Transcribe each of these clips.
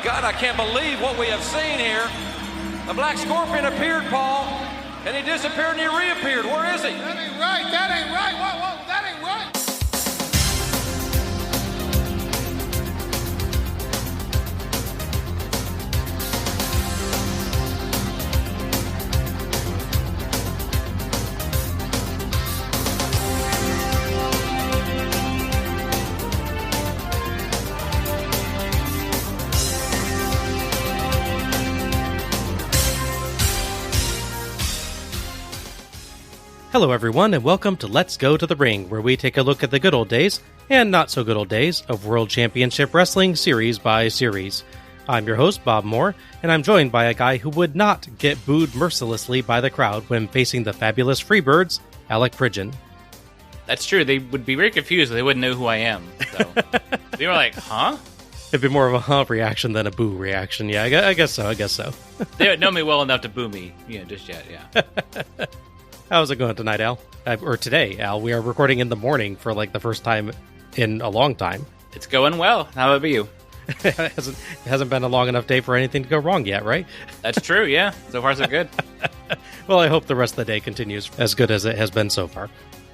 God, I can't believe what we have seen here. The Black Scorpion appeared, Paul, and he disappeared and he reappeared. Where is he? That ain't right. That ain't right. What? That ain't right. Hello everyone, and welcome to Let's Go to the Ring, where we take a look at the good old days, and not so good old days, of World Championship Wrestling series by series. I'm your host, Bob Moore, and I'm joined by a guy who would not get booed mercilessly by the crowd when facing the fabulous Freebirds, Alec Pridgeon. That's true, they would be very confused, they wouldn't know who I am. So. They were like, huh? It'd be more of a huh reaction than a boo reaction, yeah, I guess so. They don't know me well enough to boo me, just yet, yeah. How's it going tonight, Al? Or today, Al. We are recording in the morning for like the first time in a long time. It's going well. How about you? It hasn't been a long enough day for anything to go wrong yet, right? That's true, yeah. So far, so good. Well, I hope the rest of the day continues as good as it has been so far.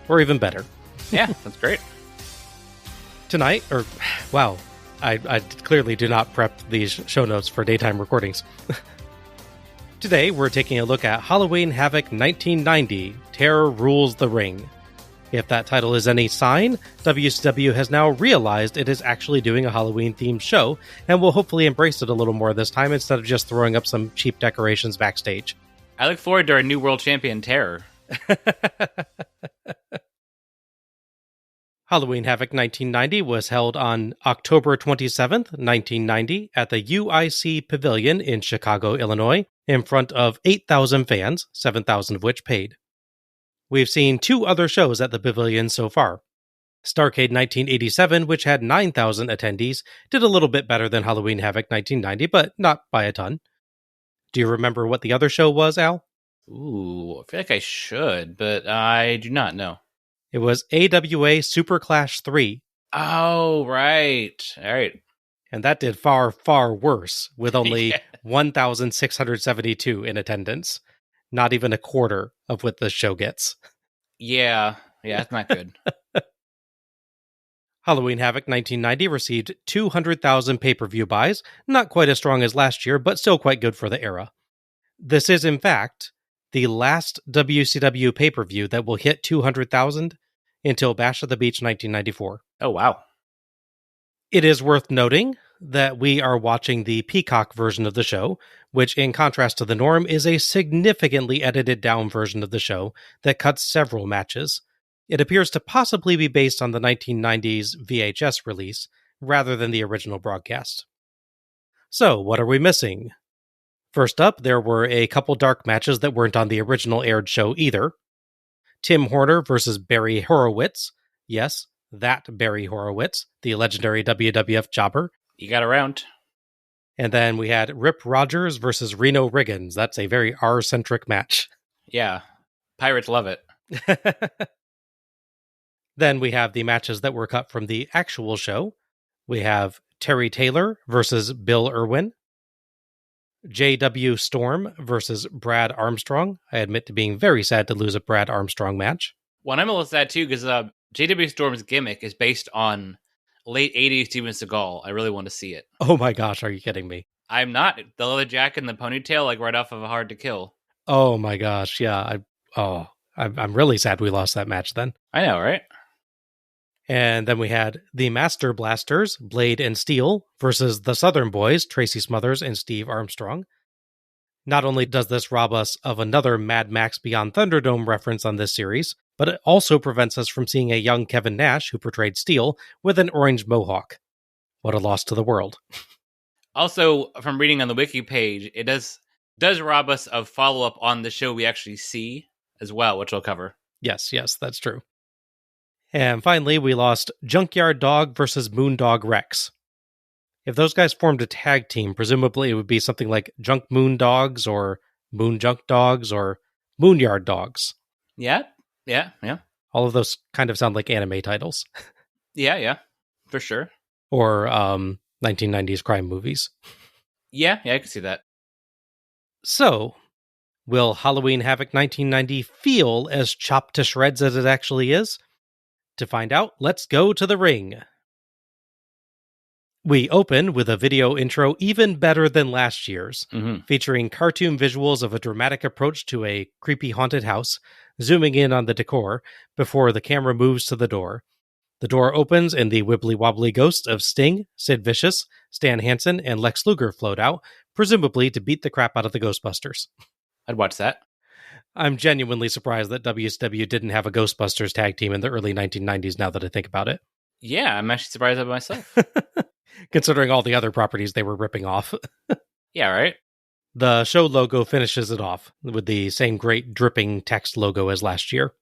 Or even better. Yeah, that's great. Tonight, wow, I clearly do not prep these show notes for daytime recordings. Today, we're taking a look at Halloween Havoc 1990, Terror Rules the Ring. If that title is any sign, WCW has now realized it is actually doing a Halloween-themed show, and will hopefully embrace it a little more this time instead of just throwing up some cheap decorations backstage. I look forward to our new world champion, Terror. Halloween Havoc 1990 was held on October 27th, 1990, at the UIC Pavilion in Chicago, Illinois, in front of 8,000 fans, 7,000 of which paid. We've seen two other shows at the Pavilion so far. Starrcade 1987, which had 9,000 attendees, did a little bit better than Halloween Havoc 1990, but not by a ton. Do you remember what the other show was, Al? Ooh, I feel like I should, but I do not know. It was AWA Super Clash 3. Oh, right. All right. And that did far, far worse, with only 1,672 in attendance. Not even a quarter of what the show gets. Yeah, that's not good. Halloween Havoc 1990 received 200,000 pay-per-view buys, not quite as strong as last year, but still quite good for the era. This is, in fact, the last WCW pay-per-view that will hit 200,000 until Bash at the Beach 1994. Oh, wow. It is worth noting that we are watching the Peacock version of the show, which, in contrast to the norm, is a significantly edited down version of the show that cuts several matches. It appears to possibly be based on the 1990s VHS release, rather than the original broadcast. So, what are we missing? First up, there were a couple dark matches that weren't on the original aired show either. Tim Horner versus Barry Horowitz. Yes, that Barry Horowitz, the legendary WWF jobber. You got around. And then we had Rip Rogers versus Reno Riggins. That's a very R-centric match. Yeah, pirates love it. Then we have the matches that were cut from the actual show. We have Terry Taylor versus Bill Irwin. J.W. Storm versus Brad Armstrong. I admit to being very sad to lose a Brad Armstrong match. Well, I'm a little sad too, because J.W. Storm's gimmick is based on late 80s Steven Seagal. I really want to see it. Oh my gosh, are you kidding me? I'm not. The leather jacket and the ponytail, like right off of a Hard to Kill. Oh my gosh, yeah. I'm really sad we lost that match then. I know, right? And then we had the Master Blasters, Blade and Steel, versus the Southern Boys, Tracy Smothers and Steve Armstrong. Not only does this rob us of another Mad Max Beyond Thunderdome reference on this series, but it also prevents us from seeing a young Kevin Nash, who portrayed Steel, with an orange mohawk. What a loss to the world. Also, from reading on the wiki page, it does rob us of follow-up on the show we actually see as well, which we'll cover. Yes, that's true. And finally, we lost Junkyard Dog versus Moondog Rex. If those guys formed a tag team, presumably it would be something like Junk Moon Dogs or Moon Junk Dogs or Moonyard Dogs. Yeah. All of those kind of sound like anime titles. Yeah, for sure. Or 1990s crime movies. Yeah, I can see that. So, will Halloween Havoc 1990 feel as chopped to shreds as it actually is? To find out, let's go to the ring. We open with a video intro even better than last year's, featuring cartoon visuals of a dramatic approach to a creepy haunted house, zooming in on the decor before the camera moves to the door. The door opens and the wibbly-wobbly ghosts of Sting, Sid Vicious, Stan Hansen, and Lex Luger float out, presumably to beat the crap out of the Ghostbusters. I'd watch that. I'm genuinely surprised that WCW didn't have a Ghostbusters tag team in the early 1990s now that I think about it. Yeah, I'm actually surprised at myself. Considering all the other properties they were ripping off. Yeah, right? The show logo finishes it off with the same great dripping text logo as last year.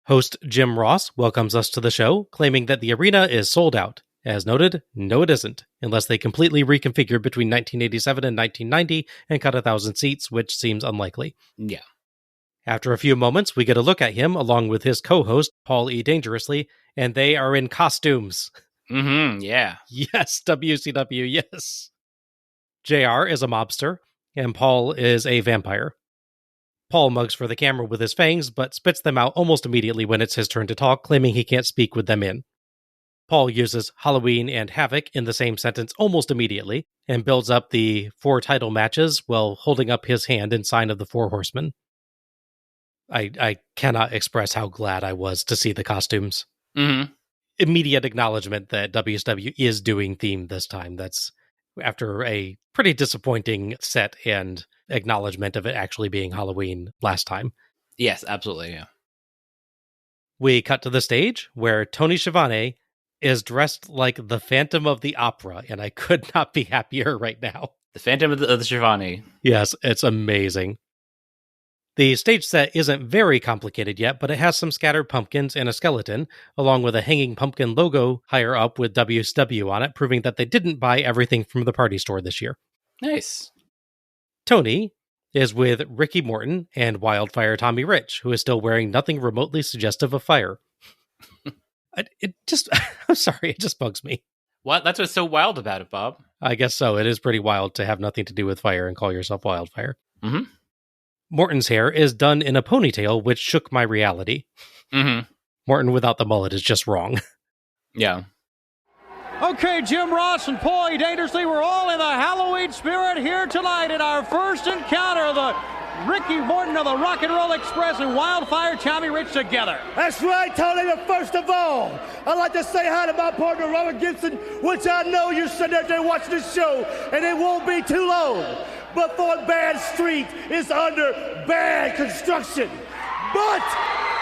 Host Jim Ross welcomes us to the show, claiming that the arena is sold out. As noted, no it isn't, unless they completely reconfigured between 1987 and 1990 and cut 1,000 seats, which seems unlikely. Yeah. After a few moments, we get a look at him along with his co-host, Paul E. Dangerously, and they are in costumes. Yeah. Yes, WCW, yes. JR is a mobster, and Paul is a vampire. Paul mugs for the camera with his fangs, but spits them out almost immediately when it's his turn to talk, claiming he can't speak with them in. Paul uses Halloween and Havoc in the same sentence almost immediately, and builds up the 4 title matches while holding up his hand in sign of the 4 horsemen. I cannot express how glad I was to see the costumes. Immediate acknowledgement that WCW is doing theme this time. That's after a pretty disappointing set and acknowledgement of it actually being Halloween last time. Yes, absolutely, yeah. We cut to the stage where Tony Schiavone is dressed like the Phantom of the Opera, and I could not be happier right now. The Phantom of the Schiavone. Yes, it's amazing. The stage set isn't very complicated yet, but it has some scattered pumpkins and a skeleton, along with a hanging pumpkin logo higher up with WCW on it, proving that they didn't buy everything from the party store this year. Nice. Tony is with Ricky Morton and Wildfire Tommy Rich, who is still wearing nothing remotely suggestive of fire. I'm sorry, it just bugs me. What? That's what's so wild about it, Bob. I guess so. It is pretty wild to have nothing to do with fire and call yourself Wildfire. Morton's hair is done in a ponytail, which shook my reality. Morton without the mullet is just wrong. Yeah. Okay, Jim Ross and Paul Dangerously, we're all in the Halloween spirit here tonight in our first encounter of the Ricky Morton of the Rock and Roll Express and Wildfire Tommy Rich together. That's right, Tony. But first of all, I'd like to say hi to my partner, Robert Gibson, which I know you're sitting out there watching this show, and it won't be too long. But Fort Bad Street is under bad construction. But,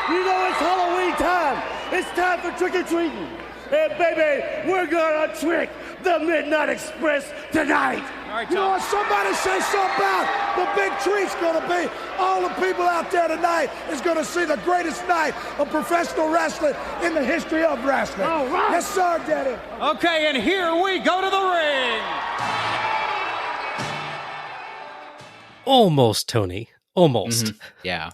you know, it's Halloween time. It's time for trick-or-treating. And baby, we're gonna trick the Midnight Express tonight. All right, You know what? Somebody say something about the big treat's gonna be. All the people out there tonight is gonna see the greatest night of professional wrestling in the history of wrestling. All right. Yes, sir, Daddy. Okay, and here we go to the ring. Almost, Tony. Almost. Yeah.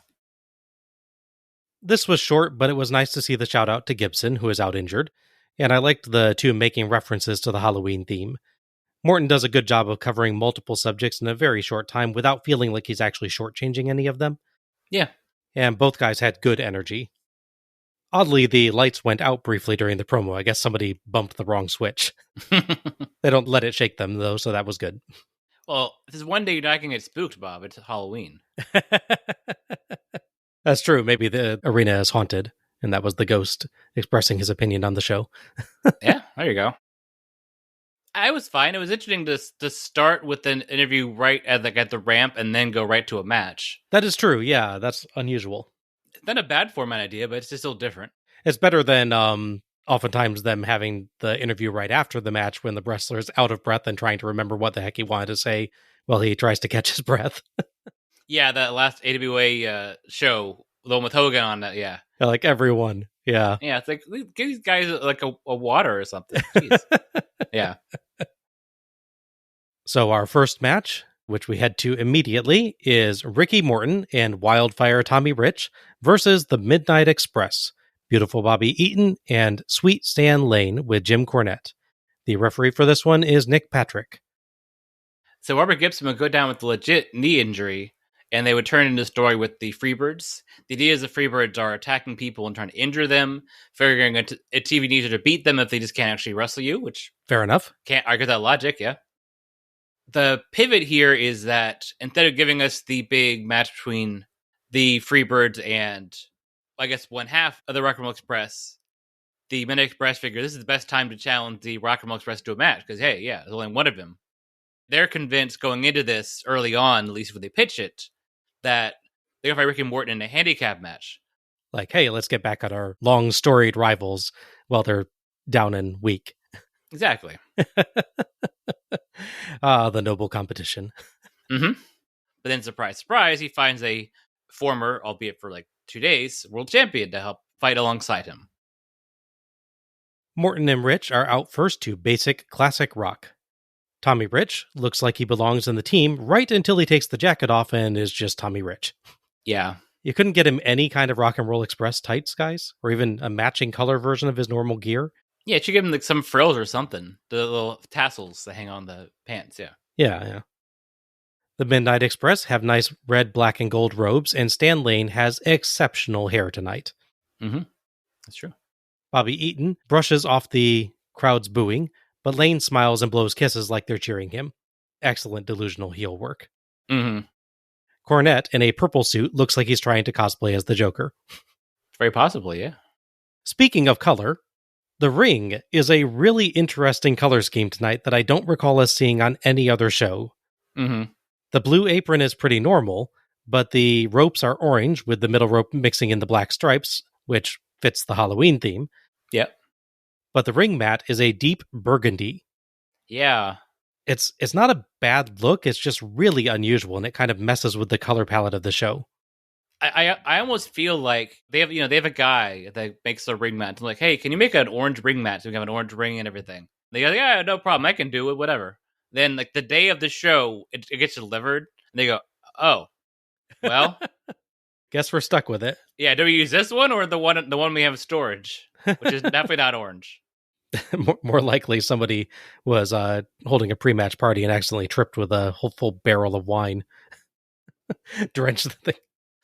This was short, but it was nice to see the shout out to Gibson, who is out injured, and I liked the two making references to the Halloween theme. Morton does a good job of covering multiple subjects in a very short time without feeling like he's actually shortchanging any of them. Yeah. And both guys had good energy. Oddly, the lights went out briefly during the promo. I guess somebody bumped the wrong switch. They don't let it shake them, though, so that was good. Well, if there's one day you're not going to get spooked, Bob, it's Halloween. That's true. Maybe the arena is haunted, and that was the ghost expressing his opinion on the show. Yeah, there you go. I was fine. It was interesting to start with an interview right at the ramp and then go right to a match. That is true. Yeah, that's unusual. It's not a bad format idea, but it's just still different. It's better than oftentimes them having the interview right after the match when the wrestler's out of breath and trying to remember what the heck he wanted to say while he tries to catch his breath. Yeah, that last AWA show, the one with Hogan on that, yeah. Like everyone. Yeah. Yeah, it's like, give these guys like a water or something. Jeez. Yeah. So our first match, which we head to immediately, is Ricky Morton and Wildfire Tommy Rich versus the Midnight Express, Beautiful Bobby Eaton and Sweet Stan Lane with Jim Cornette. The referee for this one is Nick Patrick. So Robert Gibson would go down with a legit knee injury, and they would turn into the story with the Freebirds. The idea is the Freebirds are attacking people and trying to injure them, figuring a TV needs to beat them if they just can't actually wrestle you, which Fair enough. can't argue that logic, yeah. The pivot here is that instead of giving us the big match between the Freebirds and, I guess, one half of the Rock and Roll Express, the Midnight Express figure this is the best time to challenge the Rock and Roll Express to a match, because, hey, yeah, there's only one of them. They're convinced going into this early on, at least when they pitch it, that they're going to fight Ricky Morton in a handicap match. Like, hey, let's get back at our long storied rivals while they're down and weak. Exactly. The noble competition. Mm-hmm. But then, surprise, surprise, he finds a former, albeit for like 2 days, world champion to help fight alongside him. Morton and Rich are out first to basic classic rock. Tommy Rich looks like he belongs in the team right until he takes the jacket off and is just Tommy Rich. Yeah. You couldn't get him any kind of Rock and Roll Express tights, guys? Or even a matching color version of his normal gear? Yeah, it should give him like some frills or something. The little tassels that hang on the pants, yeah. Yeah. The Midnight Express have nice red, black, and gold robes, and Stan Lane has exceptional hair tonight. Mm-hmm. That's true. Bobby Eaton brushes off the crowd's booing, but Lane smiles and blows kisses like they're cheering him. Excellent delusional heel work. Mm-hmm. Cornette, in a purple suit, looks like he's trying to cosplay as the Joker. Very possibly, yeah. Speaking of color, the ring is a really interesting color scheme tonight that I don't recall us seeing on any other show. Mm-hmm. The blue apron is pretty normal, but the ropes are orange with the middle rope mixing in the black stripes, which fits the Halloween theme. Yep. But the ring mat is a deep burgundy. Yeah. It's not a bad look, it's just really unusual, and it kind of messes with the color palette of the show. I almost feel like they have a guy that makes the ring mat. I'm like, hey, can you make an orange ring mat so we can have an orange ring and everything? They go, yeah, no problem, I can do it, whatever. Then like the day of the show, it gets delivered, and they go, oh, well, Guess we're stuck with it. Yeah, do we use this one or the one we have in storage, which is definitely not orange? More likely somebody was holding a pre-match party and accidentally tripped with a whole full barrel of wine. Drenched the thing.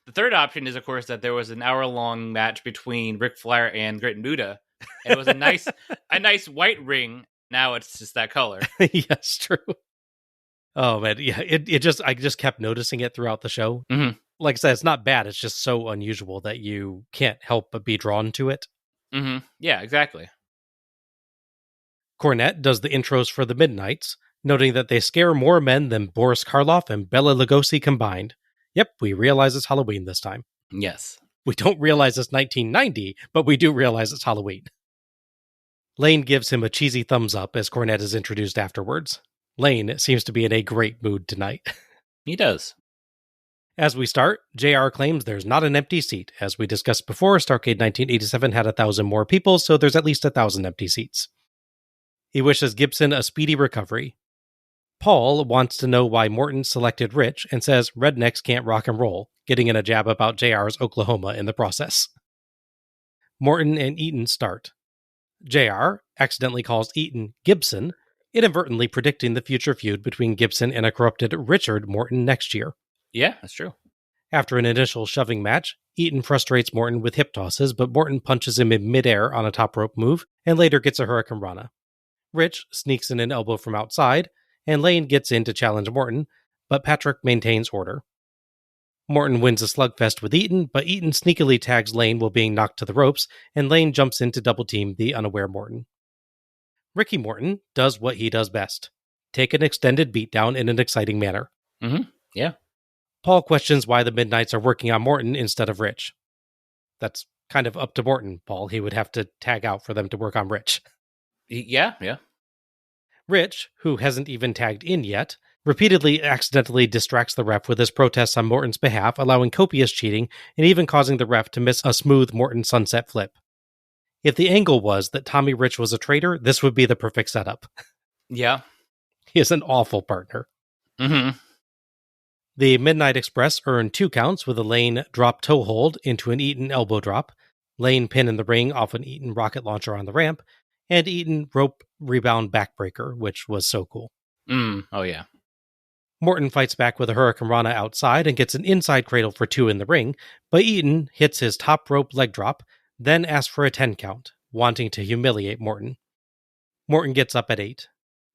The third option is, of course, that there was an hour-long match between Ric Flair and Great Muta, and it was a nice white ring. Now it's just that color. Yes, true. Oh man, yeah. I just kept noticing it throughout the show. Mm-hmm. Like I said, it's not bad. It's just so unusual that you can't help but be drawn to it. Mm-hmm. Yeah, exactly. Cornette does the intros for the Midnights, noting that they scare more men than Boris Karloff and Bela Lugosi combined. Yep, we realize it's Halloween this time. Yes. We don't realize it's 1990, but we do realize it's Halloween. Lane gives him a cheesy thumbs up as Cornette is introduced afterwards. Lane seems to be in a great mood tonight. He does. As we start, JR claims there's not an empty seat. As we discussed before, Starrcade 1987 had 1,000 more people, so there's at least 1,000 empty seats. He wishes Gibson a speedy recovery. Paul wants to know why Morton selected Rich and says rednecks can't rock and roll, getting in a jab about JR's Oklahoma in the process. Morton and Eaton start. JR accidentally calls Eaton Gibson, inadvertently predicting the future feud between Gibson and a corrupted Richard Morton next year. Yeah, that's true. After an initial shoving match, Eaton frustrates Morton with hip tosses, but Morton punches him in midair on a top rope move, and later gets a Hurricane Rana. Rich sneaks in an elbow from outside, and Lane gets in to challenge Morton, but Patrick maintains order. Morton wins a slugfest with Eaton, but Eaton sneakily tags Lane while being knocked to the ropes, and Lane jumps in to double-team the unaware Morton. Ricky Morton does what he does best. Take an extended beatdown in an exciting manner. Mm-hmm. Yeah. Paul questions why the Midnights are working on Morton instead of Rich. That's kind of up to Morton, Paul. He would have to tag out for them to work on Rich. Yeah. Rich, who hasn't even tagged in yet, repeatedly accidentally distracts the ref with his protests on Morton's behalf, allowing copious cheating and even causing the ref to miss a smooth Morton sunset flip. If the angle was that Tommy Rich was a traitor, this would be the perfect setup. Yeah. He is an awful partner. Mm-hmm. The Midnight Express earned 2 counts with a Lane drop toe hold into an Eaton elbow drop, Lane pin in the ring off an Eaton rocket launcher on the ramp, and Eaton rope rebound backbreaker, which was so cool. Oh, yeah. Morton fights back with a Hurricane Rana outside and gets an inside cradle for 2 in the ring, but Eaton hits his top rope leg drop, then asks for a 10 count, wanting to humiliate Morton. Morton gets up at 8.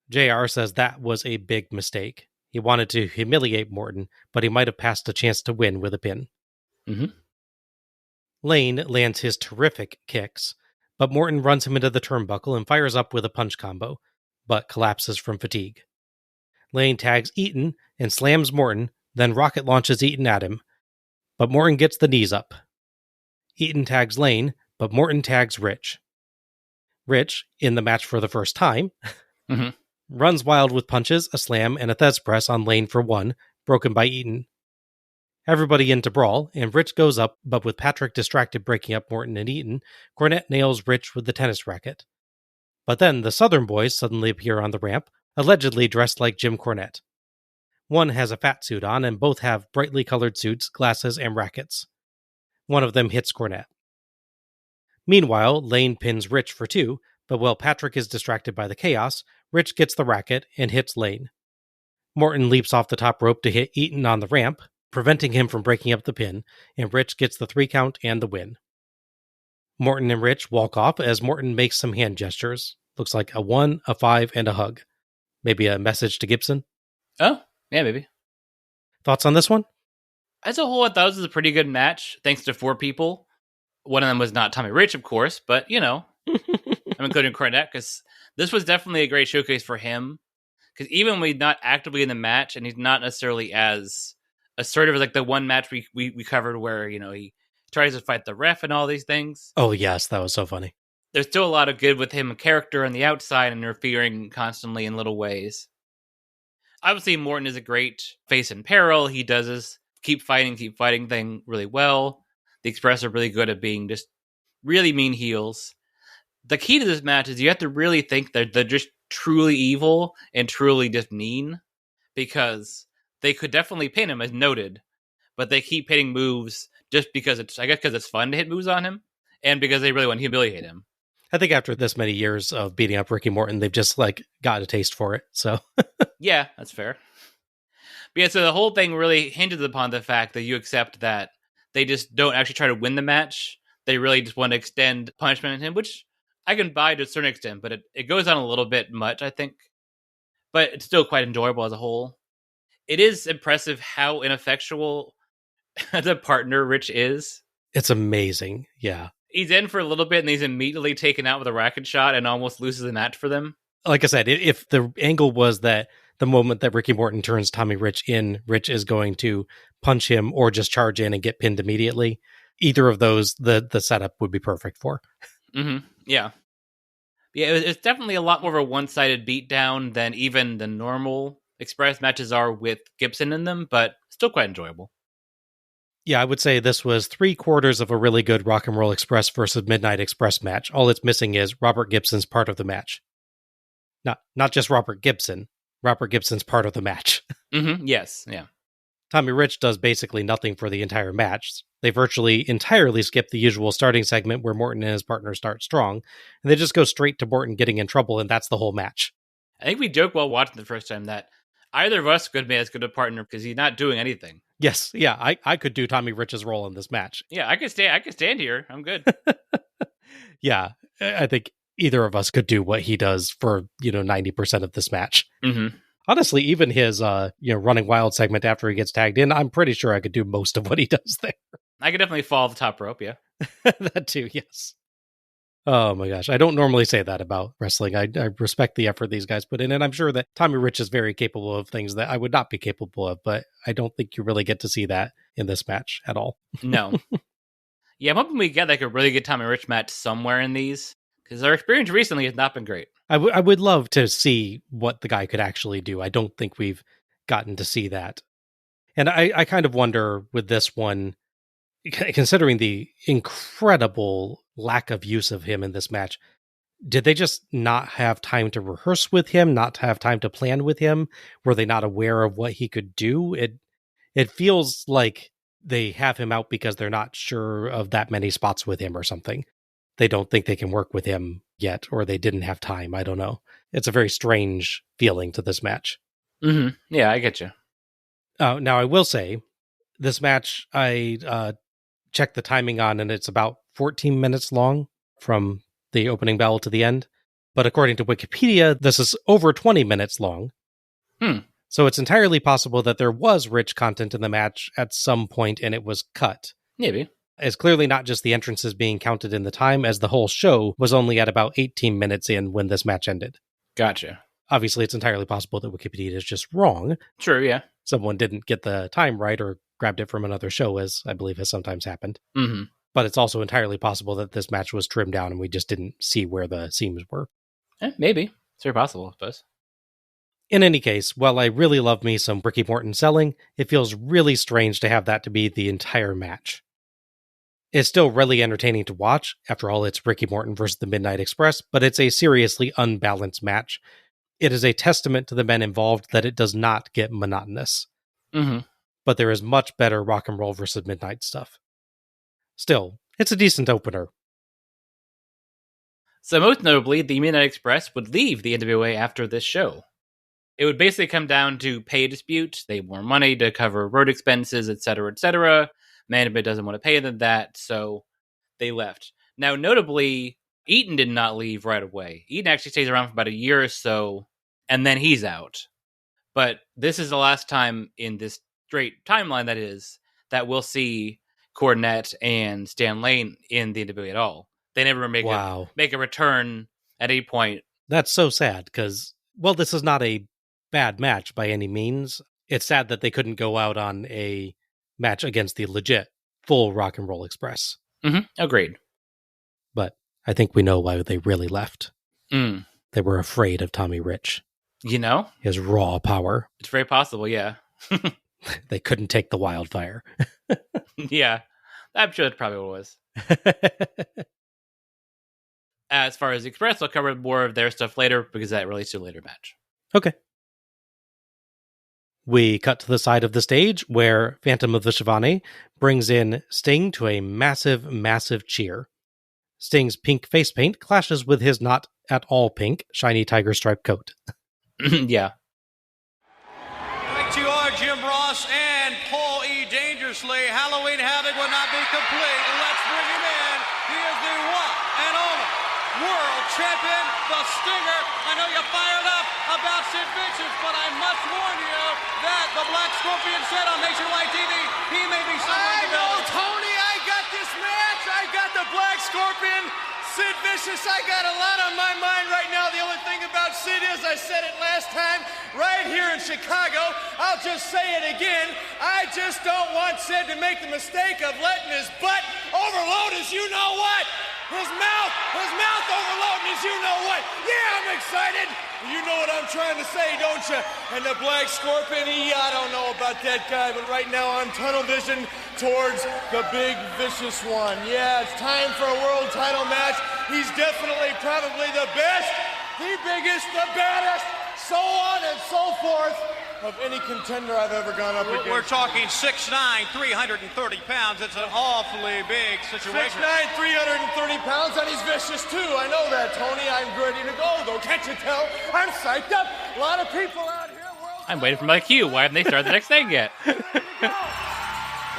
JR says that was a big mistake. He wanted to humiliate Morton, but he might have passed a chance to win with a pin. Mm-hmm. Lane lands his terrific kicks, but Morton runs him into the turnbuckle and fires up with a punch combo, but collapses from fatigue. Lane tags Eaton and slams Morton, then rocket launches Eaton at him, but Morton gets the knees up. Eaton tags Lane, but Morton tags Rich. Rich, in the match for the first time, runs wild with punches, a slam, and a Thez press on Lane for 1, broken by Eaton. Everybody into brawl, and Rich goes up, but with Patrick distracted breaking up Morton and Eaton, Cornette nails Rich with the tennis racket. But then the Southern boys suddenly appear on the ramp, allegedly dressed like Jim Cornette. One has a fat suit on, and both have brightly colored suits, glasses, and rackets. One of them hits Cornette. Meanwhile, Lane pins Rich for 2, but while Patrick is distracted by the chaos, Rich gets the racket and hits Lane. Morton leaps off the top rope to hit Eaton on the ramp, preventing him from breaking up the pin, and Rich gets the 3 count and the win. Morton and Rich walk off as Morton makes some hand gestures. Looks like a 1, a 5, and a hug. Maybe a message to Gibson? Oh, yeah, maybe. Thoughts on this one? As a whole, I thought this was a pretty good match, thanks to 4 people. One of them was not Tommy Rich, of course, but, you know, I'm including Cornette, because this was definitely a great showcase for him. Because even when he's not actively in the match, and he's not necessarily as assertive as like the one match we covered where, you know, he tries to fight the ref and all these things. Oh, yes, that was so funny. There's still a lot of good with him, a character on the outside, and interfering constantly in little ways. Obviously, Morton is a great face in peril. He does his keep fighting thing really well. The Express are really good at being just really mean heels. The key to this match is you have to really think that they're just truly evil and truly just mean, because they could definitely pin him, as noted, but they keep hitting moves just because it's fun to hit moves on him, and because they really want to humiliate him. I think after this many years of beating up Ricky Morton, they've just like got a taste for it. So yeah, that's fair. But yeah, so the whole thing really hinges upon the fact that you accept that they just don't actually try to win the match. They really just want to extend punishment on him, which I can buy to a certain extent, but it goes on a little bit much, I think. But it's still quite enjoyable as a whole. It is impressive how ineffectual the partner Rich is. It's amazing, yeah. He's in for a little bit, and he's immediately taken out with a racket shot and almost loses the match for them. Like I said, if the angle was that the moment that Ricky Morton turns Tommy Rich in, Rich is going to punch him or just charge in and get pinned immediately, either of those, the setup would be perfect for. Mm-hmm. Yeah. Yeah, it's definitely a lot more of a one-sided beatdown than even the normal Express matches are with Gibson in them, but still quite enjoyable. Yeah, I would say this was 3/4 of a really good Rock and Roll Express versus Midnight Express match. All it's missing is Robert Gibson's part of the match. Not just Robert Gibson. Robert Gibson's part of the match. Mm-hmm. Yes, yeah. Tommy Rich does basically nothing for the entire match. They virtually entirely skip the usual starting segment where Morton and his partner start strong, and they just go straight to Morton getting in trouble, and that's the whole match. I think we joked while watching the first time that either of us could be as good a partner because he's not doing anything. Yes, yeah, I could do Tommy Rich's role in this match. Yeah, I could stand here. I'm good. Yeah, I think either of us could do what he does for, 90% of this match. Mm-hmm. Honestly, even his, running wild segment after he gets tagged in, I'm pretty sure I could do most of what he does there. I could definitely fall off the top rope, yeah. That too, yes. Oh my gosh, I don't normally say that about wrestling. I respect the effort these guys put in, and I'm sure that Tommy Rich is very capable of things that I would not be capable of, but I don't think you really get to see that in this match at all. No. Yeah, I'm hoping we get like a really good Tommy Rich match somewhere in these, because our experience recently has not been great. I would love to see what the guy could actually do. I don't think we've gotten to see that. And I kind of wonder with this one, considering the incredible lack of use of him in this match, did they just not have time to rehearse with him, not have time to plan with him? Were they not aware of what he could do? It feels like they have him out because they're not sure of that many spots with him or something. They don't think they can work with him yet, or they didn't have time. I don't know. It's a very strange feeling to this match. Mm-hmm. Yeah, I get you. Now, I will say, this match, I checked the timing on, and it's about 14 minutes long from the opening bell to the end. But according to Wikipedia, this is over 20 minutes long. So it's entirely possible that there was rich content in the match at some point and it was cut. Maybe. It's clearly not just the entrances being counted in the time, as the whole show was only at about 18 minutes in when this match ended. Gotcha. Obviously, it's entirely possible that Wikipedia is just wrong. True, yeah. Someone didn't get the time right or grabbed it from another show, as I believe has sometimes happened. Mm-hmm. But it's also entirely possible that this match was trimmed down and we just didn't see where the seams were. Maybe. It's very possible, I suppose. In any case, while I really love me some Ricky Morton selling, it feels really strange to have that to be the entire match. It's still really entertaining to watch. After all, it's Ricky Morton versus the Midnight Express, but it's a seriously unbalanced match. It is a testament to the men involved that it does not get monotonous. Mm-hmm. But there is much better rock and roll versus Midnight stuff. Still, it's a decent opener. So most notably, the Midnight Express would leave the NWA after this show. It would basically come down to pay dispute. They want money to cover road expenses, etc., etc. Management doesn't want to pay them that, so they left. Now, notably, Eaton did not leave right away. Eaton actually stays around for about a year or so, and then he's out. But this is the last time in this straight timeline, that we'll see Cornette and Stan Lane in the NWA at all. They never make a return at any point. That's so sad, because, well, this is not a bad match by any means. It's sad that they couldn't go out on a match against the legit full Rock and Roll Express. Mm-hmm. Agreed. But I think we know why they really left. Mm. They were afraid of Tommy Rich. You know? His raw power. It's very possible, yeah. They couldn't take the wildfire. Yeah. I'm sure that's probably what it was. As far as Express, I'll cover more of their stuff later because that relates to a later match. Okay. We cut to the side of the stage where Phantom of the Shivani brings in Sting to a massive, massive cheer. Sting's pink face paint clashes with his not at all pink, shiny tiger stripe coat. Yeah. Thank you are Jim Ross and Paul E. Dangerously. Halloween Havoc would not be complete. Let's bring him in. He is the one and only world champion, the Stinger. I know you're fired up about Sid Vicious, but I must warn you that the Black Scorpion said on Nationwide TV he may be someone to go. Tony, I got this match. I got the Black Scorpion. Sid Vicious, I got a lot on my mind right now. The only thing about Sid is, I said it last time, right here in Chicago. I'll just say it again. I just don't want Sid to make the mistake of letting his butt overload his you-know-what. His mouth overloading his you-know-what. Yeah, I'm excited. You know what I'm trying to say, don't you? And the Black Scorpion, I don't know about that guy, but right now I'm tunnel vision towards the big vicious one. Yeah, it's time for a world title match. He's definitely probably the best, the biggest, the baddest, so on and so forth of any contender I've ever gone up against. We're talking 6'9", 330 pounds. It's an awfully big situation. 6'9", 330 pounds, and he's vicious too. I know that, Tony. I'm ready to go, though. Can't you tell? I'm psyched up. A lot of people out here. I'm waiting for my cue. Why haven't they started the next thing yet? All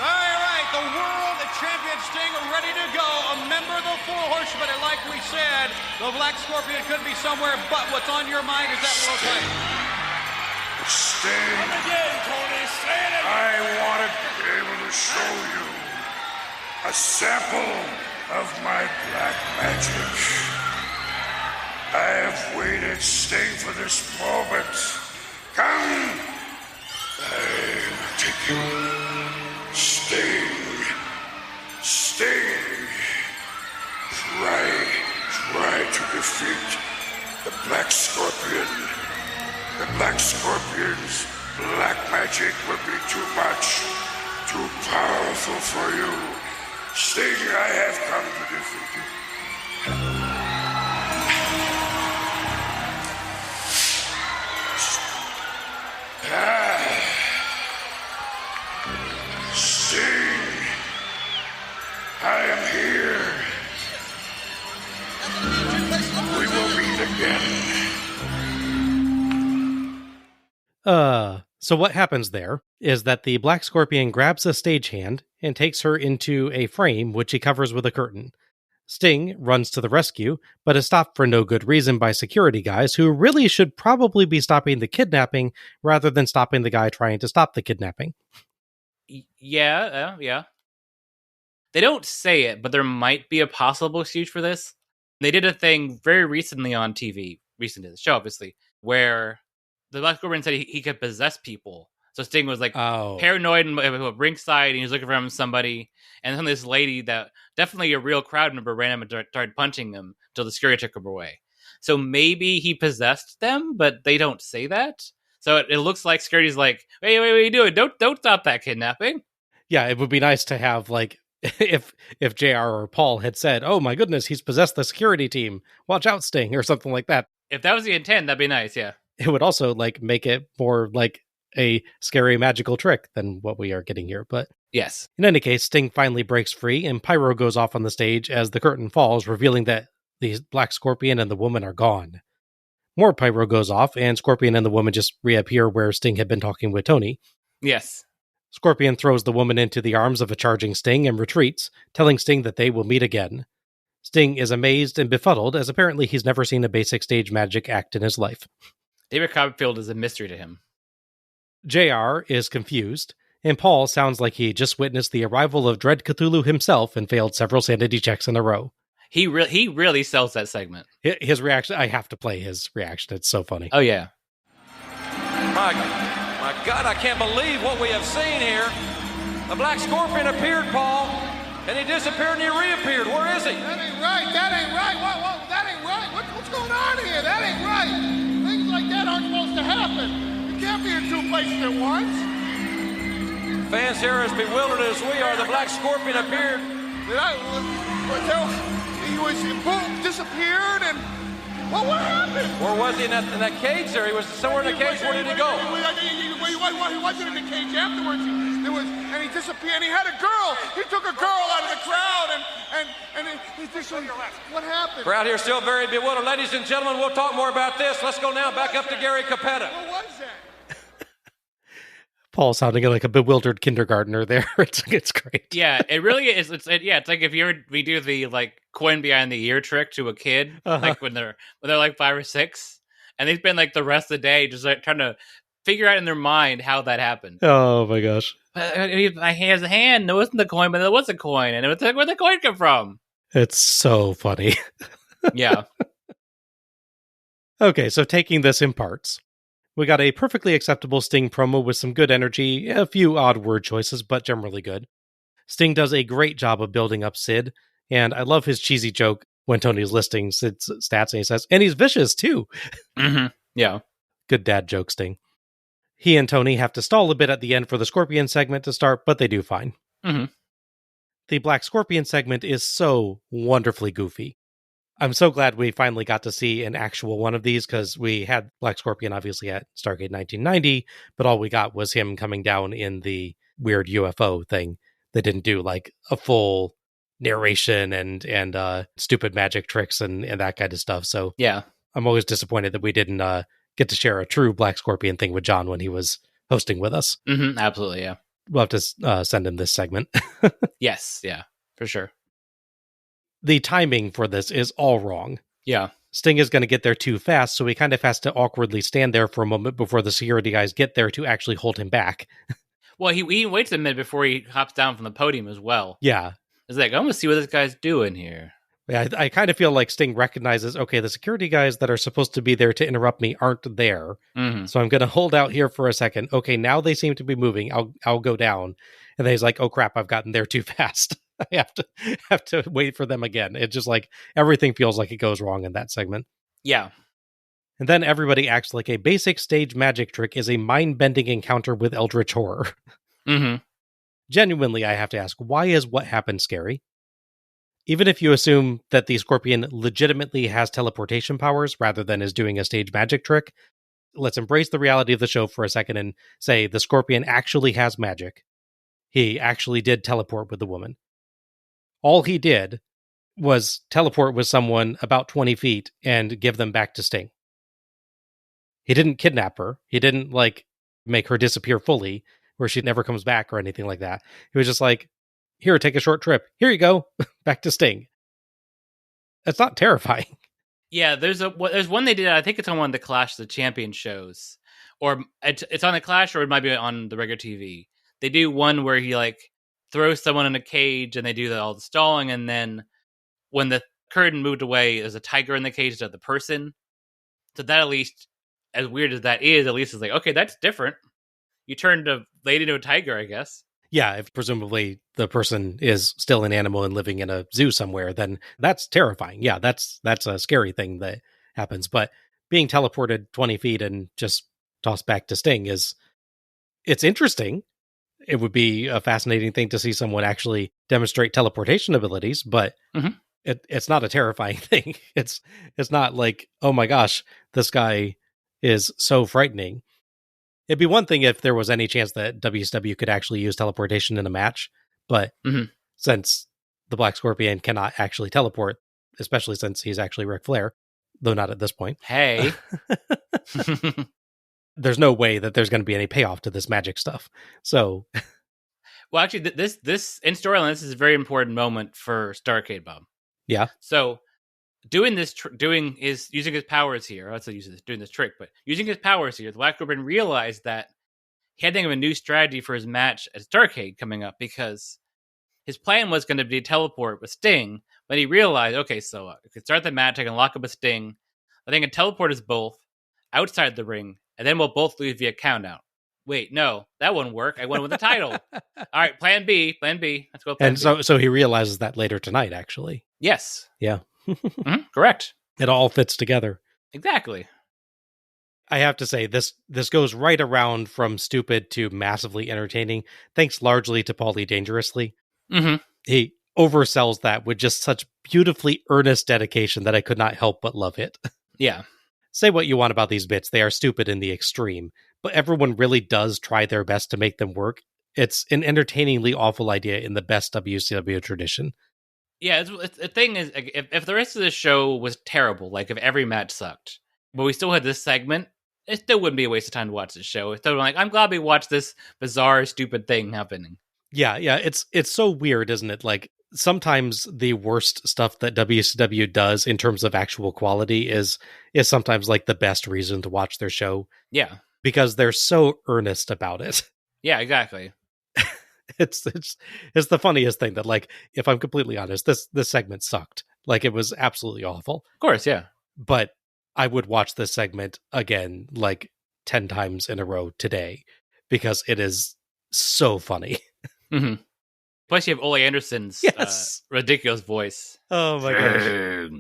right, the world champion Sting ready to go. A member of the Four Horsemen, and like we said, the Black Scorpion could be somewhere, but what's on your mind is that little thing. Sting, Come again, Tony. Say it again. I want to be able to show you a sample of my black magic. I have waited, Sting, for this moment. Come! I will take you. Sting. Try to defeat the Black Scorpion. The Black Scorpion's black magic will be too much, too powerful for you. Sting, I have come to defeat you. Sting, I am here. We will meet again. So what happens there is that the Black Scorpion grabs a stagehand and takes her into a frame, which he covers with a curtain. Sting runs to the rescue, but is stopped for no good reason by security guys who really should probably be stopping the kidnapping rather than stopping the guy trying to stop the kidnapping. Yeah. They don't say it, but there might be a possible excuse for this. They did a thing very recently on TV, recent to the show, obviously, where the Black Scorpion said he could possess people. So Sting was like paranoid and ringside, and he was looking for somebody. And then this lady that definitely a real crowd member ran him and started punching him until the security took him away. So maybe he possessed them, but they don't say that. So it looks like security's like, wait, what are you doing? Don't stop that kidnapping. Yeah, it would be nice to have, like, if JR or Paul had said, oh my goodness, he's possessed the security team. Watch out, Sting, or something like that. If that was the intent, that'd be nice, yeah. It would also, like, make it more like a scary magical trick than what we are getting here. But yes. In any case, Sting finally breaks free, and Pyro goes off on the stage as the curtain falls, revealing that the Black Scorpion and the woman are gone. More pyro goes off, and Scorpion and the woman just reappear where Sting had been talking with Tony. Yes. Scorpion throws the woman into the arms of a charging Sting and retreats, telling Sting that they will meet again. Sting is amazed and befuddled, as apparently he's never seen a basic stage magic act in his life. David Copperfield is a mystery to him. JR is confused, and Paul sounds like he just witnessed the arrival of Dread Cthulhu himself and failed several sanity checks in a row. He really sells that segment. His reaction, I have to play his reaction. It's so funny. Oh, yeah. My God, I can't believe what we have seen here. The Black Scorpion appeared, Paul, and he disappeared and he reappeared. Where is he? That ain't right. That ain't right. That ain't right. What's going on here? That ain't right. Things like that aren't supposed to happen. You can't be in two places at once. Fans here as bewildered as we are. The Black Scorpion appeared. He was boom, disappeared, and what happened? Where was he in that cage there? He was somewhere in the cage. Where did he go? He wasn't in the cage afterwards. And he disappeared. And he had a girl. He took a girl out of the crowd, and he just what happened? Crowd here still very bewildered. Ladies and gentlemen, we'll talk more about this. Let's go now back up to Gary Capetta. What was that? Paul sounding like a bewildered kindergartner there. It's great. Yeah, it really is. It's like if we do the like coin behind the ear trick to a kid, like when they're like 5 or 6, and they spend like the rest of the day just like trying to figure out in their mind how that happened. Oh my gosh! My hand's a hand. It wasn't the coin, but it was a coin, and it was like, where'd the coin come from? It's so funny. Yeah. Okay, so taking this in parts. We got a perfectly acceptable Sting promo with some good energy, a few odd word choices, but generally good. Sting does a great job of building up Sid, and I love his cheesy joke when Tony's listing Sid's stats, and he says, and he's vicious too. Mm-hmm. Yeah. Good dad joke, Sting. He and Tony have to stall a bit at the end for the Scorpion segment to start, but they do fine. Mm-hmm. The Black Scorpion segment is so wonderfully goofy. I'm so glad we finally got to see an actual one of these, because we had Black Scorpion obviously at Starrcade 1990, but all we got was him coming down in the weird UFO thing. They didn't do like a full narration and stupid magic tricks and that kind of stuff. So yeah, I'm always disappointed that we didn't get to share a true Black Scorpion thing with John when he was hosting with us. Mm-hmm, absolutely, yeah. We'll have to send him this segment. Yes, yeah, for sure. The timing for this is all wrong. Yeah. Sting is going to get there too fast, so he kind of has to awkwardly stand there for a moment before the security guys get there to actually hold him back. Well, he waits a minute before he hops down from the podium as well. Yeah. It's like, I'm going to see what this guy's doing here. Yeah, I kind of feel like Sting recognizes, okay, the security guys that are supposed to be there to interrupt me aren't there. Mm-hmm. So I'm going to hold out here for a second. Okay, now they seem to be moving. I'll go down. And then he's like, oh crap, I've gotten there too fast. I have to wait for them again. It's just like everything feels like it goes wrong in that segment. Yeah. And then everybody acts like a basic stage magic trick is a mind-bending encounter with eldritch horror. Mm-hmm. Genuinely, I have to ask, why is what happened scary? Even if you assume that the Scorpion legitimately has teleportation powers rather than is doing a stage magic trick, let's embrace the reality of the show for a second and say the Scorpion actually has magic. He actually did teleport with the woman. All he did was teleport with someone about 20 feet and give them back to Sting. He didn't kidnap her. He didn't, make her disappear fully, where she never comes back or anything like that. He was just like, here, take a short trip. Here you go. Back to Sting. That's not terrifying. Yeah, there's one they did. I think it's on one of the Clash of the Champions shows, or it's on the Clash, or it might be on the regular TV. They do one where he like throws someone in a cage, and they do all the stalling, and then when the curtain moved away, there's a tiger in the cage instead of the person. So that, at least, as weird as that is, at least it's like, okay, that's different. You turned a lady into a tiger, I guess. Yeah, if presumably the person is still an animal and living in a zoo somewhere, then that's terrifying. Yeah, that's a scary thing that happens. But being teleported 20 feet and just tossed back to Sting it's interesting. It would be a fascinating thing to see someone actually demonstrate teleportation abilities, but it's not a terrifying thing. It's not like, oh my gosh, this guy is so frightening. It'd be one thing if there was any chance that WCW could actually use teleportation in a match, but since the Black Scorpion cannot actually teleport, especially since he's actually Ric Flair, though not at this point. Hey. There's no way that there's going to be any payoff to this magic stuff. So, well, actually, this in storyline, this is a very important moment for Starrcade Bob. Yeah. So, doing this, using his powers here. Let's say doing this trick, but using his powers here, the Black Scorpion realized that he had to think of a new strategy for his match at Starrcade coming up, because his plan was going to be teleport with Sting, but he realized, okay, so I could start the match, I can lock up a Sting, I think I can teleport us both outside the ring, and then we'll both lose via countout. Wait, no, that wouldn't work. I won with the title. All right, plan B. Let's go. Plan B. So he realizes that later tonight, actually. Yes. Yeah. Correct. It all fits together. Exactly. I have to say, this goes right around from stupid to massively entertaining, thanks largely to Paulie Dangerously. He oversells that with just such beautifully earnest dedication that I could not help but love it. Yeah. Say what you want about these bits, they are stupid in the extreme, but everyone really does try their best to make them work. It's an entertainingly awful idea in the best WCW tradition. Yeah, the thing is, if the rest of the show was terrible, like if every match sucked, but we still had this segment, it still wouldn't be a waste of time to watch the show. It's still like, I'm glad we watched this bizarre, stupid thing happening. Yeah, it's so weird, isn't it? Like, sometimes the worst stuff that WCW does in terms of actual quality is sometimes like the best reason to watch their show. Yeah. Because they're so earnest about it. Yeah, exactly. It's the funniest thing that, like, if I'm completely honest, this segment sucked. Like, it was absolutely awful. Of course, yeah. But I would watch this segment again like 10 times in a row today because it is so funny. Plus, you have Ole Anderson's ridiculous voice. Oh my gosh.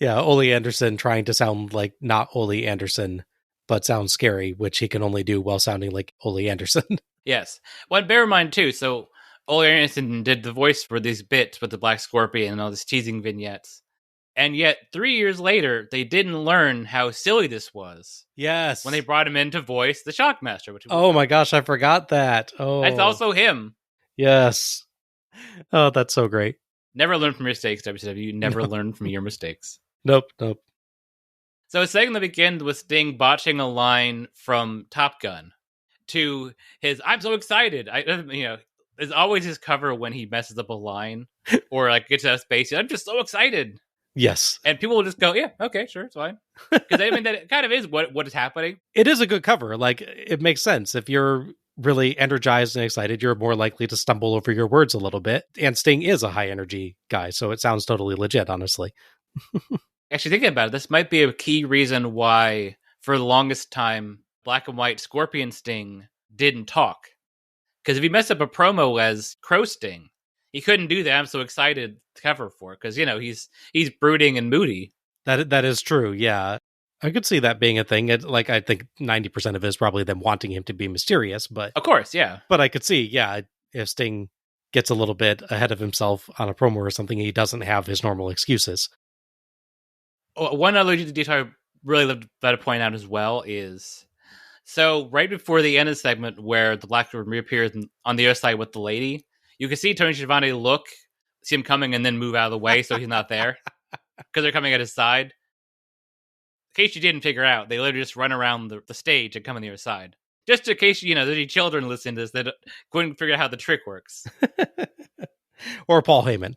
Yeah, Ole Anderson trying to sound like not Ole Anderson, but sounds scary, which he can only do while sounding like Ole Anderson. Yes. Well, bear in mind, too, so Ole Anderson did the voice for these bits with the Black Scorpion and all these teasing vignettes. And yet, 3 years later, they didn't learn how silly this was. Yes. When they brought him in to voice the Shockmaster. Oh my gosh, I forgot that. Oh, that's also him. Yes. Oh, that's so great. Never learn from your mistakes, WCW. You never learn from your mistakes. Nope. So it's segment that begins with Sting botching a line from Top Gun to his "I'm so excited." There's always his cover when he messes up a line or like gets out of space. I'm just so excited. Yes. And people will just go, yeah, okay, sure, it's fine. Because I mean, that kind of is what is happening. It is a good cover. Like, it makes sense. If you're really energized and excited, you're more likely to stumble over your words a little bit. And Sting is a high energy guy, so it sounds totally legit, honestly. Actually, thinking about it, this might be a key reason why, for the longest time, Black and White Scorpion Sting didn't talk. Because if he messed up a promo as Crow Sting, he couldn't do that. I'm so excited to cover for, because he's brooding and moody. That is true. Yeah, I could see that being a thing. I think 90% of it is probably them wanting him to be mysterious, but of course, yeah. But I could see, yeah, if Sting gets a little bit ahead of himself on a promo or something, he doesn't have his normal excuses. One other detail I really love to point out as well is, so right before the end of the segment where the Black Scorpion reappears on the other side with the lady, you can see Tony Schiavone look, see him coming, and then move out of the way so he's not there. Because they're coming at his side. In case you didn't figure out, they literally just run around the stage and come on the other side. Just in case, there's any children listening to this that couldn't figure out how the trick works. Or Paul Heyman.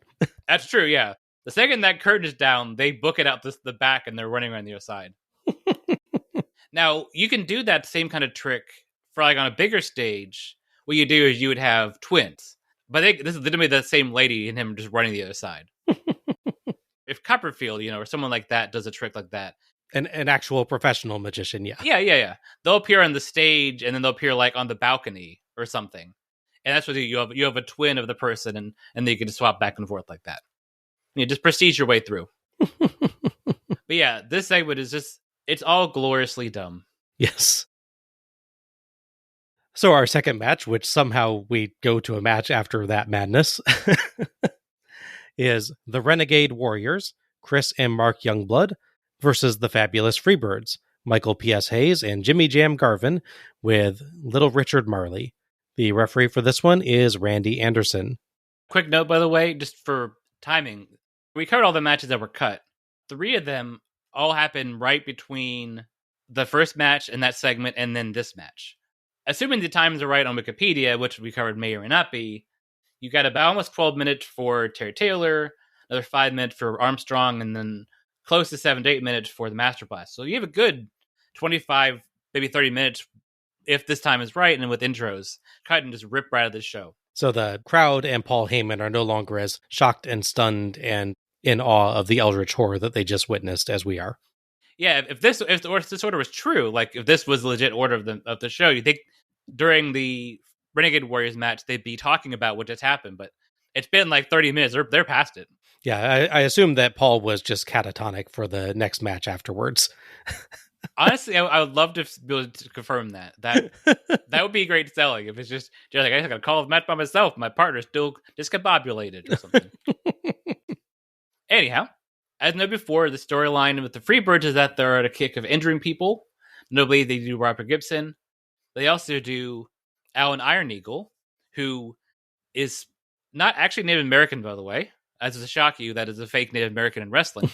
That's true, yeah. The second that curtain is down, they book it out the back and they're running around the other side. Now, you can do that same kind of trick for like on a bigger stage. What you do is you would have twins. But this is literally the same lady and him just running the other side. If Copperfield, or someone like that does a trick like that. An actual professional magician, yeah. Yeah. They'll appear on the stage and then they'll appear like on the balcony or something. And that's what you have a twin of the person and then you can just swap back and forth like that. You just proceed your way through. But yeah, this segment is just, it's all gloriously dumb. Yes. So our second match, which somehow we go to a match after that madness, is the Renegade Warriors, Chris and Mark Youngblood, versus the Fabulous Freebirds, Michael P.S. Hayes and Jimmy Jam Garvin, with Little Richard Marley. The referee for this one is Randy Anderson. Quick note, by the way, just for timing, we covered all the matches that were cut. 3 of them all happened right between the first match and that segment and then this match. Assuming the times are right on Wikipedia, which we covered may or may not be, you got about almost 12 minutes for Terry Taylor, another 5 minutes for Armstrong, and then close to 7 to 8 minutes for the Master Blast. So you have a good 25, maybe 30 minutes if this time is right, and with intros, cut and just rip right out of this show. So the crowd and Paul Heyman are no longer as shocked and stunned and in awe of the eldritch horror that they just witnessed as we are. Yeah, if this order was true, like if this was the legit order of the show, you think during the Renegade Warriors match they'd be talking about what just happened, but it's been like 30 minutes. They're past it. Yeah, I assume that Paul was just catatonic for the next match afterwards. Honestly, I would love to be able to confirm that. That would be great selling if it's just like, I got to call a match by myself. My partner's still discombobulated or something. Anyhow, as noted before, the storyline with the Freebirds is that they're at a kick of injuring people. Notably, they do Robert Gibson. They also do Alan Iron Eagle, who is not actually Native American, by the way. As to shock you, that is a fake Native American in wrestling.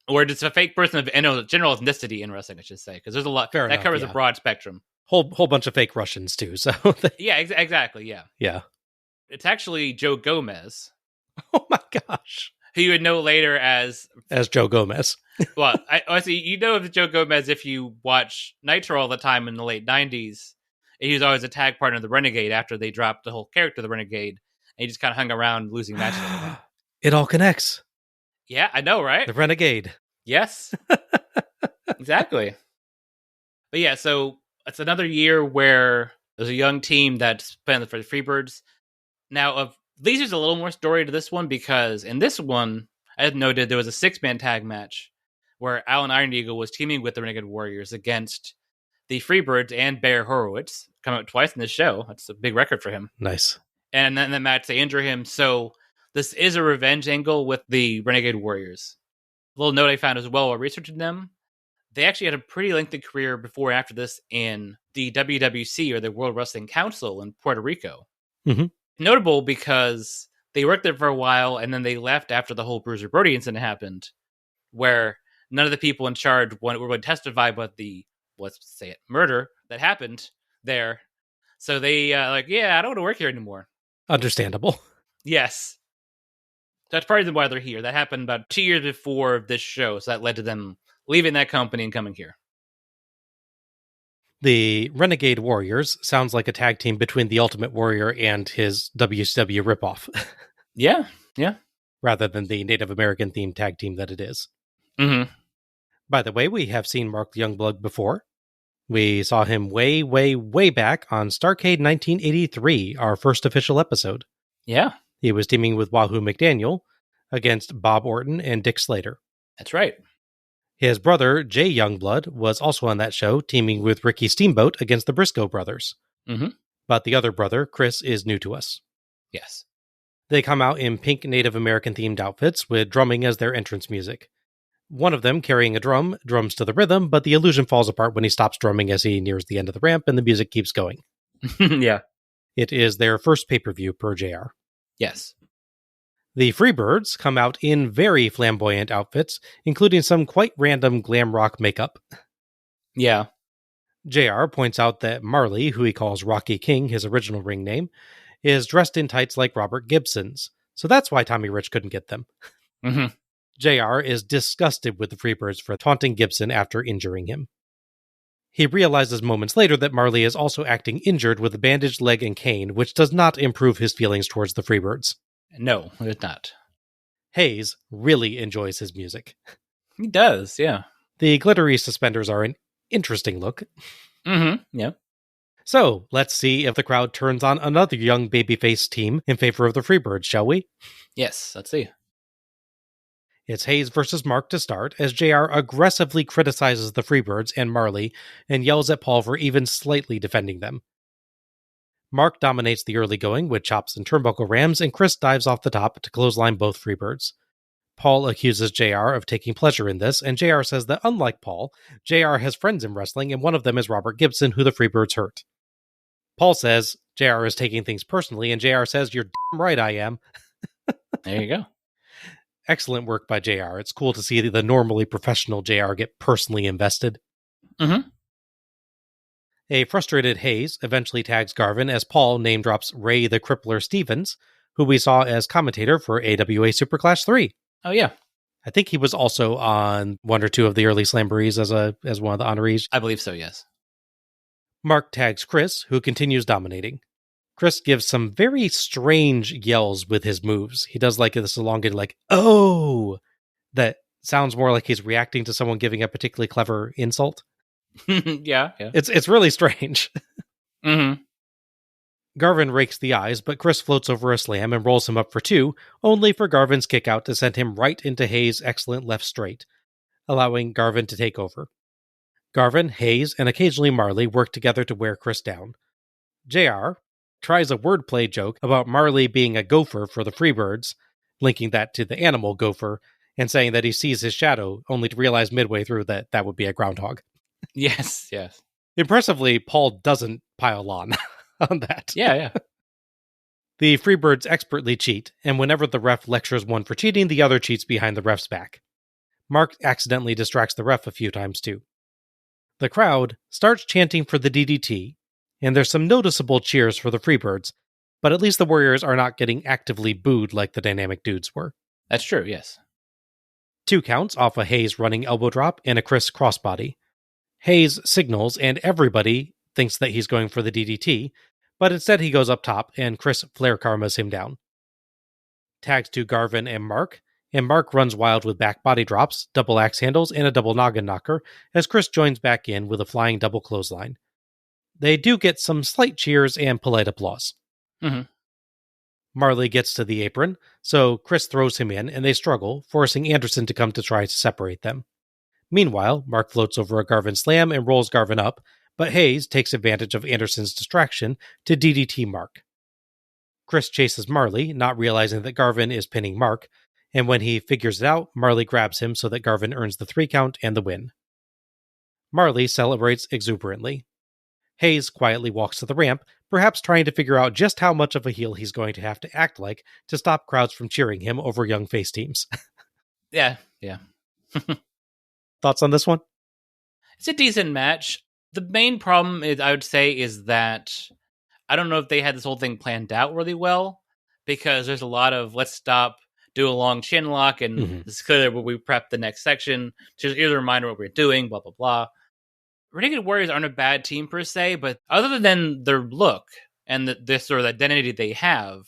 Or just a fake person of general ethnicity in wrestling, I should say. Because there's a lot. That covers a broad spectrum. Whole bunch of fake Russians, too. So yeah, exactly, yeah. Yeah. It's actually Joe Gomez. Oh my gosh. Who you would know later as Joe Gomez. Well, honestly, of Joe Gomez if you watch Nitro all the time in the late 90s. He was always a tag partner of the Renegade after they dropped the whole character of the Renegade. And he just kind of hung around losing matches. It all connects. Yeah, I know, right? The Renegade. Yes. Exactly. But yeah, so it's another year where there's a young team that's playing for the Freebirds. Now, these is a little more story to this one because in this one, I had noted there was a 6-man tag match where Alan Iron Eagle was teaming with the Renegade Warriors against the Freebirds and Bear Horowitz. Come out twice in this show. That's a big record for him. Nice. And then in the match, they injure him. So this is a revenge angle with the Renegade Warriors. A little note I found as well while researching them. They actually had a pretty lengthy career before and after this in the WWC, or the World Wrestling Council in Puerto Rico. Mm-hmm. Notable because they worked there for a while and then they left after the whole Bruiser Brody incident happened, where none of the people in charge would testify about the, let's say it, murder that happened there. So they I don't want to work here anymore. Understandable. Yes. That's part of the why they're here. That happened about 2 years before this show, so that led to them leaving that company and coming here. The Renegade Warriors sounds like a tag team between the Ultimate Warrior and his WCW ripoff. Yeah. Rather than the Native American themed tag team that it is. Mm-hmm. By the way, we have seen Mark Youngblood before. We saw him way, way, way back on Starrcade 1983, our first official episode. Yeah. He was teaming with Wahoo McDaniel against Bob Orton and Dick Slater. That's right. His brother, Jay Youngblood, was also on that show, teaming with Ricky Steamboat against the Briscoe brothers. Mm-hmm. But the other brother, Chris, is new to us. Yes. They come out in pink Native American-themed outfits with drumming as their entrance music. One of them, carrying a drum, drums to the rhythm, but the illusion falls apart when he stops drumming as he nears the end of the ramp, and the music keeps going. Yeah. It is their first pay-per-view per JR. Yes. The Freebirds come out in very flamboyant outfits, including some quite random glam rock makeup. Yeah. JR points out that Marley, who he calls Rocky King, his original ring name, is dressed in tights like Robert Gibson's. So that's why Tommy Rich couldn't get them. Mm-hmm. JR is disgusted with the Freebirds for taunting Gibson after injuring him. He realizes moments later that Marley is also acting injured with a bandaged leg and cane, which does not improve his feelings towards the Freebirds. No, it's not. Hayes really enjoys his music. He does, yeah. The glittery suspenders are an interesting look. Mm-hmm, yeah. So, let's see if the crowd turns on another young babyface team in favor of the Freebirds, shall we? Yes, let's see. It's Hayes versus Mark to start, as JR aggressively criticizes the Freebirds and Marley and yells at Paul for even slightly defending them. Mark dominates the early going with chops and turnbuckle rams, and Chris dives off the top to clothesline both Freebirds. Paul accuses JR of taking pleasure in this, and JR says that unlike Paul, JR has friends in wrestling, and one of them is Robert Gibson, who the Freebirds hurt. Paul says JR is taking things personally, and JR says, "You're damn right I am." There you go. Excellent work by JR. It's cool to see the normally professional JR get personally invested. Mm-hmm. A frustrated Hayes eventually tags Garvin as Paul name drops Ray the Crippler Stevens, who we saw as commentator for AWA Superclash 3. Oh, yeah. I think he was also on one or two of the early Slamborees as one of the honorees. I believe so, yes. Mark tags Chris, who continues dominating. Chris gives some very strange yells with his moves. He does like this elongated, like, "Oh!" that sounds more like he's reacting to someone giving a particularly clever insult. Yeah. It's really strange. Mm-hmm. Garvin rakes the eyes, but Chris floats over a slam and rolls him up for 2, only for Garvin's kick out to send him right into Hayes' excellent left straight, allowing Garvin to take over. Garvin, Hayes, and occasionally Marley work together to wear Chris down. JR tries a wordplay joke about Marley being a gopher for the Freebirds, linking that to the animal gopher, and saying that he sees his shadow, only to realize midway through that that would be a groundhog. Yes. Impressively, Paul doesn't pile on that. Yeah. The Freebirds expertly cheat, and whenever the ref lectures one for cheating, the other cheats behind the ref's back. Mark accidentally distracts the ref a few times too. The crowd starts chanting for the DDT, and there's some noticeable cheers for the Freebirds, but at least the Warriors are not getting actively booed like the Dynamic Dudes were. That's true, yes. 2 counts off a Hayes running elbow drop and a Chris crossbody. Hayes signals, and everybody thinks that he's going for the DDT, but instead he goes up top, and Chris Flair karmas him down. Tags to Garvin and Mark runs wild with back body drops, double axe handles, and a double noggin knocker, as Chris joins back in with a flying double clothesline. They do get some slight cheers and polite applause. Mm-hmm. Marley gets to the apron, so Chris throws him in, and they struggle, forcing Anderson to come to try to separate them. Meanwhile, Mark floats over a Garvin slam and rolls Garvin up, but Hayes takes advantage of Anderson's distraction to DDT Mark. Chris chases Marley, not realizing that Garvin is pinning Mark, and when he figures it out, Marley grabs him so that Garvin earns the 3 count and the win. Marley celebrates exuberantly. Hayes quietly walks to the ramp, perhaps trying to figure out just how much of a heel he's going to have to act like to stop crowds from cheering him over young face teams. Yeah. Thoughts on this one? It's a decent match. The main problem is, I would say, is that I don't know if they had this whole thing planned out really well, because there's a lot of let's stop, do a long chin lock, and this is clearly where we prep the next section. Just here's a reminder what we're doing, blah, blah, blah. Renegade Warriors aren't a bad team per se, but other than their look and this sort of identity they have,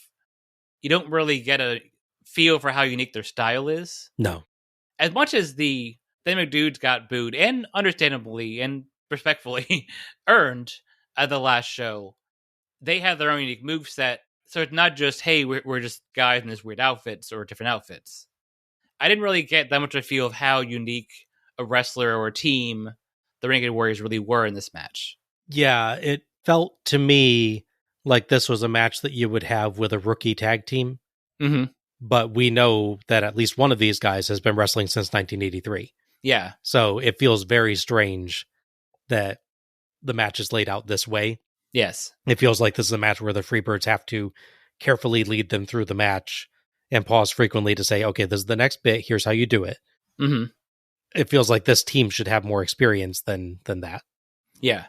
you don't really get a feel for how unique their style is. No. As much as the Dynamic Dudes got booed, and understandably and respectfully earned at the last show, they have their own unique moveset. So it's not just, hey, we're just guys in this weird outfits or different outfits. I didn't really get that much of a feel of how unique a wrestler or a team the Renegade Warriors really were in this match. Yeah, it felt to me like this was a match that you would have with a rookie tag team. Mm-hmm. But we know that at least one of these guys has been wrestling since 1983. Yeah. So it feels very strange that the match is laid out this way. Yes. It feels like this is a match where the Freebirds have to carefully lead them through the match and pause frequently to say, okay, this is the next bit. Here's how you do it. Mm-hmm. It feels like this team should have more experience than that. Yeah.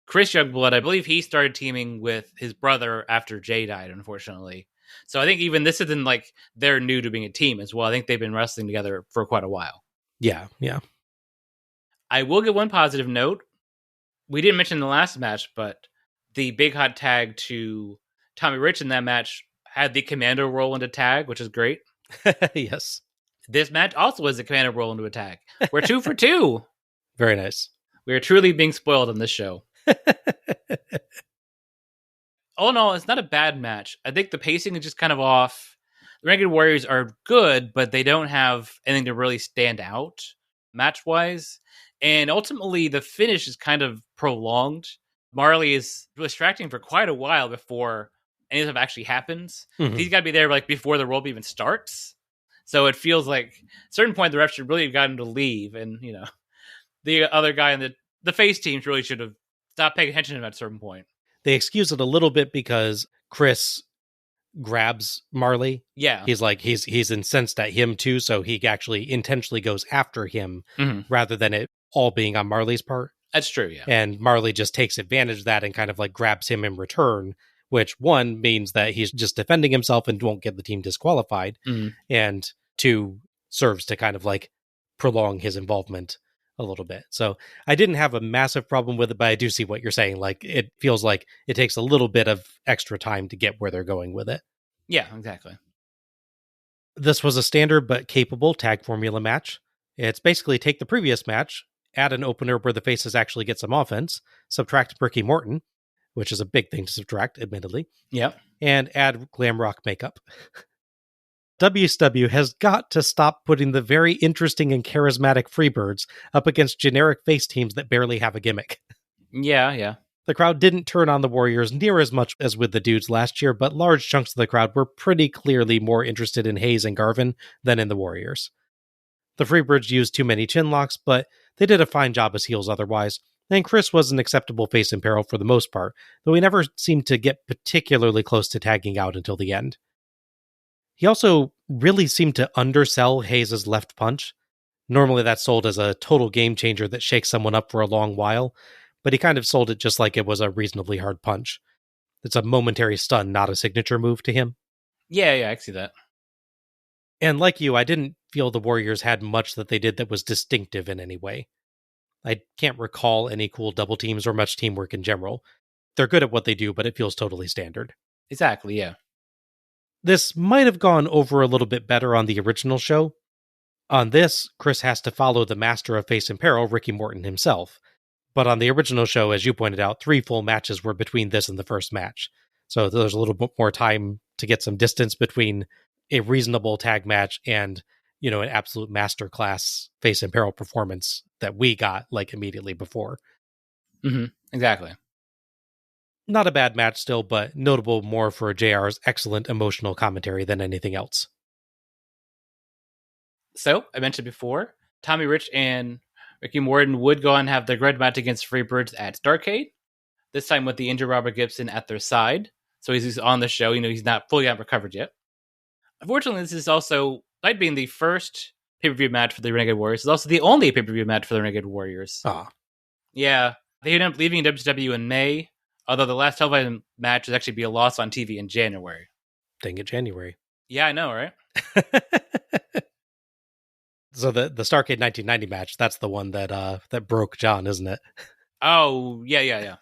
Chris Youngblood, I believe he started teaming with his brother after Jay died, unfortunately. So I think even this isn't like they're new to being a team as well. I think they've been wrestling together for quite a while. Yeah. I will give one positive note. We didn't mention the last match, but the big hot tag to Tommy Rich in that match had the commando roll into tag, which is great. Yes. This match also has a commando roll into a tag. We're 2 for 2. Very nice. We are truly being spoiled on this show. All in all, it's not a bad match. I think the pacing is just kind of off. The Renegade Warriors are good, but they don't have anything to really stand out match-wise. And ultimately, the finish is kind of prolonged. Marley is distracting for quite a while before any of it actually happens. Mm-hmm. He's got to be there like before the roll even starts. So it feels like at a certain point the ref should really have gotten him to leave. And, the other guy in the face teams really should have stopped paying attention to him at a certain point. They excuse it a little bit because Chris grabs Marley. Yeah. He's like, he's incensed at him too, so he actually intentionally goes after him rather than it all being on Marley's part. That's true, yeah. And Marley just takes advantage of that and kind of like grabs him in return, which one means that he's just defending himself and won't get the team disqualified. And two, serves to kind of like prolong his involvement a little bit. So I didn't have a massive problem with it, but I do see what you're saying. Like, it feels like it takes a little bit of extra time to get where they're going with it. Yeah, exactly. This was a standard but capable tag formula match. It's basically take the previous match, add an opener where the faces actually get some offense, subtract Ricky Morton, which is a big thing to subtract, admittedly. Yeah. And add glam rock makeup. WCW has got to stop putting the very interesting and charismatic Freebirds up against generic face teams that barely have a gimmick. Yeah. The crowd didn't turn on the Warriors near as much as with the dudes last year, but large chunks of the crowd were pretty clearly more interested in Hayes and Garvin than in the Warriors. The Freebirds used too many chin locks, but they did a fine job as heels otherwise, and Chris was an acceptable face in peril for the most part, though he never seemed to get particularly close to tagging out until the end. He also really seemed to undersell Hayes' left punch. Normally that's sold as a total game changer that shakes someone up for a long while, but he kind of sold it just like it was a reasonably hard punch. It's a momentary stun, not a signature move to him. Yeah, I can see that. And like you, I didn't feel the Warriors had much that they did that was distinctive in any way. I can't recall any cool double teams or much teamwork in general. They're good at what they do, but it feels totally standard. Exactly, yeah. This might have gone over a little bit better on the original show. On this, Chris has to follow the master of face in peril, Ricky Morton himself. But on the original show, as you pointed out, 3 full matches were between this and the first match. So there's a little bit more time to get some distance between a reasonable tag match and, an absolute masterclass face in peril performance that we got like immediately before. Exactly. Not a bad match still, but notable more for JR's excellent emotional commentary than anything else. So, I mentioned before, Tommy Rich and Ricky Morton would go on and have their grudge match against Freebirds at Starrcade. This time with the injured Robert Gibson at their side. So he's on the show, he's not fully out recovered yet. Unfortunately, this is also, like being the first pay-per-view match for the Renegade Warriors, it's also the only pay-per-view match for the Renegade Warriors. Yeah, they ended up leaving WCW in May, although the last televised match would actually be a loss on TV in January. Dang it, January. Yeah, I know, right? So the Starrcade 1990 match, that's the one that broke John, isn't it? Oh, yeah.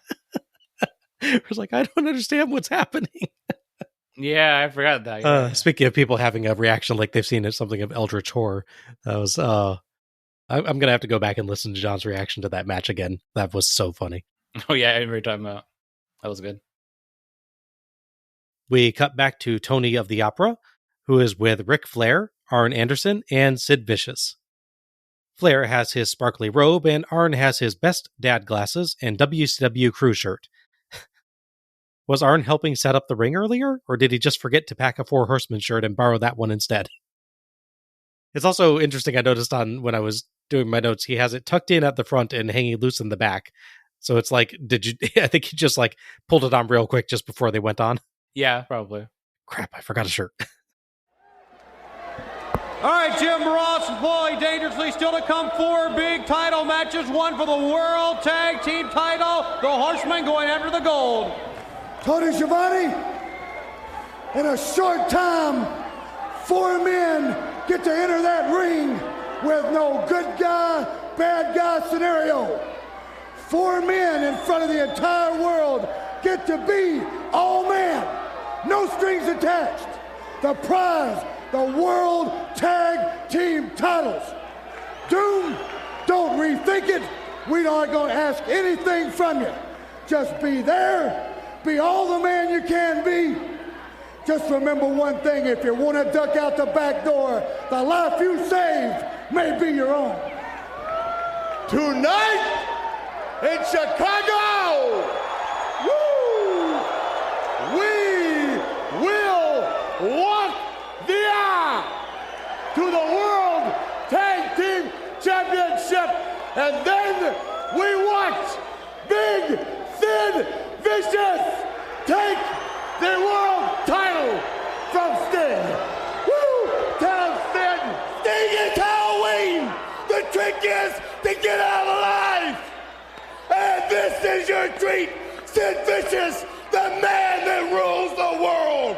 I was like, I don't understand what's happening. Yeah, I forgot that. Yeah. Speaking of people having a reaction like they've seen something of Eldritch Horror, that was, I'm going to have to go back and listen to John's reaction to that match again. That was so funny. Oh, yeah, every time that was good. We cut back to Tony of the Opera, who is with Ric Flair, Arn Anderson, and Sid Vicious. Flair has his sparkly robe, and Arn has his best dad glasses and WCW crew shirt. Was Arn helping set up the ring earlier, or did he just forget to pack a Four Horsemen shirt and borrow that one instead? It's also interesting, I noticed when I was doing my notes, he has it tucked in at the front and hanging loose in the back. So it's like, I think he just like pulled it on real quick just before they went on. Yeah, probably. Crap, I forgot a shirt. All right, Jim Ross and Floyd Dangerously still to come. 4 big title matches. One for the World Tag Team title. The Horsemen going after the gold. Tony Schiavone, in a short time, 4 men get to enter that ring with no good guy, bad guy scenario. 4 men in front of the entire world get to be all men. No strings attached. The prize, the World Tag Team titles. Doom, don't rethink it. We aren't going to ask anything from you. Just be there. Be all the man you can be. Just remember one thing, if you want to duck out the back door, the life you saved may be your own. Tonight in Chicago, we will walk the aisle to the World Tag Team Championship, and then we watch Big Sid Vicious take the world title from Sting. Woo! Tell Sid, Sting is Halloween! The trick is to get out alive! And this is your treat, Sid Vicious, the man that rules the world!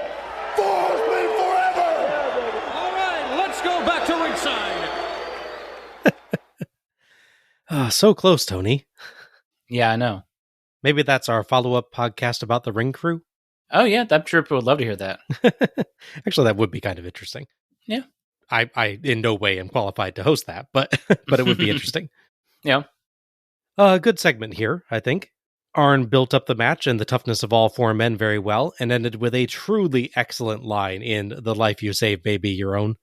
4 Horsemen forever! All right, let's go back to ringside. So close, Tony. Yeah, I know. Maybe that's our follow-up podcast about the ring crew? Oh, yeah, I'm sure people would love to hear that. Actually, that would be kind of interesting. Yeah. I in no way am qualified to host that, but but it would be interesting. Yeah. A good segment here, I think. Arn built up the match and the toughness of all 4 men very well, and ended with a truly excellent line in "The life you save may be your own."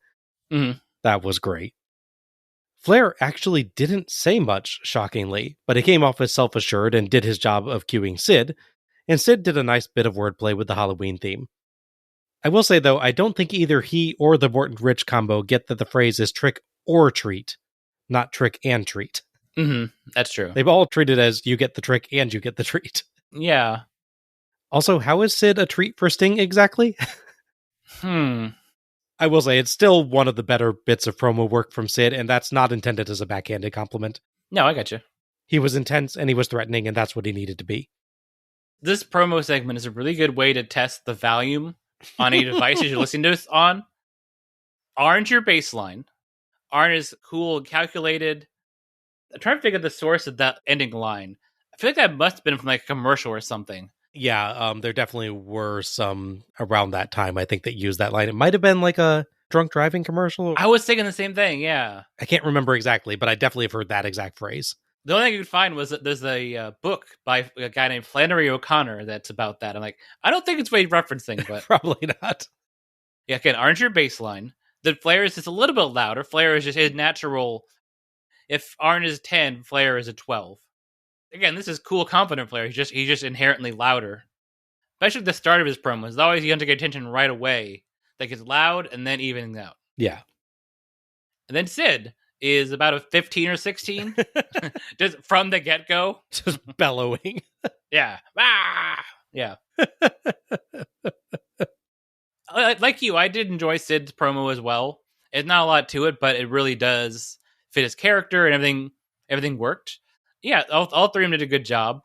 Mm-hmm. That was great. Flair actually didn't say much, shockingly, but he came off as self-assured and did his job of cueing Sid, and Sid did a nice bit of wordplay with the Halloween theme. I will say, though, I don't think either he or the Morton-Rich combo get that the phrase is trick or treat, not trick and treat. Mm-hmm. That's true. They've all treated as you get the trick and you get the treat. Yeah. Also, how is Sid a treat for Sting exactly? I will say, it's still one of the better bits of promo work from Sid, and that's not intended as a backhanded compliment. No, I got you. He was intense and he was threatening, and that's what he needed to be. This promo segment is a really good way to test the volume on any devices you're listening to us on. Arn's your baseline. Arn is cool and calculated. I'm trying to figure out the source of that ending line. I feel like that must have been from like a commercial or something. Yeah, there definitely were some around that time, I think, that used that line. It might have been like a drunk driving commercial. I was thinking the same thing, yeah. I can't remember exactly, but I definitely have heard that exact phrase. The only thing I could find was that there's a book by a guy named Flannery O'Connor that's about that. I'm like, I don't think it's what he's referencing, but Probably not. yeah, again, Arn's your baseline. The Flair is just a little bit louder. Flair is just his natural. If Arn is 10, Flair is a 12. Again, this is cool, confident Flair. He's just inherently louder. Especially at the start of his promos. It's always you have to get attention right away. Like it's loud and then evening out. Yeah. And then Sid is about a 15 or 16. Just from the get-go. Just bellowing. Yeah. Ah! Yeah. Like you, I did enjoy Sid's promo as well. It's not a lot to it, but it really does fit his character and everything worked. Yeah, all 3 of them did a good job.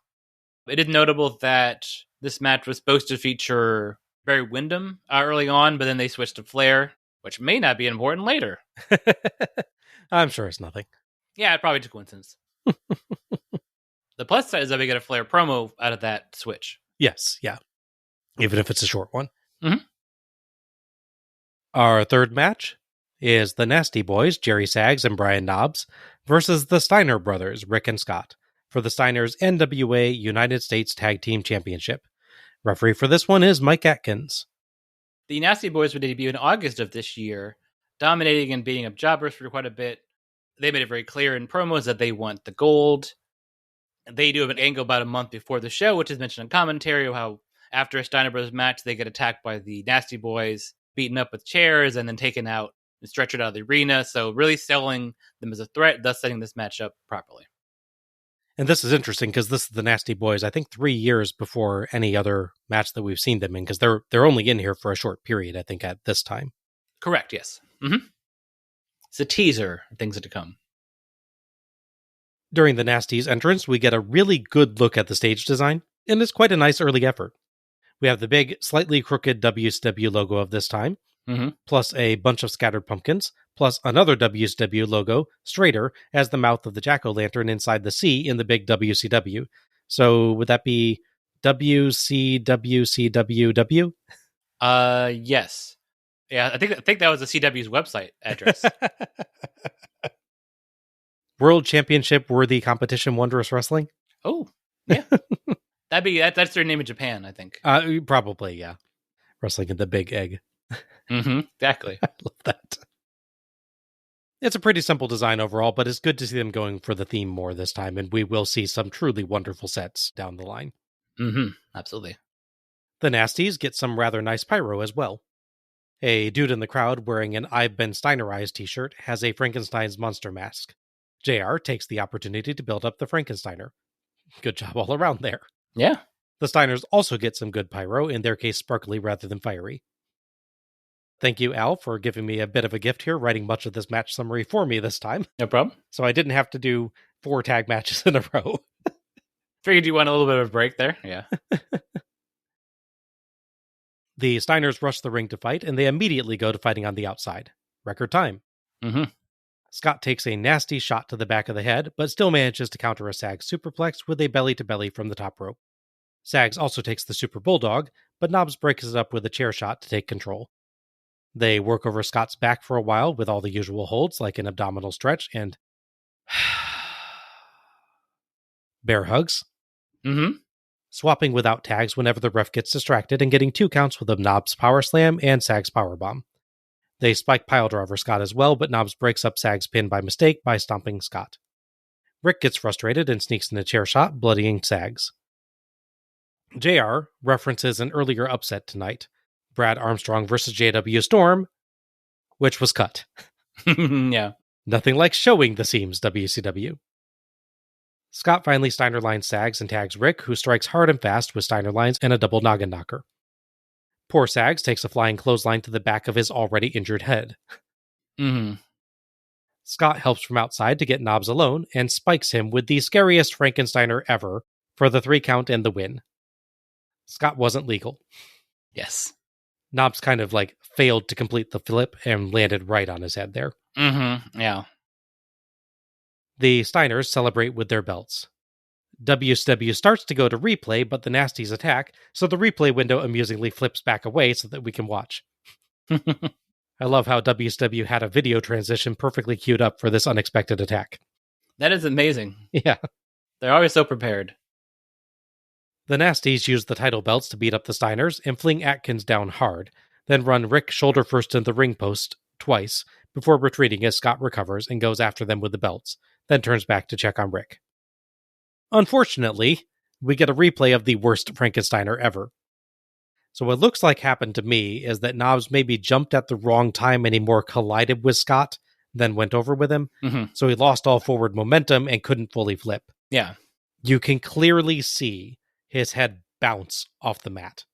It is notable that this match was supposed to feature Barry Windham early on, but then they switched to Flair, which may not be important later. I'm sure it's nothing. Yeah, probably just coincidence. The plus side is that we get a Flair promo out of that switch. Yes, yeah. Even if it's a short one. Mm-hmm. Our third match is the Nasty Boys, Jerry Saggs and Brian Knobbs, versus the Steiner brothers, Rick and Scott, for the Steiner's NWA United States Tag Team Championship. Referee for this one is Mike Atkins. The Nasty Boys would debut in August of this year, dominating and beating up jobbers for quite a bit. They made it very clear in promos that they want the gold. They do have an angle about a month before the show, which is mentioned in commentary, how after a Steiner Brothers match, they get attacked by the Nasty Boys, beaten up with chairs, and then taken out and stretchered out of the arena. So really selling them as a threat, thus setting this match up properly. And this is interesting because this is the Nasty Boys, I think 3 years before any other match that we've seen them in, because they're only in here for a short period, I think, at this time. Correct, yes. Mm-hmm. It's a teaser of things to come. During the Nasties entrance, we get a really good look at the stage design, and it's quite a nice early effort. We have the big, slightly crooked WCW logo of this time, plus a bunch of scattered pumpkins, plus another WCW logo, straighter, as the mouth of the jack-o'-lantern inside the C in the big WCW. So would that be WCWCWW? Yes. Yeah, I think that was the CW's website address. World Championship Worthy Competition Wondrous Wrestling? Oh, yeah. That's their name in Japan, I think. Probably, yeah. Wrestling in the Big Egg. Exactly. I love that. It's a pretty simple design overall, but it's good to see them going for the theme more this time, and we will see some truly wonderful sets down the line. Absolutely. The Nasties get some rather nice pyro as well. A dude in the crowd wearing an I've Been Steinerized t-shirt has a Frankenstein's monster mask. JR takes the opportunity to build up the Frankensteiner. Good job all around there. Yeah. The Steiners also get some good pyro, in their case sparkly rather than fiery. Thank you, Al, for giving me a bit of a gift here, writing much of this match summary for me this time. No problem. So I didn't have to do 4 tag matches in a row. Figured you want a little bit of a break there. Yeah. The Steiners rush the ring to fight, and they immediately go to fighting on the outside. Record time. Scott takes a nasty shot to the back of the head, but still manages to counter a Sags superplex with a belly-to-belly from the top rope. Sags also takes the Super Bulldog, but Knobbs breaks it up with a chair shot to take control. They work over Scott's back for a while with all the usual holds, like an abdominal stretch and bear hugs. Swapping without tags whenever the ref gets distracted and getting 2 counts with a Knobbs power slam and Sags powerbomb. They spike piledriver Scott as well, but Knobbs breaks up Sags' pin by mistake by stomping Scott. Rick gets frustrated and sneaks in a chair shot, bloodying Sags. JR references an earlier upset tonight, Brad Armstrong versus JW Storm, which was cut. Yeah. Nothing like showing the seams, WCW. Scott finally Steiner lines Sags and tags Rick, who strikes hard and fast with Steiner lines and a double noggin knocker. Poor Sags takes a flying clothesline to the back of his already injured head. Scott helps from outside to get Knobbs alone and spikes him with the scariest Frankensteiner ever for the 3 count and the win. Scott wasn't legal. Yes. Knobbs kind of failed to complete the flip and landed right on his head there. Yeah. The Steiners celebrate with their belts. WCW starts to go to replay, but the Nasties attack, so the replay window amusingly flips back away so that we can watch. I love how WCW had a video transition perfectly queued up for this unexpected attack. That is amazing. Yeah. They're always so prepared. The Nasties use the title belts to beat up the Steiners and fling Atkins down hard, then run Rick shoulder first into the ring post twice before retreating as Scott recovers and goes after them with the belts, then turns back to check on Rick. Unfortunately, we get a replay of the worst Frankensteiner ever. So what looks like happened to me is that Knobbs maybe jumped at the wrong time and he more collided with Scott than went over with him. So he lost all forward momentum and couldn't fully flip. Yeah. You can clearly see his head bounce off the mat.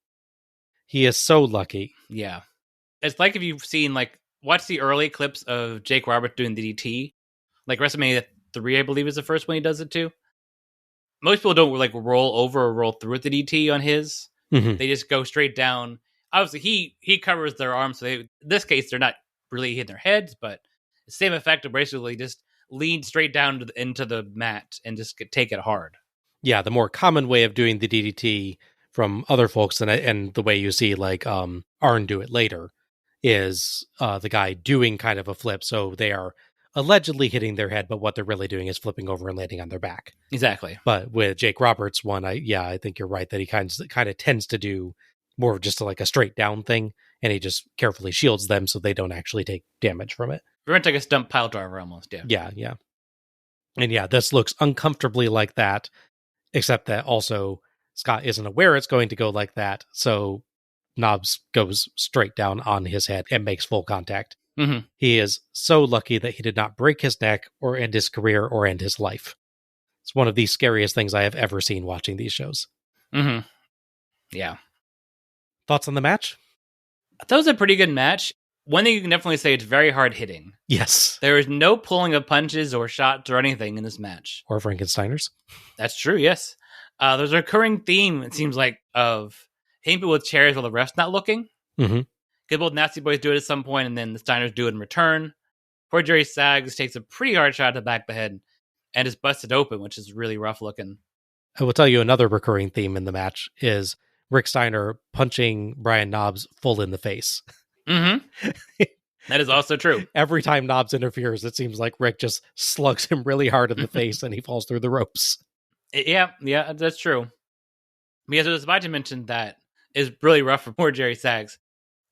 He is so lucky. Yeah. It's like if you've seen, watch the early clips of Jake Roberts doing the DT. WrestleMania 3, I believe, is the first one he does it too. Most people don't roll over or roll through with the DT on his. They just go straight down. Obviously, he covers their arms. So in this case, they're not really hitting their heads, but the same effect of basically just lean straight down into the mat and just take it hard. Yeah, the more common way of doing the DDT from other folks and the way you see Arn do it later is the guy doing kind of a flip. So they are allegedly hitting their head, but what they're really doing is flipping over and landing on their back. Exactly. But with Jake Roberts one, I think you're right that he kind of tends to do more of just a straight down thing, and he just carefully shields them so they don't actually take damage from it. We're like a stump pile driver almost, yeah. Yeah. And yeah, this looks uncomfortably like that, except that also Scott isn't aware it's going to go like that, so Knobbs goes straight down on his head and makes full contact. He is so lucky that he did not break his neck or end his career or end his life. It's one of the scariest things I have ever seen watching these shows. Yeah. Thoughts on the match? That was a pretty good match. one thing you can definitely say, it's very hard hitting. Yes. There is no pulling of punches or shots or anything in this match. Or Frankensteiners. That's true, yes. There's a recurring theme, it seems like, of hitting people with chairs while the ref's not looking. Mm-hmm. Because both Nasty Boys do it at some point, and then the Steiners do it in return. Poor Jerry Sags takes a pretty hard shot to the back of the head and is busted open, which is really rough looking. I will tell you another recurring theme in the match is Rick Steiner punching Brian Knobbs full in the face. Mm-hmm. That is also true. Every time Knobbs interferes, it seems like Rick just slugs him really hard in the face and he falls through the ropes. Yeah, that's true. Because I was about to mention that is really rough for poor Jerry Sags.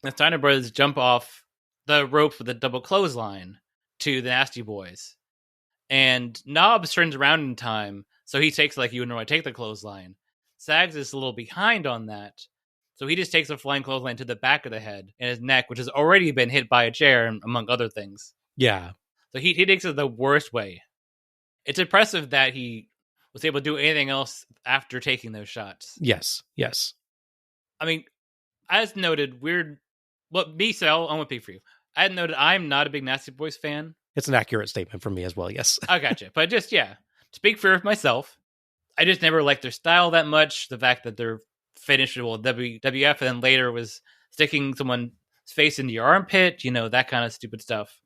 The Steiner brothers jump off the ropes with a double clothesline to the Nasty Boys. And Knobbs turns around in time, so he takes like you would normally take the clothesline. Sags is a little behind on that, so he just takes a flying clothesline to the back of the head and his neck, which has already been hit by a chair, among other things. Yeah. So he takes it the worst way. It's impressive that he was able to do anything else after taking those shots. Yes. I mean, as noted, I'll speak for you. I had noted I'm not a big Nasty Boys fan. It's an accurate statement from me as well, yes. I gotcha. But just, speak for myself. I just never liked their style that much. The fact that they're finished with WWF and then later was sticking someone's face into your armpit, that kind of stupid stuff.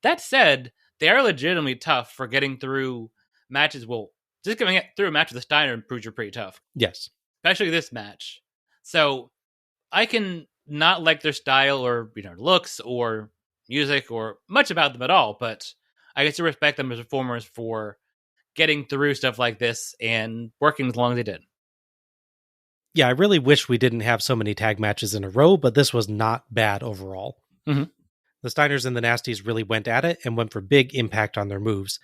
That said, they are legitimately tough for getting through matches. Well, just getting through a match with the Steiner proves you're pretty tough. Yes. Especially this match. So I can not like their style or looks or music or much about them at all, but I get to respect them as performers for getting through stuff like this and working as long as they did. Yeah, I really wish we didn't have so many tag matches in a row, but this was not bad overall. Mm-hmm. The Steiners and the Nasties really went at it and went for big impact on their moves.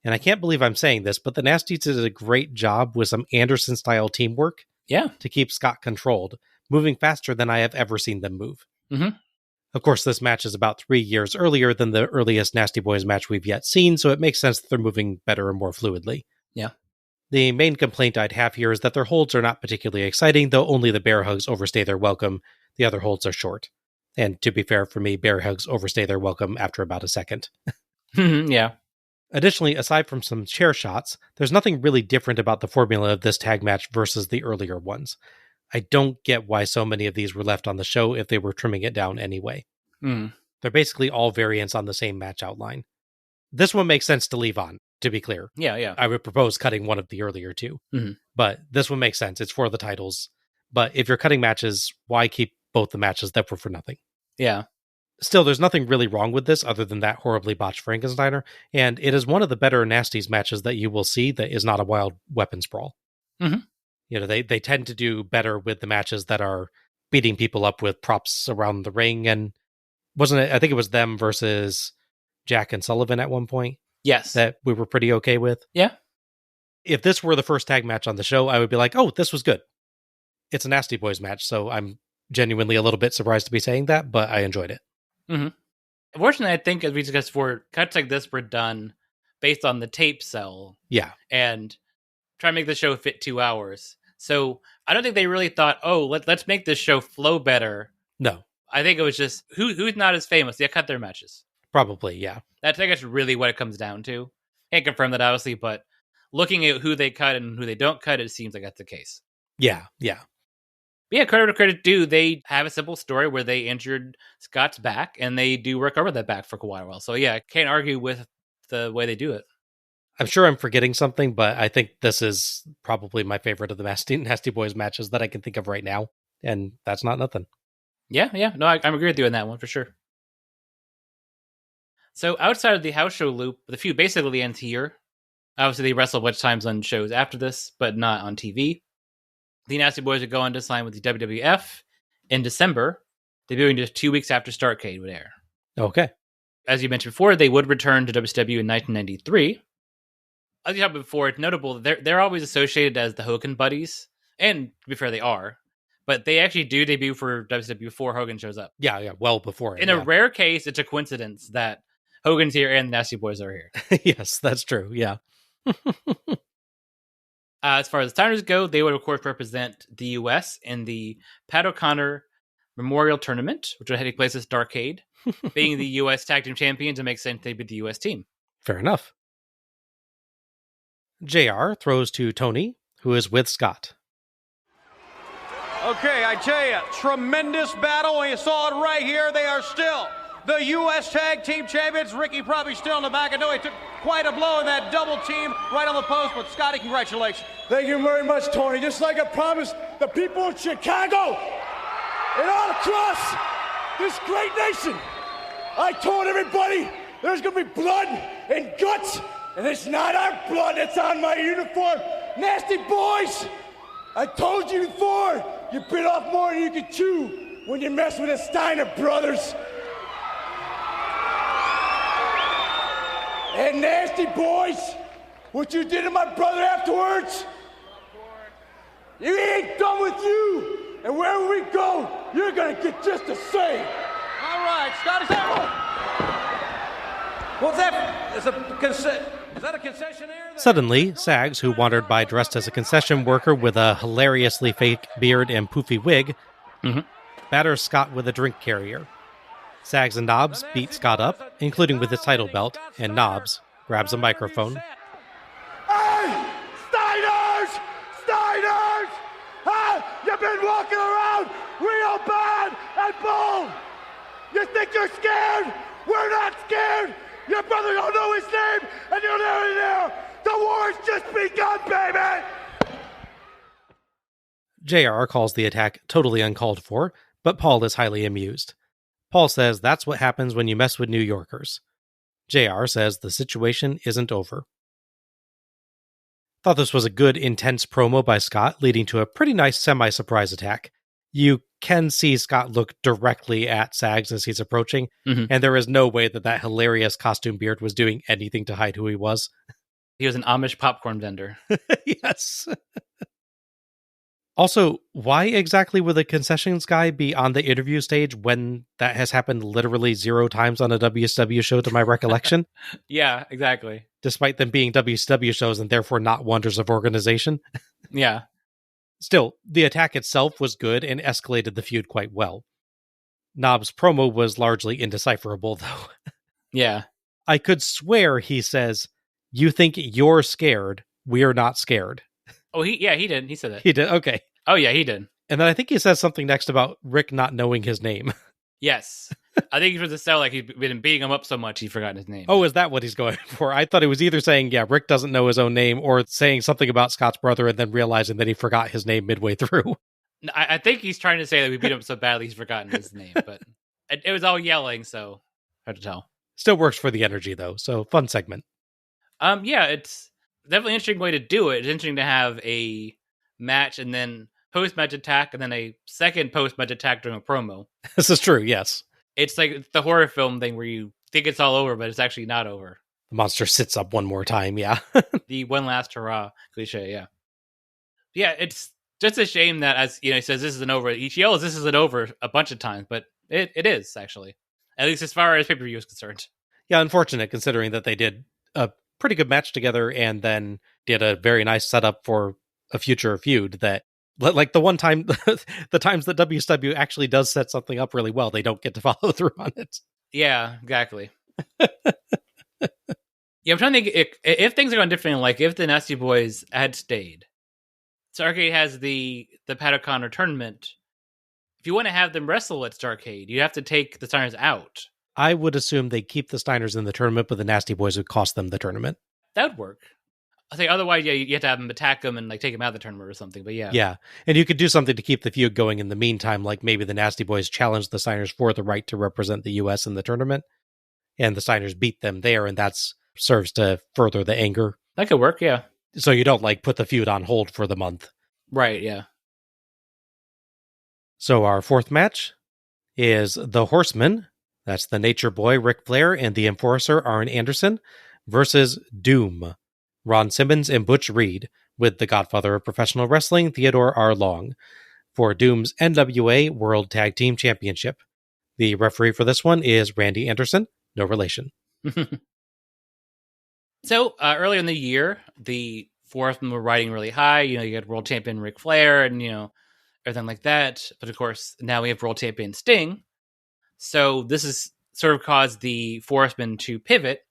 And I can't believe I'm saying this, but the Nasties did a great job with some Anderson-style teamwork to keep Scott controlled, moving faster than I have ever seen them move. Mm-hmm. Of course, this match is about 3 years earlier than the earliest Nasty Boys match we've yet seen, so it makes sense that they're moving better and more fluidly. Yeah. The main complaint I'd have here is that their holds are not particularly exciting, though only the bear hugs overstay their welcome. The other holds are short. And to be fair, for me, bear hugs overstay their welcome after about a second. Yeah. Additionally, aside from some chair shots, there's nothing really different about the formula of this tag match versus the earlier ones. I don't get why so many of these were left on the show if they were trimming it down anyway. Mm. They're basically all variants on the same match outline. This one makes sense to leave on, to be clear. Yeah. I would propose cutting one of the earlier two. Mm-hmm. But this one makes sense. It's for the titles. But if you're cutting matches, why keep both the matches that were for nothing? Yeah. Still, there's nothing really wrong with this other than that horribly botched Frankensteiner, and it is one of the better Nasties matches that you will see that is not a wild weapons brawl. Mm-hmm. They tend to do better with the matches that are beating people up with props around the ring, and wasn't it? I think it was them versus Jack and Sullivan at one point. Yes. That we were pretty okay with. Yeah. If this were the first tag match on the show, I would be like, oh, this was good. It's a Nasty Boys match, so I'm genuinely a little bit surprised to be saying that, but I enjoyed it. Mm-hmm. Unfortunately, I think, as we discussed before, cuts like this were done based on the tape cell. Yeah. And try to make the show fit 2 hours. So I don't think they really thought, oh, let's make this show flow better. No. I think it was just, who's not as famous? They cut their matches. Probably, yeah. That's, I guess, really what it comes down to. Can't confirm that, obviously, but looking at who they cut and who they don't cut, it seems like that's the case. Yeah. But yeah, credit to credit due, they have a simple story where they injured Scott's back, and they do recover that back for quite a while. So yeah, I can't argue with the way they do it. I'm sure I'm forgetting something, but I think this is probably my favorite of the Nasty Boys matches that I can think of right now, and that's not nothing. Yeah. No, I agree with you on that one for sure. So outside of the house show loop, the feud basically ends here. Obviously, they wrestle a bunch of times on shows after this, but not on TV. The Nasty Boys would go on to sign with the WWF in December, debuting just 2 weeks after Starrcade would air. Okay. As you mentioned before, they would return to WCW in 1993. As you talked before, it's notable that they're always associated as the Hogan Buddies, and to be fair, they are. But they actually do debut for WCW before Hogan shows up. Yeah, well before it. In a rare case, it's a coincidence that Hogan's here and the Nasty Boys are here. Yes, that's true, yeah. As far as the Steiners go, they would, of course, represent the U.S. in the Pat O'Connor Memorial Tournament, which would take place at Starrcade. being the U.S. Tag Team Champions, it makes sense they'd be the U.S. team. Fair enough. JR throws to Tony, who is with Scott. Okay, I tell you, tremendous battle. You saw it right here. They are still the U.S. Tag Team Champions. Ricky probably still in the back. I know he took quite a blow in that double team right on the post, but Scotty, congratulations. Thank you very much, Tony. Just like I promised the people of Chicago and all across this great nation, I told everybody there's going to be blood and guts, and it's not our blood that's on my uniform. Nasty boys, I told you before, you bit off more than you could chew when you mess with the Steiner brothers. And nasty boys, what you did to my brother afterwards, you ain't done with you. And wherever we go, you're gonna get just the same. All right, Scotty. What's that? Is that a concessionaire? Suddenly, Sags, who wandered by dressed as a concession worker with a hilariously fake beard and poofy wig, batters Scott with a drink carrier. Sags and Knobs beat Scott up, including with his title belt, and Knobs grabs a microphone. Hey! Steiners! Steiners! Huh? You've been walking around real bad and bold! You think you're scared? We're not scared! Your brother don't know his name, and you're nearly there! The war's just begun, baby! JR calls the attack totally uncalled for, but Paul is highly amused. Paul says that's what happens when you mess with New Yorkers. JR says the situation isn't over. Thought this was a good, intense promo by Scott, leading to a pretty nice semi-surprise attack. You can see Scott look directly at Sags as he's approaching, and there is no way that hilarious costume beard was doing anything to hide who he was. He was an Amish popcorn vendor. Yes. Also, why exactly would the concessions guy be on the interview stage when that has happened literally 0 times on a WCW show to my recollection? Yeah, exactly. Despite them being WCW shows and therefore not wonders of organization. Yeah. Still, the attack itself was good and escalated the feud quite well. Knobs' promo was largely indecipherable, though. Yeah. I could swear he says, "You think you're scared, we're not scared." Oh, he did. He said that. He did, okay. Oh, yeah, he did. And then I think he says something next about Rick not knowing his name. Yes. I think he was to sound like he'd been beating him up so much he'd forgotten his name. Oh, is that what he's going for? I thought he was either saying, yeah, Rick doesn't know his own name, or saying something about Scott's brother and then realizing that he forgot his name midway through. I think he's trying to say that we beat him so badly he's forgotten his name, but it was all yelling, so hard to tell. Still works for the energy, though, so fun segment. Yeah, it's definitely an interesting way to do it. It's interesting to have a match and then post-match attack and then a second post-match attack during a promo. This is true, yes. It's like the horror film thing where you think it's all over, but it's actually not over. The monster sits up one more time, yeah. The one last hurrah cliche, yeah. Yeah, it's just a shame that, as you know, he says this isn't over. He yells this isn't over a bunch of times, but it is, actually. At least as far as pay-per-view is concerned. Yeah, unfortunate considering that they did a pretty good match together and then did a very nice setup for a future feud that, like the one time, the times that WCW actually does set something up really well, they don't get to follow through on it. Yeah, exactly. Yeah, I'm trying to think if things are going differently, like if the Nasty Boys had stayed. Starrcade has the Pat O'Connor tournament. If you want to have them wrestle at Starrcade, you have to take the Steiners out. I would assume they keep the Steiners in the tournament, but the Nasty Boys would cost them the tournament. That would work. I think otherwise, yeah, you have to have them attack them and like take them out of the tournament or something. But yeah, yeah, and you could do something to keep the feud going in the meantime, like maybe the Nasty Boys challenge the Steiners for the right to represent the U.S. in the tournament, and the Steiners beat them there, and that's serves to further the anger. That could work, yeah. So you don't like put the feud on hold for the month, right? Yeah. So our fourth match is the Horsemen. That's the Nature Boy Ric Flair and the Enforcer Arn Anderson versus Doom, Ron Simmons and Butch Reed, with the godfather of professional wrestling, Theodore R. Long, for Doom's NWA World Tag Team Championship. The referee for this one is Randy Anderson, no relation. So, earlier in the year, the four of them were riding really high. You know, you had world champion Ric Flair and, you know, everything like that. But of course, now we have world champion Sting. So this is sort of caused the Four Horsemen to pivot.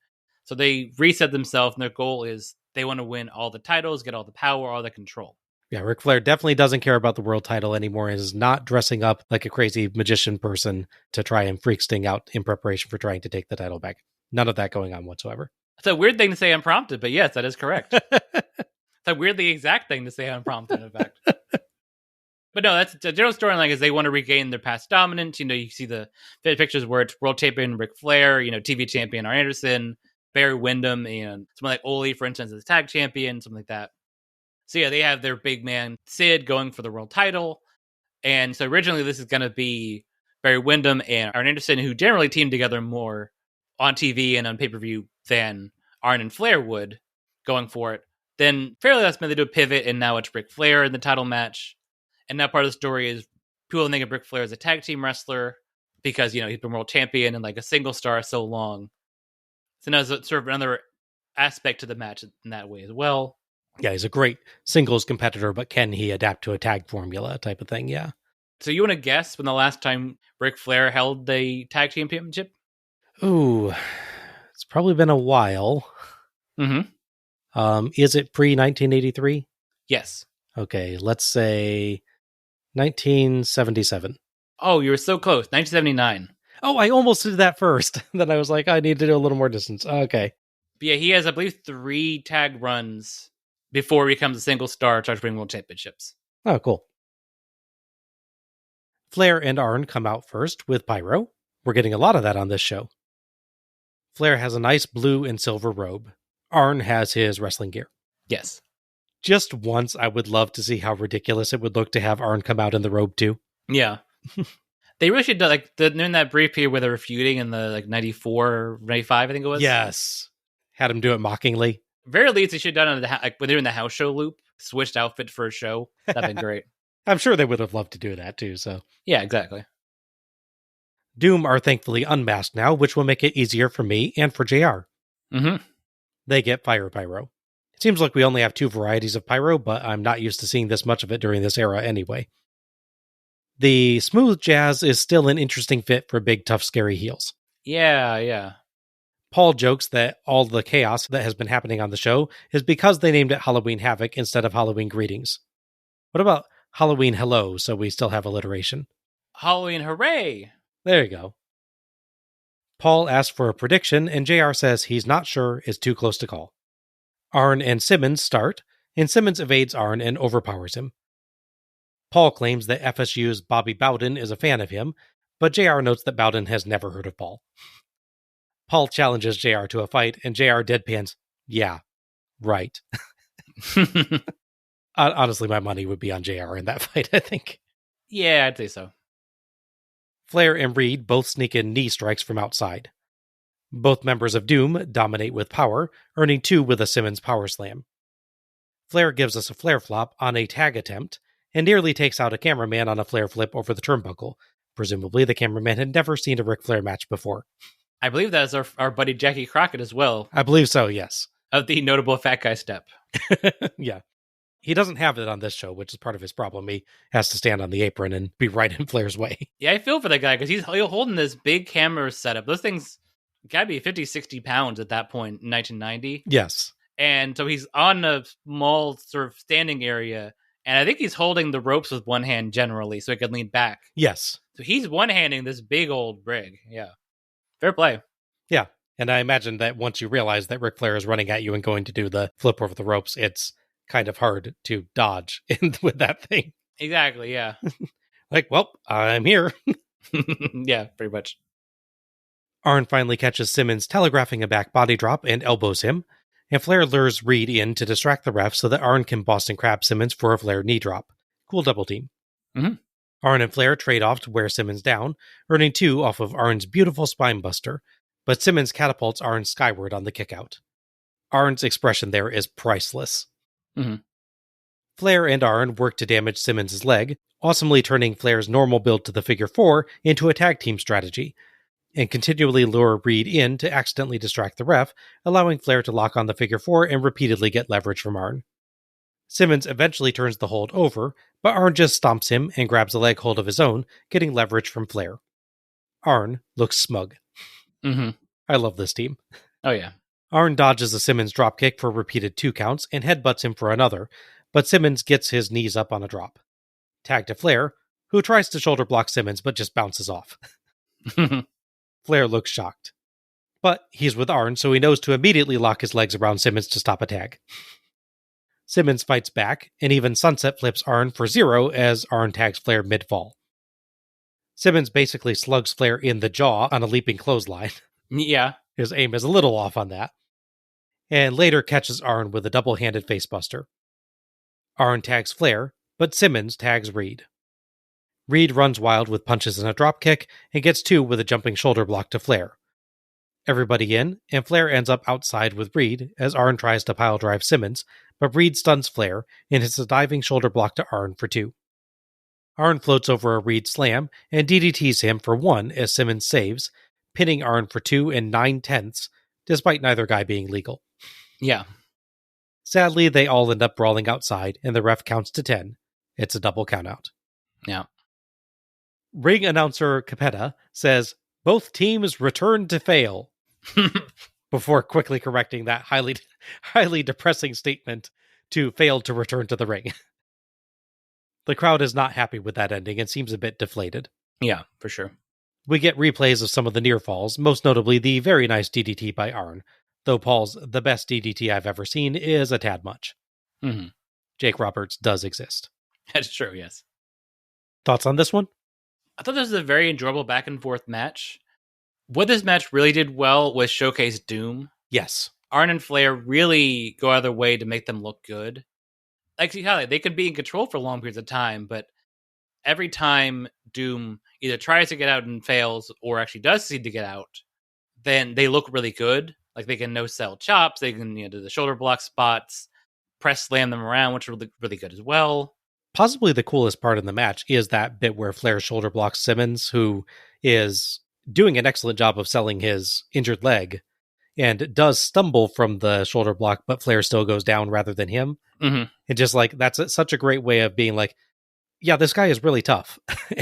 So they reset themselves, and their goal is they want to win all the titles, get all the power, all the control. Yeah, Ric Flair definitely doesn't care about the world title anymore and is not dressing up like a crazy magician person to try and freak Sting out in preparation for trying to take the title back. None of that going on whatsoever. It's a weird thing to say unprompted, but yes, that is correct. It's a weirdly exact thing to say unprompted, in fact. But no, that's the general storyline is they want to regain their past dominance. You see the pictures where it's world champion Ric Flair, TV champion Arn Anderson, Barry Windham, and someone like Ole, for instance, as tag champion, something like that. So yeah, they have their big man Sid going for the world title. And so originally this is going to be Barry Windham and Arn Anderson, who generally team together more on TV and on pay-per-view than Arn and Flair would, going for it. Then fairly last minute they do a pivot, and now it's Ric Flair in the title match. And that part of the story is people think of Ric Flair as a tag team wrestler because, he's been world champion and like a single star so long. So now there's sort of another aspect to the match in that way as well. Yeah, he's a great singles competitor, but can he adapt to a tag formula type of thing? Yeah. So you want to guess when the last time Ric Flair held the tag team championship? Ooh, it's probably been a while. Mm-hmm. Is it pre-1983? Yes. Okay, let's say 1977. Oh, you were so close. 1979. Oh, I almost did that first. Then I was like, I need to do a little more distance. Okay. But yeah, he has, I believe, 3 tag runs before he becomes a single star, starts winning world championships. Oh, cool. Flair and Arn come out first with pyro. We're getting a lot of that on this show. Flair has a nice blue and silver robe. Arn has his wrestling gear. Yes. Just once, I would love to see how ridiculous it would look to have Arn come out in the robe too. Yeah. They really should do, during that brief period where they were feuding in the 94, 95, I think it was. Yes. Had him do it mockingly. Very least they should have done it when they were in the house show loop, switched outfit for a show. That'd been great. I'm sure they would have loved to do that too, so. Yeah, exactly. Doom are thankfully unmasked now, which will make it easier for me and for JR. Mm-hmm. They get fire pyro. It seems like we only have 2 varieties of pyro, but I'm not used to seeing this much of it during this era anyway. The smooth jazz is still an interesting fit for big, tough, scary heels. Yeah. Paul jokes that all the chaos that has been happening on the show is because they named it Halloween Havoc instead of Halloween Greetings. What about Halloween Hello, so we still have alliteration? Halloween Hooray! There you go. Paul asks for a prediction, and JR says he's not sure, it's too close to call. Arn and Simmons start, and Simmons evades Arn and overpowers him. Paul claims that FSU's Bobby Bowden is a fan of him, but JR notes that Bowden has never heard of Paul. Paul challenges JR to a fight, and JR deadpans, yeah, right. Honestly, my money would be on JR in that fight, I think. Yeah, I'd say so. Flair and Reed both sneak in knee strikes from outside. Both members of Doom dominate with power, earning 2 with a Simmons power slam. Flair gives us a Flair flop on a tag attempt, and nearly takes out a cameraman on a Flair flip over the turnbuckle. Presumably, the cameraman had never seen a Ric Flair match before. I believe that's our buddy Jackie Crockett as well. I believe so, yes. Of the notable fat guy step. Yeah. He doesn't have it on this show, which is part of his problem. He has to stand on the apron and be right in Flair's way. Yeah, I feel for that guy because he's holding this big camera setup. Those things gotta be 50, 60 pounds at that point in 1990. Yes. And so he's on a small sort of standing area, and I think he's holding the ropes with one hand generally so he can lean back. Yes. So he's one-handing this big old rig. Yeah. Fair play. Yeah. And I imagine that once you realize that Ric Flair is running at you and going to do the flip over the ropes, it's kind of hard to dodge with that thing. Exactly, yeah. Like, well, I'm here. Yeah, pretty much. Arn finally catches Simmons telegraphing a back body drop and elbows him, and Flair lures Reed in to distract the ref so that Arn can Boston Crab Simmons for a Flair knee drop. Cool double team. Mm-hmm. Arn and Flair trade off to wear Simmons down, earning 2 off of Arn's beautiful spine buster, but Simmons catapults Arn skyward on the kickout. Arn's expression there is priceless. Mm-hmm. Flair and Arn work to damage Simmons' leg, awesomely turning Flair's normal build to the figure 4 into a tag team strategy, and continually lure Reed in to accidentally distract the ref, allowing Flair to lock on the figure 4 and repeatedly get leverage from Arn. Simmons eventually turns the hold over, but Arn just stomps him and grabs a leg hold of his own, getting leverage from Flair. Arn looks smug. Mm-hmm. I love this team. Oh, yeah. Arn dodges a Simmons dropkick for repeated 2 counts and headbutts him for another, but Simmons gets his knees up on a drop. Tag to Flair, who tries to shoulder block Simmons but just bounces off. Flair looks shocked. But he's with Arn, so he knows to immediately lock his legs around Simmons to stop a tag. Simmons fights back, and even sunset flips Arn for 0 as Arn tags Flair mid-fall. Simmons basically slugs Flair in the jaw on a leaping clothesline. Yeah. His aim is a little off on that. And later catches Arn with a double-handed facebuster. Arn tags Flair, but Simmons tags Reed. Reed runs wild with punches and a dropkick, and gets 2 with a jumping shoulder block to Flair. Everybody in, and Flair ends up outside with Reed as Arn tries to pile drive Simmons, but Reed stuns Flair and hits a diving shoulder block to Arn for 2. Arn floats over a Reed slam and DDTs him for 1 as Simmons saves, pinning Arn for 2 and 9/10, despite neither guy being legal. Yeah. Sadly, they all end up brawling outside, and the ref counts to 10. It's a double countout. Yeah. Ring announcer Capetta says, "Both teams return to fail," before quickly correcting that highly depressing statement to fail to return to the ring. The crowd is not happy with that ending and seems a bit deflated. Yeah, for sure. We get replays of some of the near falls, most notably the very nice DDT by Arn, though Paul's "the best DDT I've ever seen" is a tad much. Mm-hmm. Jake Roberts does exist. That's true, yes. Thoughts on this one? I thought this was a very enjoyable back and forth match. What this match really did well was showcase Doom. Yes. Arn and Flair really go out of their way to make them look good. Like, see how they can be in control for long periods of time, but every time Doom either tries to get out and fails or actually does succeed to get out, then they look really good. Like, they can no-sell chops, they can do the shoulder block spots, press slam them around, which are really, really good as well. Possibly the coolest part in the match is that bit where Flair shoulder blocks Simmons, who is doing an excellent job of selling his injured leg and does stumble from the shoulder block, but Flair still goes down rather than him. Mm-hmm. And just like, that's such a great way of being like, yeah, this guy is really tough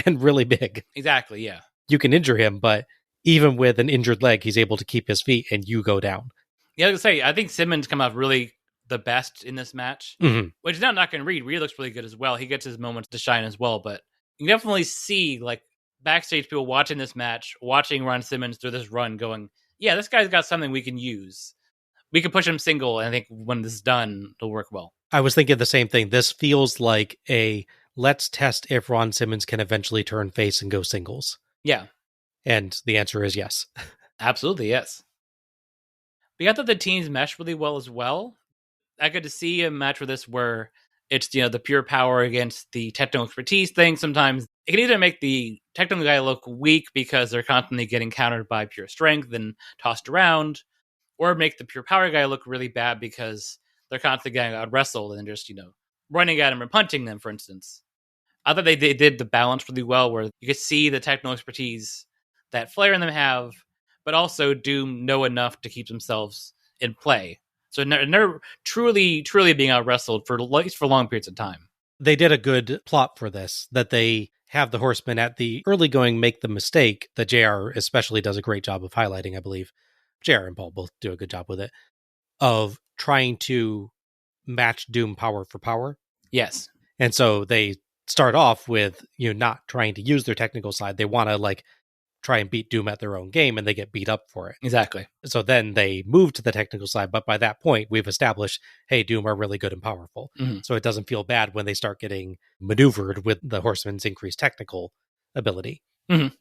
and really big. Exactly, yeah. You can injure him, but even with an injured leg, he's able to keep his feet and you go down. Yeah, I was gonna say, I think Simmons come out really the best in this match, which is not knocking Reed. Reed looks really good as well. He gets his moments to shine as well, but you can definitely see, like, backstage people watching this match, watching Ron Simmons through this run going, yeah, this guy's got something we can use. We can push him single, and I think when this is done, it'll work well. I was thinking the same thing. This feels like a let's test if Ron Simmons can eventually turn face and go singles. Yeah. And the answer is yes. Absolutely, yes. But I thought the teams meshed really well as well. I got to see a match with this where it's, the pure power against the technical expertise thing. Sometimes it can either make the technical guy look weak because they're constantly getting countered by pure strength and tossed around, or make the pure power guy look really bad because they're constantly getting out wrestled and just, running at him or punching them, for instance. I thought they did the balance really well where you could see the technical expertise that Flair and them have, but also Doom know enough to keep themselves in play. So they're truly being out wrestled for at least for long periods of time. They did a good plot for this, that they have the Horsemen at the early going make the mistake that JR especially does a great job of highlighting, I believe. JR and Paul both do a good job with it, of trying to match Doom power for power. Yes. And so they start off with, not trying to use their technical side. They want to try and beat Doom at their own game, and they get beat up for it. Exactly. So then they move to the technical side, but by that point, we've established, hey, Doom are really good and powerful. Mm-hmm. So it doesn't feel bad when they start getting maneuvered with the Horsemen's increased technical ability. Mm-hmm.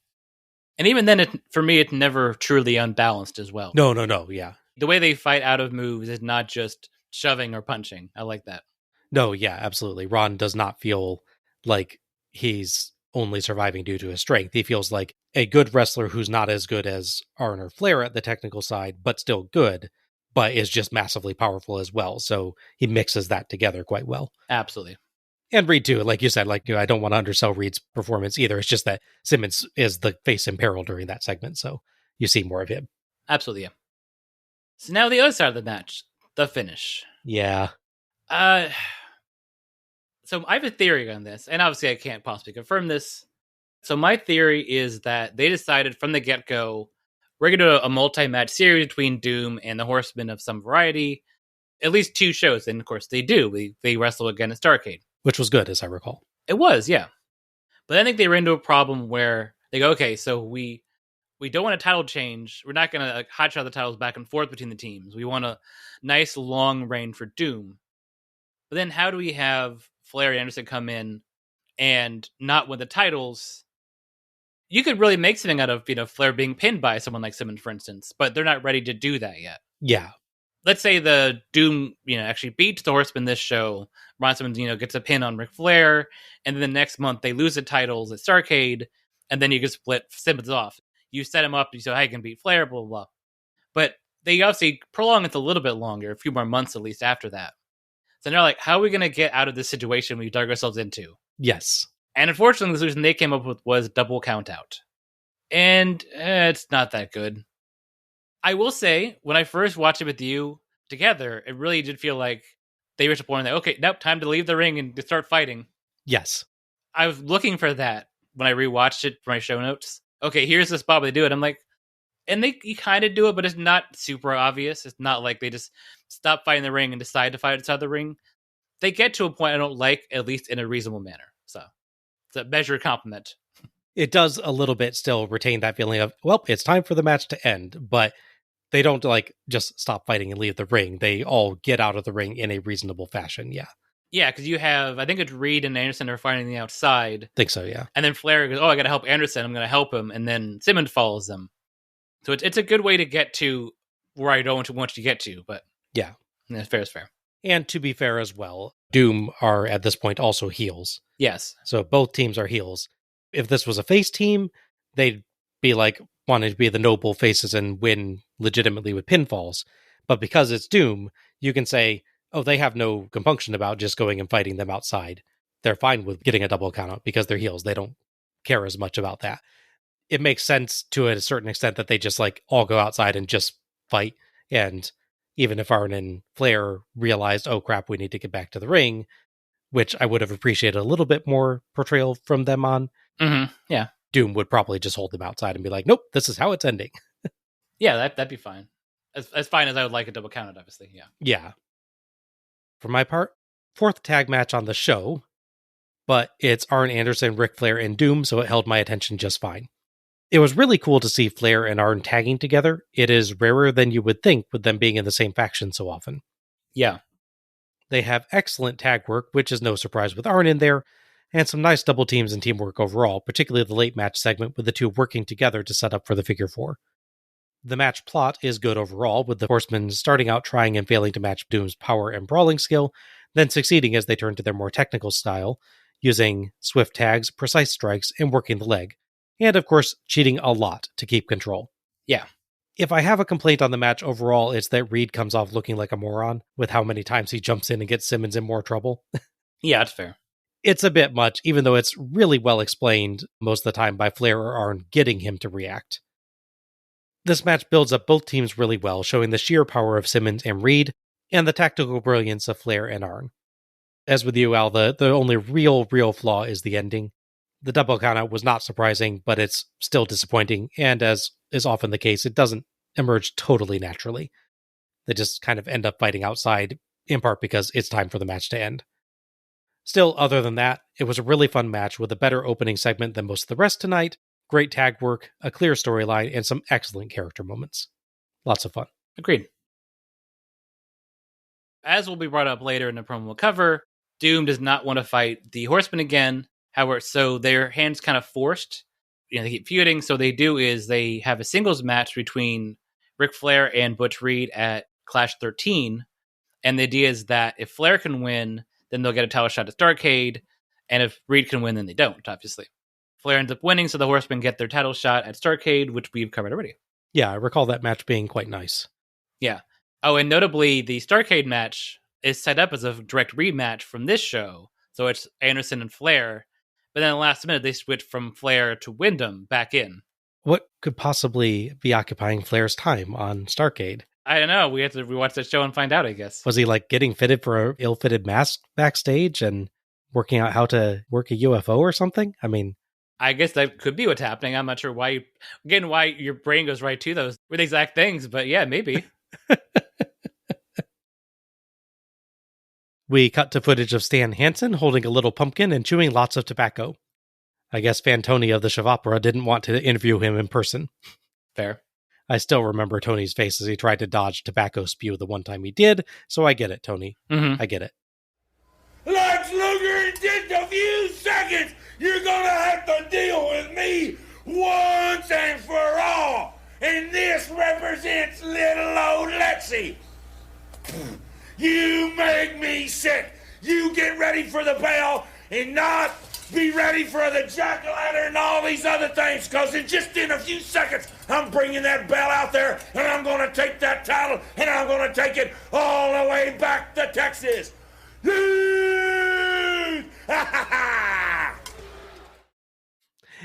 And even then, for me, it's never truly unbalanced as well. No, yeah. The way they fight out of moves is not just shoving or punching. I like that. No, yeah, absolutely. Ron does not feel like he's only surviving due to his strength. He feels like a good wrestler who's not as good as Arn or Flair at the technical side, but still good, but is just massively powerful as well. So he mixes that together quite well. Absolutely. And Reed too, like you said, I don't want to undersell Reed's performance either. It's just that Simmons is the face in peril during that segment, so you see more of him. Absolutely, yeah. So now the other side of the match, the finish. Yeah. So I have a theory on this, and obviously I can't possibly confirm this. So my theory is that they decided from the get-go, we're going to do a multi-match series between Doom and the Horsemen of some variety. At least 2 shows, and of course they do. They wrestle again at Starrcade. Which was good, as I recall. It was, yeah. But I think they ran into a problem where they go, okay, so we don't want a title change. We're not going to hotshot the titles back and forth between the teams. We want a nice long reign for Doom. But then how do we have Flair and Anderson come in and not win the titles? You could really make something out of, Flair being pinned by someone like Simmons, for instance, but they're not ready to do that yet. Yeah. Let's say the Doom, actually beats the Horsemen this show. Ron Simmons, gets a pin on Ric Flair, and then the next month they lose the titles at Starrcade, and then you can split Simmons off. You set him up, you say, I can beat Flair, blah, blah, blah. But they obviously prolong it a little bit longer, a few more months at least after that. So they're like, how are we going to get out of this situation we dug ourselves into? Yes. And unfortunately, the solution they came up with was double count out. And it's not that good. I will say, when I first watched it with you together, it really did feel like they were supporting that, okay, nope, time to leave the ring and to start fighting. Yes. I was looking for that when I rewatched it for my show notes. Okay, here's the spot where they do it. I'm like, and you kind of do it, but it's not super obvious. It's not like they just stop fighting the ring and decide to fight outside the ring. They get to a point I don't like, at least in a reasonable manner. So it's a measured compliment. It does a little bit still retain that feeling of, well, it's time for the match to end, but they don't just stop fighting and leave the ring. They all get out of the ring in a reasonable fashion. Yeah. Yeah, because you have, I think it's Reed and Anderson are fighting the outside. Think so, yeah. And then Flair goes, I got to help Anderson. I'm going to help him. And then Simmons follows them. So it's a good way to get to where I don't want you to get to, but yeah, fair is fair. And to be fair as well, Doom are at this point also heels. Yes. So both teams are heels. If this was a face team, they'd be wanting to be the noble faces and win legitimately with pinfalls. But because it's Doom, you can say, they have no compunction about just going and fighting them outside. They're fine with getting a double count out because they're heels. They don't care as much about that. It makes sense to a certain extent that they just all go outside and just fight. And even if Arn and Flair realized, oh crap, we need to get back to the ring, which I would have appreciated a little bit more portrayal from them on. Mm-hmm. Yeah. Doom would probably just hold them outside and be like, nope, this is how it's ending. Yeah, that'd be fine. As fine as I would like a double counted, obviously. Yeah. Yeah. For my part, 4th tag match on the show, but it's Arn Anderson, Ric Flair, and Doom, so it held my attention just fine. It was really cool to see Flair and Arn tagging together. It is rarer than you would think with them being in the same faction so often. Yeah. They have excellent tag work, which is no surprise with Arn in there, and some nice double teams and teamwork overall, particularly the late match segment with the two working together to set up for the figure 4. The match plot is good overall, with the Horsemen starting out trying and failing to match Doom's power and brawling skill, then succeeding as they turn to their more technical style, using swift tags, precise strikes, and working the leg. And of course, cheating a lot to keep control. Yeah. If I have a complaint on the match overall, it's that Reed comes off looking like a moron with how many times he jumps in and gets Simmons in more trouble. Yeah, that's fair. It's a bit much, even though it's really well explained most of the time by Flair or Arn getting him to react. This match builds up both teams really well, showing the sheer power of Simmons and Reed, and the tactical brilliance of Flair and Arn. As with you, Al, the only real flaw is the ending. The double countout was not surprising, but it's still disappointing, and as is often the case, it doesn't emerge totally naturally. They just kind of end up fighting outside, in part because it's time for the match to end. Still, other than that, it was a really fun match with a better opening segment than most of the rest tonight, great tag work, a clear storyline, and some excellent character moments. Lots of fun. Agreed. As will be brought up later in the promo we'll cover, Doom does not want to fight the Horsemen again. However, so their hands kind of forced. They keep feuding. So they do is they have a singles match between Ric Flair and Butch Reed at Clash 13. And the idea is that if Flair can win, then they'll get a title shot at Starrcade. And if Reed can win, then they don't, obviously. Flair ends up winning, so the Horsemen get their title shot at Starrcade, which we've covered already. Yeah, I recall that match being quite nice. Yeah. Oh, and notably, the Starrcade match is set up as a direct rematch from this show. So it's Anderson and Flair. But then at the last minute, they switch from Flair to Wyndham back in. What could possibly be occupying Flair's time on Starrcade? I don't know. We have to rewatch that show and find out, I guess. Was he getting fitted for an ill-fitted mask backstage and working out how to work a UFO or something? I mean, I guess that could be what's happening. I'm not sure why your brain goes right to those with exact things, but yeah, maybe. We cut to footage of Stan Hansen holding a little pumpkin and chewing lots of tobacco. I guess Fantoni of the Shavapara didn't want to interview him in person. Fair. I still remember Tony's face as he tried to dodge tobacco spew the one time he did, so I get it, Tony. Mm-hmm. I get it. Lex Luger, in just a few seconds, you're gonna have to deal with me once and for all. And this represents little old Lexi. You make me sick. You get ready for the bell and not be ready for the jack-o'-lantern and all these other things, because in a few seconds, I'm bringing that bell out there, and I'm going to take that title, and I'm going to take it all the way back to Texas.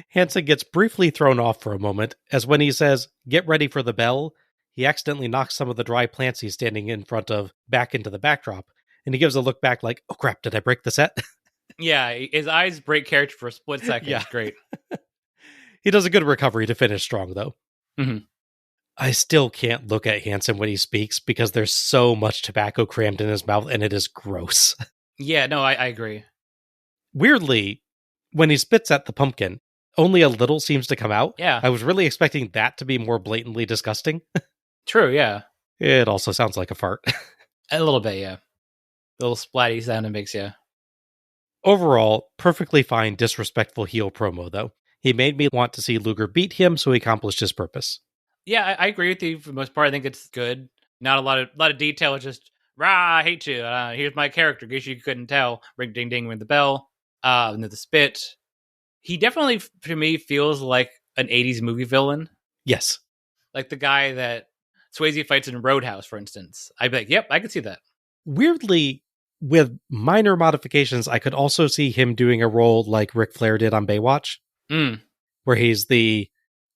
Hansen gets briefly thrown off for a moment, as when he says, "Get ready for the bell," he accidentally knocks some of the dry plants he's standing in front of back into the backdrop, and he gives a look back like, "Oh crap, did I break the set?" Yeah, his eyes break character for a split second. Yeah. It's great. He does a good recovery to finish strong, though. Mm-hmm. I still can't look at Hansen when he speaks because there's so much tobacco crammed in his mouth, and it is gross. Yeah, no, I agree. Weirdly, when he spits at the pumpkin, only a little seems to come out. Yeah. I was really expecting that to be more blatantly disgusting. True, yeah. It also sounds like a fart. A little bit, yeah. The little splatty sound it makes, yeah. Overall, perfectly fine, disrespectful heel promo, though. He made me want to see Luger beat him, so he accomplished his purpose. Yeah, I agree with you for the most part. I think it's good. Not a lot of detail. It's just, rah, I hate you. Here's my character, in case you couldn't tell. Ring, ding, ding, ring the bell. And then the spit. He definitely, to me, feels like an 80s movie villain. Yes. Like the guy that Swayze fights in Roadhouse, for instance. I'd be like, yep, I could see that. Weirdly, with minor modifications, I could also see him doing a role like Ric Flair did on Baywatch, where he's the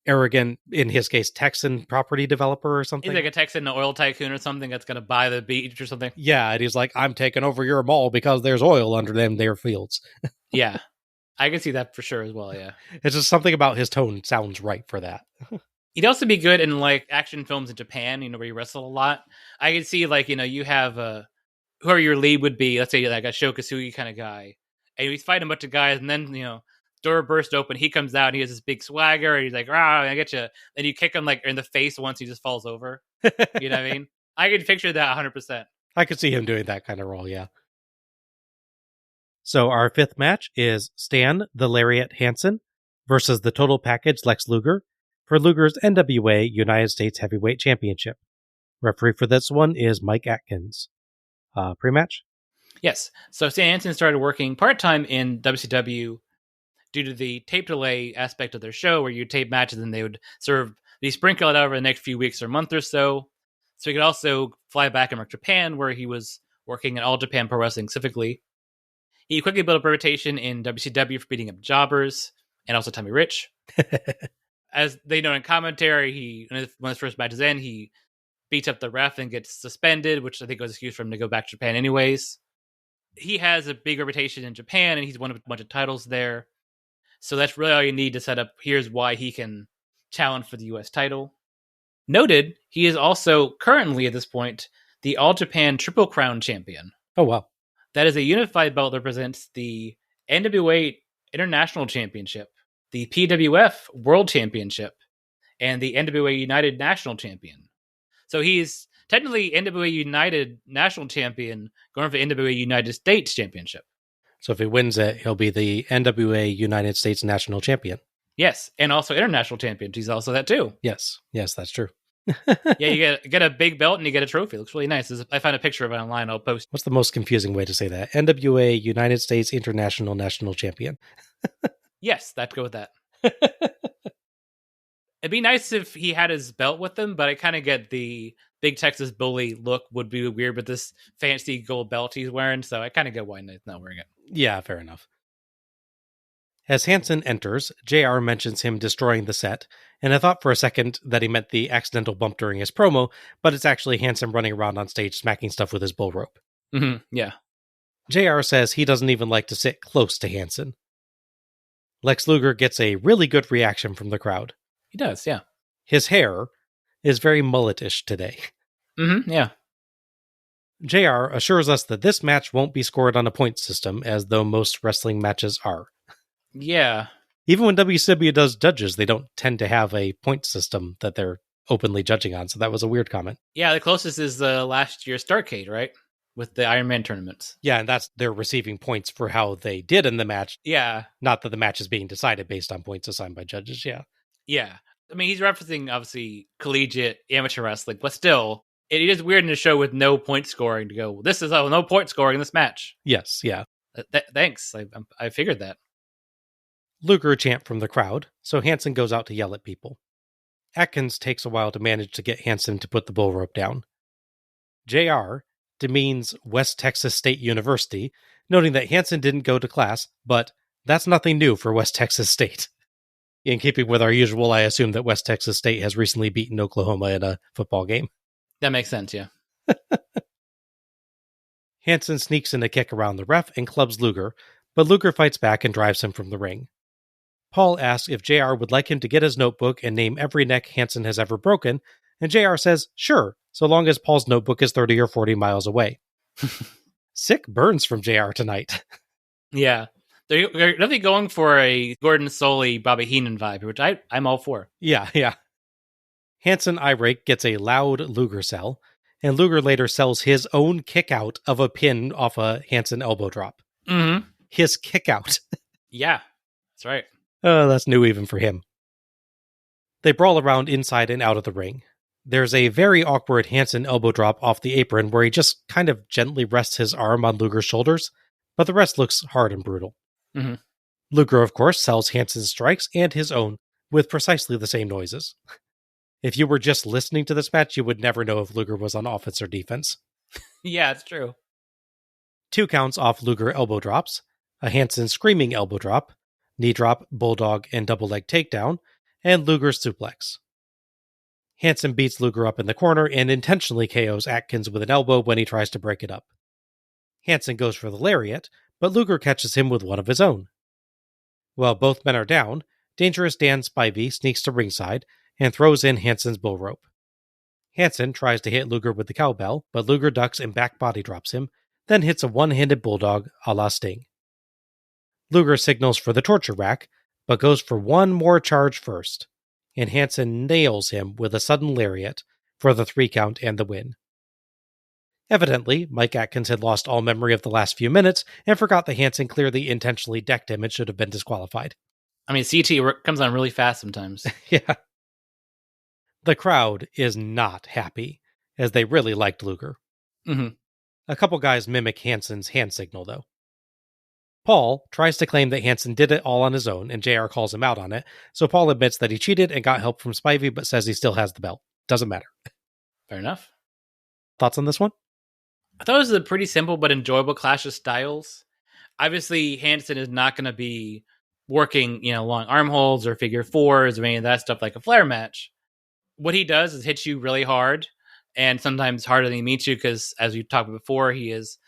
arrogant, in his case, Texan property developer or something. He's like a Texan oil tycoon or something that's going to buy the beach or something. Yeah, and he's like, "I'm taking over your mall because there's oil under them there fields." Yeah, I can see that for sure as well, yeah. It's just something about his tone sounds right for that. He'd also be good in like action films in Japan, where you wrestle a lot. I could see like, you have whoever your lead would be, let's say like a Shokasugi kind of guy, and he's fighting a bunch of guys, and then, door burst open, he comes out, and he has this big swagger, and he's like, "Ah, I get you." And you kick him like in the face once, he just falls over. You know what I mean? I could picture that 100%. I could see him doing that kind of role, yeah. So our fifth match is Stan the Lariat Hansen versus the Total Package Lex Luger for Luger's NWA United States Heavyweight Championship. Referee for this one is Mike Atkins. Pre-match? Yes. So Stan Hansen started working part-time in WCW due to the tape delay aspect of their show, where you tape matches and they would be sprinkled out over the next few weeks or month or so. So he could also fly back and work Japan, where he was working in All Japan Pro Wrestling specifically. He quickly built up a reputation in WCW for beating up jobbers and also Tommy Rich. As they know in commentary, one of his first matches in, he beats up the ref and gets suspended, which I think was an excuse for him to go back to Japan anyways. He has a big reputation in Japan, and he's won a bunch of titles there. So that's really all you need to set up. Here's why he can challenge for the U.S. title. Noted, he is also currently, at this point, the All Japan Triple Crown champion. Oh, wow. That is a unified belt that represents the NWA International Championship, the PWF World Championship, and the NWA United National Champion. So he's technically NWA United National Champion going for NWA United States Championship. So if he wins it, he'll be the NWA United States National Champion. Yes, and also International Champion. He's also that too. Yes, that's true. Yeah, you get a big belt and you get a trophy. It looks really nice. I found a picture of it online. I'll post. What's the most confusing way to say that? NWA United States International National Champion. Yes, that'd go with that. It'd be nice if he had his belt with him, but I kind of get the big Texas bully look would be weird with this fancy gold belt he's wearing, so I kind of get why he's not wearing it. Yeah, fair enough. As Hansen enters, JR mentions him destroying the set, and I thought for a second that he meant the accidental bump during his promo, but it's actually Hansen running around on stage smacking stuff with his bull rope. Mm-hmm, yeah. JR says he doesn't even like to sit close to Hansen. Lex Luger gets a really good reaction from the crowd. He does, yeah. His hair is very mulletish today. Mm-hmm, yeah. JR assures us that this match won't be scored on a point system, as though most wrestling matches are. Yeah. Even when WCW does judges, they don't tend to have a point system that they're openly judging on, so that was a weird comment. Yeah, the closest is last year's Starrcade, right? With the Iron Man tournaments. Yeah, and that's they're receiving points for how they did in the match. Yeah. Not that the match is being decided based on points assigned by judges, yeah. Yeah. I mean, he's referencing, obviously, collegiate amateur wrestling, but still, it is weird in a show with no point scoring to go, well, this is no point scoring in this match. Yes, yeah. Thanks. I figured that. Luger chant from the crowd, so Hansen goes out to yell at people. Atkins takes a while to manage to get Hansen to put the bull rope down. JR demeans West Texas State University, noting that Hansen didn't go to class, but that's nothing new for West Texas State. In keeping with our usual, I assume that West Texas State has recently beaten Oklahoma in a football game. That makes sense, yeah. Hansen sneaks in a kick around the ref and clubs Luger, but Luger fights back and drives him from the ring. Paul asks if JR would like him to get his notebook and name every neck Hansen has ever broken, and JR says, sure, so long as Paul's notebook is 30 or 40 miles away. Sick burns from JR tonight. Yeah. They're definitely going for a Gordon Soley, Bobby Heenan vibe, which I'm all for. Yeah. Hansen irate gets a loud Luger sell, and Luger later sells his own kick out of a pin off a Hansen elbow drop. Mm-hmm. His kick out. Yeah, that's right. Oh, that's new even for him. They brawl around inside and out of the ring. There's a very awkward Hansen elbow drop off the apron where he just kind of gently rests his arm on Luger's shoulders, but the rest looks hard and brutal. Mm-hmm. Luger, of course, sells Hansen's strikes and his own with precisely the same noises. If you were just listening to this match, you would never know if Luger was on offense or defense. Yeah, it's true. 2 counts off Luger elbow drops, a Hansen screaming elbow drop, knee drop, bulldog, and double leg takedown, and Luger's suplex. Hansen beats Luger up in the corner and intentionally KOs Atkins with an elbow when he tries to break it up. Hansen goes for the lariat, but Luger catches him with one of his own. While both men are down, Dangerous Dan Spivey sneaks to ringside and throws in Hansen's bull rope. Hansen tries to hit Luger with the cowbell, but Luger ducks and back body drops him, then hits a one-handed bulldog a la Sting. Luger signals for the torture rack, but goes for one more charge first, and Hansen nails him with a sudden lariat for the 3 count and the win. Evidently, Mike Atkins had lost all memory of the last few minutes and forgot that Hansen clearly intentionally decked him and should have been disqualified. I mean, CT comes on really fast sometimes. Yeah. The crowd is not happy, as they really liked Luger. Mm-hmm. A couple guys mimic Hansen's hand signal, though. Paul tries to claim that Hansen did it all on his own, and JR calls him out on it, so Paul admits that he cheated and got help from Spivey, but says he still has the belt. Doesn't matter. Fair enough. Thoughts on this one? I thought it was a pretty simple but enjoyable clash of styles. Obviously, Hansen is not going to be working, long arm holds or figure fours or any of that stuff like a Flair match. What he does is hit you really hard, and sometimes harder than he meets you, because as we talked about before, he is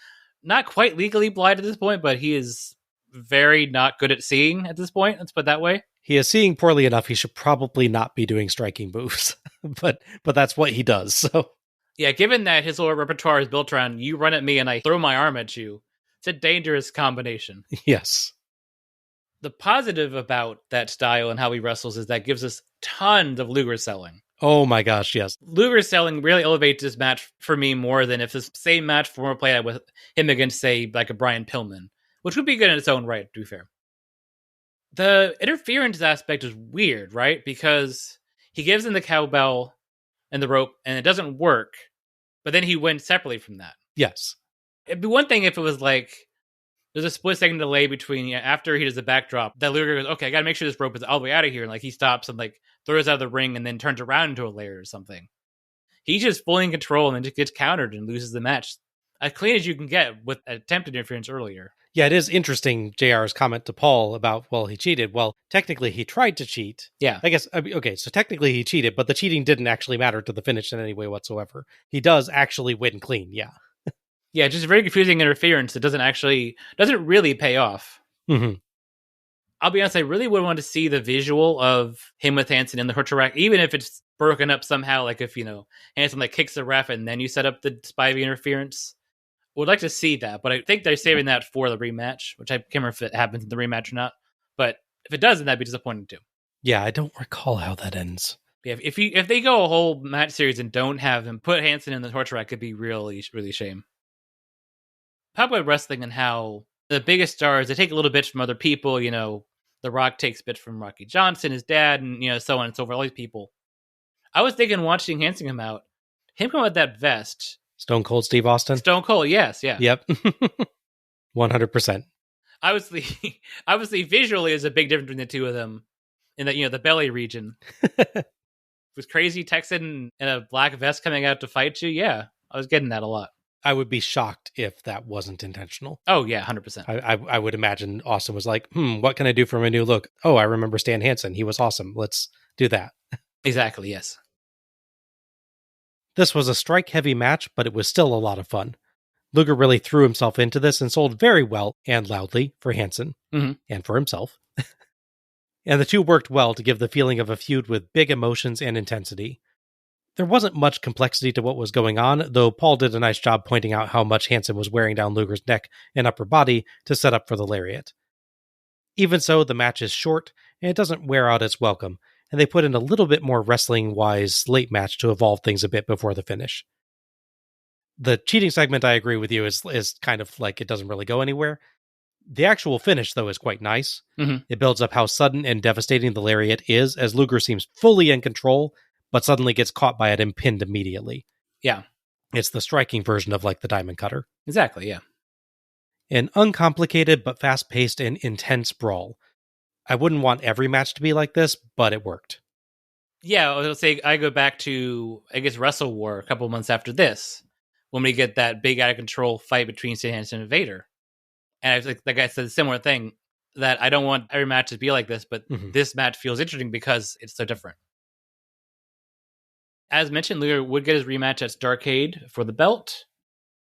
not quite legally blind at this point, but he is very not good at seeing at this point. Let's put it that way. He is seeing poorly enough. He should probably not be doing striking moves, but that's what he does. So yeah, given that his whole repertoire is built around you run at me and I throw my arm at you, it's a dangerous combination. Yes. The positive about that style and how he wrestles is that gives us tons of Luger selling. Oh my gosh, yes. Luger selling really elevates this match for me more than if this same match former played with him against, say, like a Brian Pillman, which would be good in its own right, to be fair. The interference aspect is weird, right? Because he gives him the cowbell and the rope, and it doesn't work, but then he wins separately from that. Yes. It'd be one thing if it was like, there's a split second delay between after he does the backdrop, that Luger goes, okay, I gotta make sure this rope is all the way out of here, and like he stops and like throws out of the ring and then turns around into a layer or something. He's just fully in control and then just gets countered and loses the match. As clean as you can get with attempted interference earlier. Yeah, it is interesting, JR's comment to Paul about, well, he cheated. Well, technically he tried to cheat. Yeah. I guess, okay, so technically he cheated, but the cheating didn't actually matter to the finish in any way whatsoever. He does actually win clean, yeah. Yeah, just very confusing interference that doesn't really pay off. Mm-hmm. I'll be honest, I really would want to see the visual of him with Hansen in the torture rack, even if it's broken up somehow, like if, Hansen like kicks the ref and then you set up the Spivey interference. Would like to see that, but I think they're saving that for the rematch, which I can't remember if it happens in the rematch or not. But if it doesn't, that'd be disappointing too. Yeah, I don't recall how that ends. Yeah, if they go a whole match series and don't have him put Hansen in the torture rack, could be really, really shame. Talk about wrestling and how the biggest stars, they take a little bit from other people. The Rock takes bits from Rocky Johnson, his dad, and so on and so forth. All these people. I was thinking, watching Hansen come out with that vest. Stone Cold Steve Austin? Stone Cold, yes, yeah. Yep. 100%. Obviously, visually, there's a big difference between the two of them in that, the belly region. With crazy Texan in a black vest coming out to fight you, yeah, I was getting that a lot. I would be shocked if that wasn't intentional. Oh, yeah, 100%. I would imagine Austin was like, what can I do for my new look? Oh, I remember Stan Hansen. He was awesome. Let's do that. Exactly, yes. This was a strike-heavy match, but it was still a lot of fun. Luger really threw himself into this and sold very well and loudly for Hansen and for himself. And the two worked well to give the feeling of a feud with big emotions and intensity. There wasn't much complexity to what was going on, though Paul did a nice job pointing out how much Hansen was wearing down Luger's neck and upper body to set up for the lariat. Even so, the match is short, and it doesn't wear out its welcome, and they put in a little bit more wrestling-wise late match to evolve things a bit before the finish. The cheating segment, I agree with you, is kind of like it doesn't really go anywhere. The actual finish, though, is quite nice. It builds up how sudden and devastating the lariat is, as Luger seems fully in control, but suddenly gets caught by it and pinned immediately. Yeah. It's the striking version of like the Diamond Cutter. Exactly, yeah. An uncomplicated but fast-paced and intense brawl. I wouldn't want every match to be like this, but it worked. Yeah, I was say I go back to, I guess, Wrestle War a couple months after this, when we get that big out-of-control fight between Stan Hansen and Vader. And I think, like I said, a similar thing, that I don't want every match to be like this, but this match feels interesting because it's so different. As mentioned, Luger would get his rematch at Starrcade for the belt.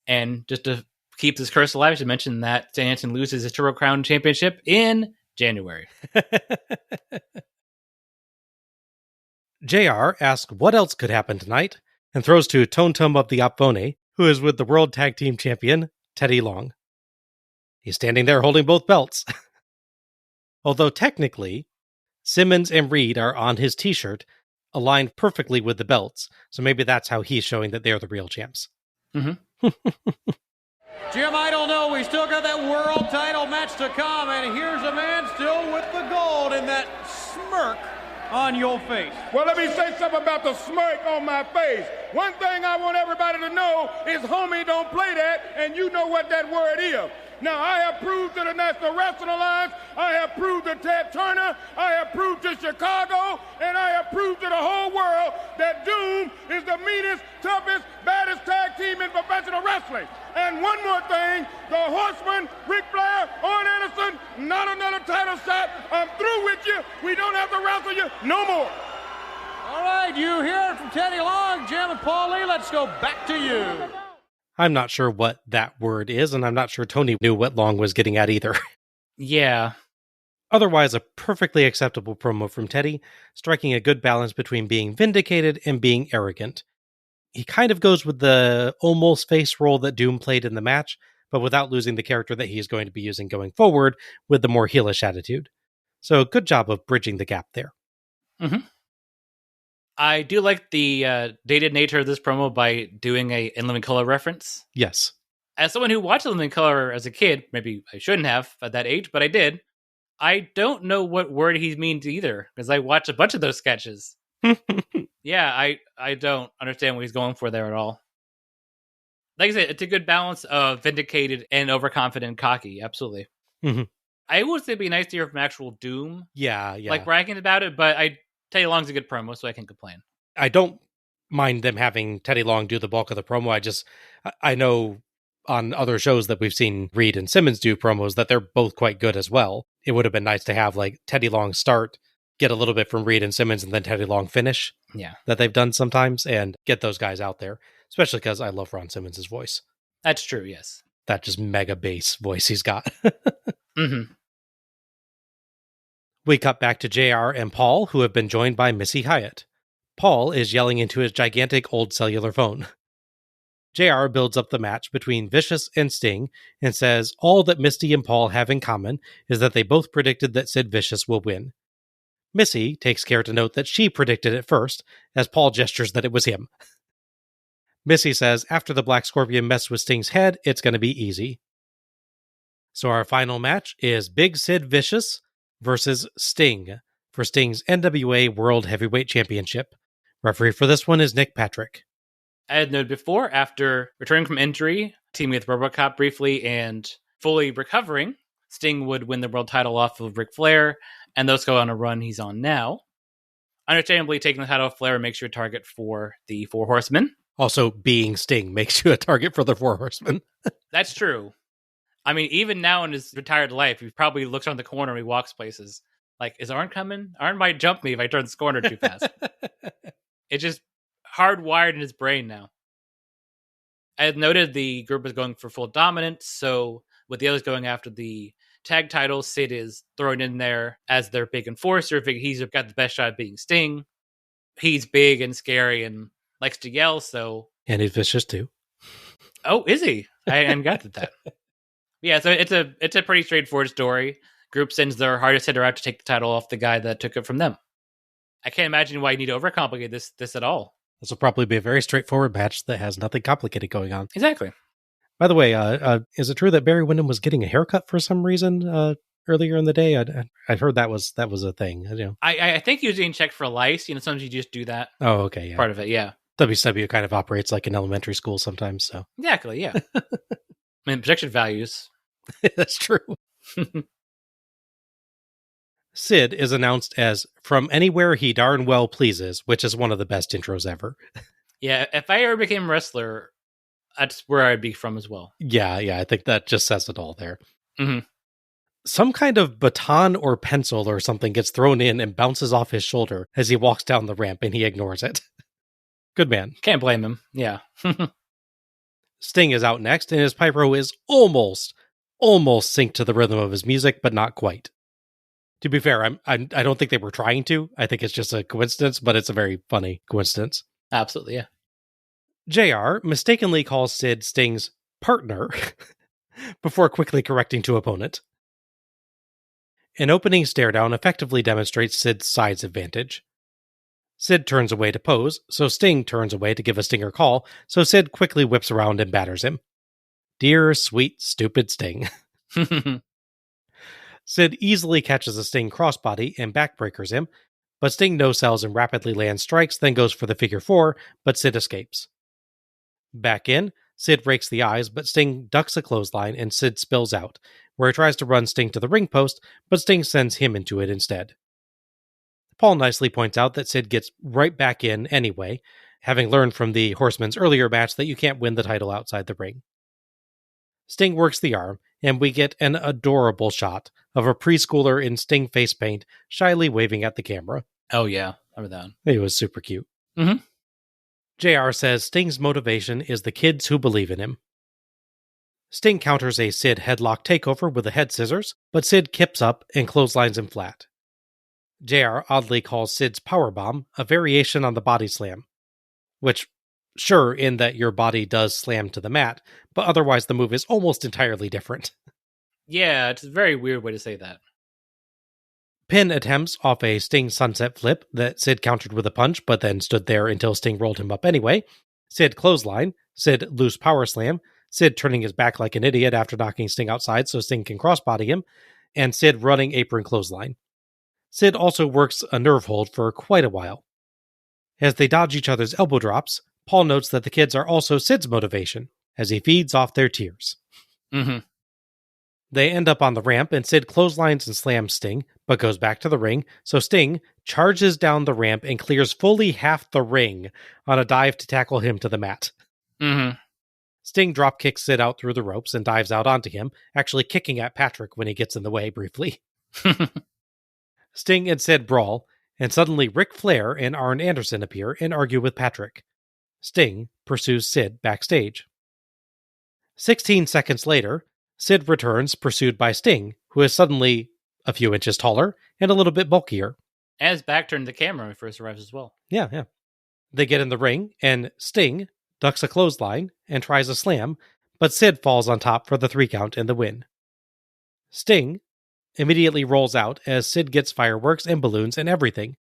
And just to keep this curse alive, I should mention that Stan Hansen loses his Triple Crown Championship in January. JR asks what else could happen tonight, and throws to Tontum of the Opfone, who is with the World Tag Team Champion, Teddy Long. He's standing there holding both belts. Although technically, Simmons and Reed are on his t-shirt, aligned perfectly with the belts, so maybe that's how he's showing that they're the real champs. Jim, I don't know. We still got that world title match to come, and here's a man still with the gold and that smirk on your face. Well, let me say something about the smirk on my face. One thing I want everybody to know is homie don't play that, and you know what that word is. Now, I have proved to the National Wrestling Alliance, I have proved to Ted Turner, I have proved to Chicago, and I have proved to the whole world that Doom is the meanest, toughest, baddest tag team in professional wrestling. And one more thing, the Horseman, Ric Flair, Arn Anderson, not another title shot. I'm through with you. We don't have to wrestle you no more. All right, you hear it from Teddy Long, Jim and Paul Lee. Let's go back to you. I'm not sure what that word is, and I'm not sure Tony knew what Long was getting at either. Yeah. Otherwise, a perfectly acceptable promo from Teddy, striking a good balance between being vindicated and being arrogant. He kind of goes with the almost face role that Doom played in the match, but without losing the character that he's going to be using going forward with the more heelish attitude. So good job of bridging the gap there. I do like the dated nature of this promo by doing a In Living Color reference. Yes. As someone who watched In Living Color as a kid, maybe I shouldn't have at that age, but I did. I don't know what word he means either, because I watched a bunch of those sketches. Yeah, I don't understand what he's going for there at all. Like I said, it's a good balance of vindicated and overconfident cocky, absolutely. I would say it'd be nice to hear from actual Doom. Yeah. Like bragging about it, but Teddy Long's a good promo, so I can complain. I don't mind them having Teddy Long do the bulk of the promo. I know on other shows that we've seen Reed and Simmons do promos that they're both quite good as well. It would have been nice to have like Teddy Long start, get a little bit from Reed and Simmons, and then Teddy Long finish. Yeah. That they've done sometimes, and get those guys out there, especially because I love Ron Simmons' voice. That's true, yes. That just mega bass voice he's got. We cut back to JR and Paul, who have been joined by Missy Hyatt. Paul is yelling into his gigantic old cellular phone. JR builds up the match between Vicious and Sting and says all that Misty and Paul have in common is that they both predicted that Sid Vicious will win. Missy takes care to note that she predicted it first, as Paul gestures that it was him. Missy says after the Black Scorpion messed with Sting's head, it's going to be easy. So our final match is Big Sid Vicious versus Sting for Sting's NWA World Heavyweight Championship. Referee for this one is Nick Patrick. I had noted before, after returning from injury, teaming with RoboCop briefly, and fully recovering, Sting would win the world title off of Ric Flair, and those go on a run he's on now. Understandably, taking the title off Flair makes you a target for the Four Horsemen. Also, being Sting makes you a target for the Four Horsemen. That's true. I mean, even now in his retired life, he probably looks around the corner and he walks places. Like, is Arn coming? Arn might jump me if I turn this corner too fast. It's just hardwired in his brain now. I had noted the group is going for full dominance, so with the others going after the tag titles, Sid is thrown in there as their big enforcer. He's got the best shot at beating Sting. He's big and scary and likes to yell, so... And he's vicious, too. Oh, is he? I hadn't got to that. Yeah, so it's a pretty straightforward story. Group sends their hardest hitter out to take the title off the guy that took it from them. I can't imagine why you need to overcomplicate this at all. This will probably be a very straightforward match that has nothing complicated going on. Exactly. By the way, is it true that Barry Windham was getting a haircut for some reason earlier in the day? I'd heard that was a thing. You know. I think he was getting checked for lice. You know, sometimes you just do that. Oh, okay, yeah. Part of it, yeah. WCW kind of operates like an elementary school sometimes, so. Exactly, yeah. I mean, protection values. That's true. Sid is announced as from anywhere he darn well pleases, which is one of the best intros ever. Yeah, if I ever became a wrestler, that's where I'd be from as well. Yeah, I think that just says it all there. Mm-hmm. Some kind of baton or pencil or something gets thrown in and bounces off his shoulder as he walks down the ramp, and he ignores it. Good man. Can't blame him. Yeah. Sting is out next, and his pyro is almost synced to the rhythm of his music, but not quite. To be fair, I don't think they were trying to. I think it's just a coincidence, but it's a very funny coincidence. Absolutely, yeah. JR mistakenly calls Sid Sting's partner before quickly correcting to opponent. An opening stare down effectively demonstrates Sid's size advantage. Sid turns away to pose, so Sting turns away to give a Stinger call, so Sid quickly whips around and batters him. Dear, sweet, stupid Sting. Sid easily catches a Sting crossbody and backbreakers him, but Sting no-sells and rapidly lands strikes, then goes for the figure four, but Sid escapes. Back in, Sid rakes the eyes, but Sting ducks a clothesline and Sid spills out, where he tries to run Sting to the ring post, but Sting sends him into it instead. Paul nicely points out that Sid gets right back in anyway, having learned from the Horsemen's earlier match that you can't win the title outside the ring. Sting works the arm, and we get an adorable shot of a preschooler in Sting face paint shyly waving at the camera. Oh yeah, I remember that. It was super cute. Mm-hmm. JR says Sting's motivation is the kids who believe in him. Sting counters a Sid headlock takeover with the head scissors, but Sid kips up and clotheslines him flat. JR oddly calls Sid's powerbomb a variation on the body slam, which, sure, in that your body does slam to the mat, but otherwise the move is almost entirely different. Yeah, it's a very weird way to say that. Pin attempts off a Sting sunset flip that Sid countered with a punch, but then stood there until Sting rolled him up anyway. Sid clothesline, Sid loose power slam, Sid turning his back like an idiot after knocking Sting outside so Sting can crossbody him, and Sid running apron clothesline. Sid also works a nerve hold for quite a while. As they dodge each other's elbow drops, Paul notes that the kids are also Sid's motivation, as he feeds off their tears. Mm-hmm. They end up on the ramp, and Sid clotheslines and slams Sting, but goes back to the ring, so Sting charges down the ramp and clears fully half the ring on a dive to tackle him to the mat. Mm-hmm. Sting dropkicks Sid out through the ropes and dives out onto him, actually kicking at Patrick when he gets in the way briefly. Sting and Sid brawl, and suddenly Ric Flair and Arn Anderson appear and argue with Patrick. Sting pursues Sid backstage. 16 seconds later, Sid returns, pursued by Sting, who is suddenly a few inches taller and a little bit bulkier. And his back turned to the camera when he first arrives as well. Yeah. They get in the ring, and Sting ducks a clothesline and tries a slam, but Sid falls on top for the 3 count and the win. Sting immediately rolls out as Sid gets fireworks and balloons and everything.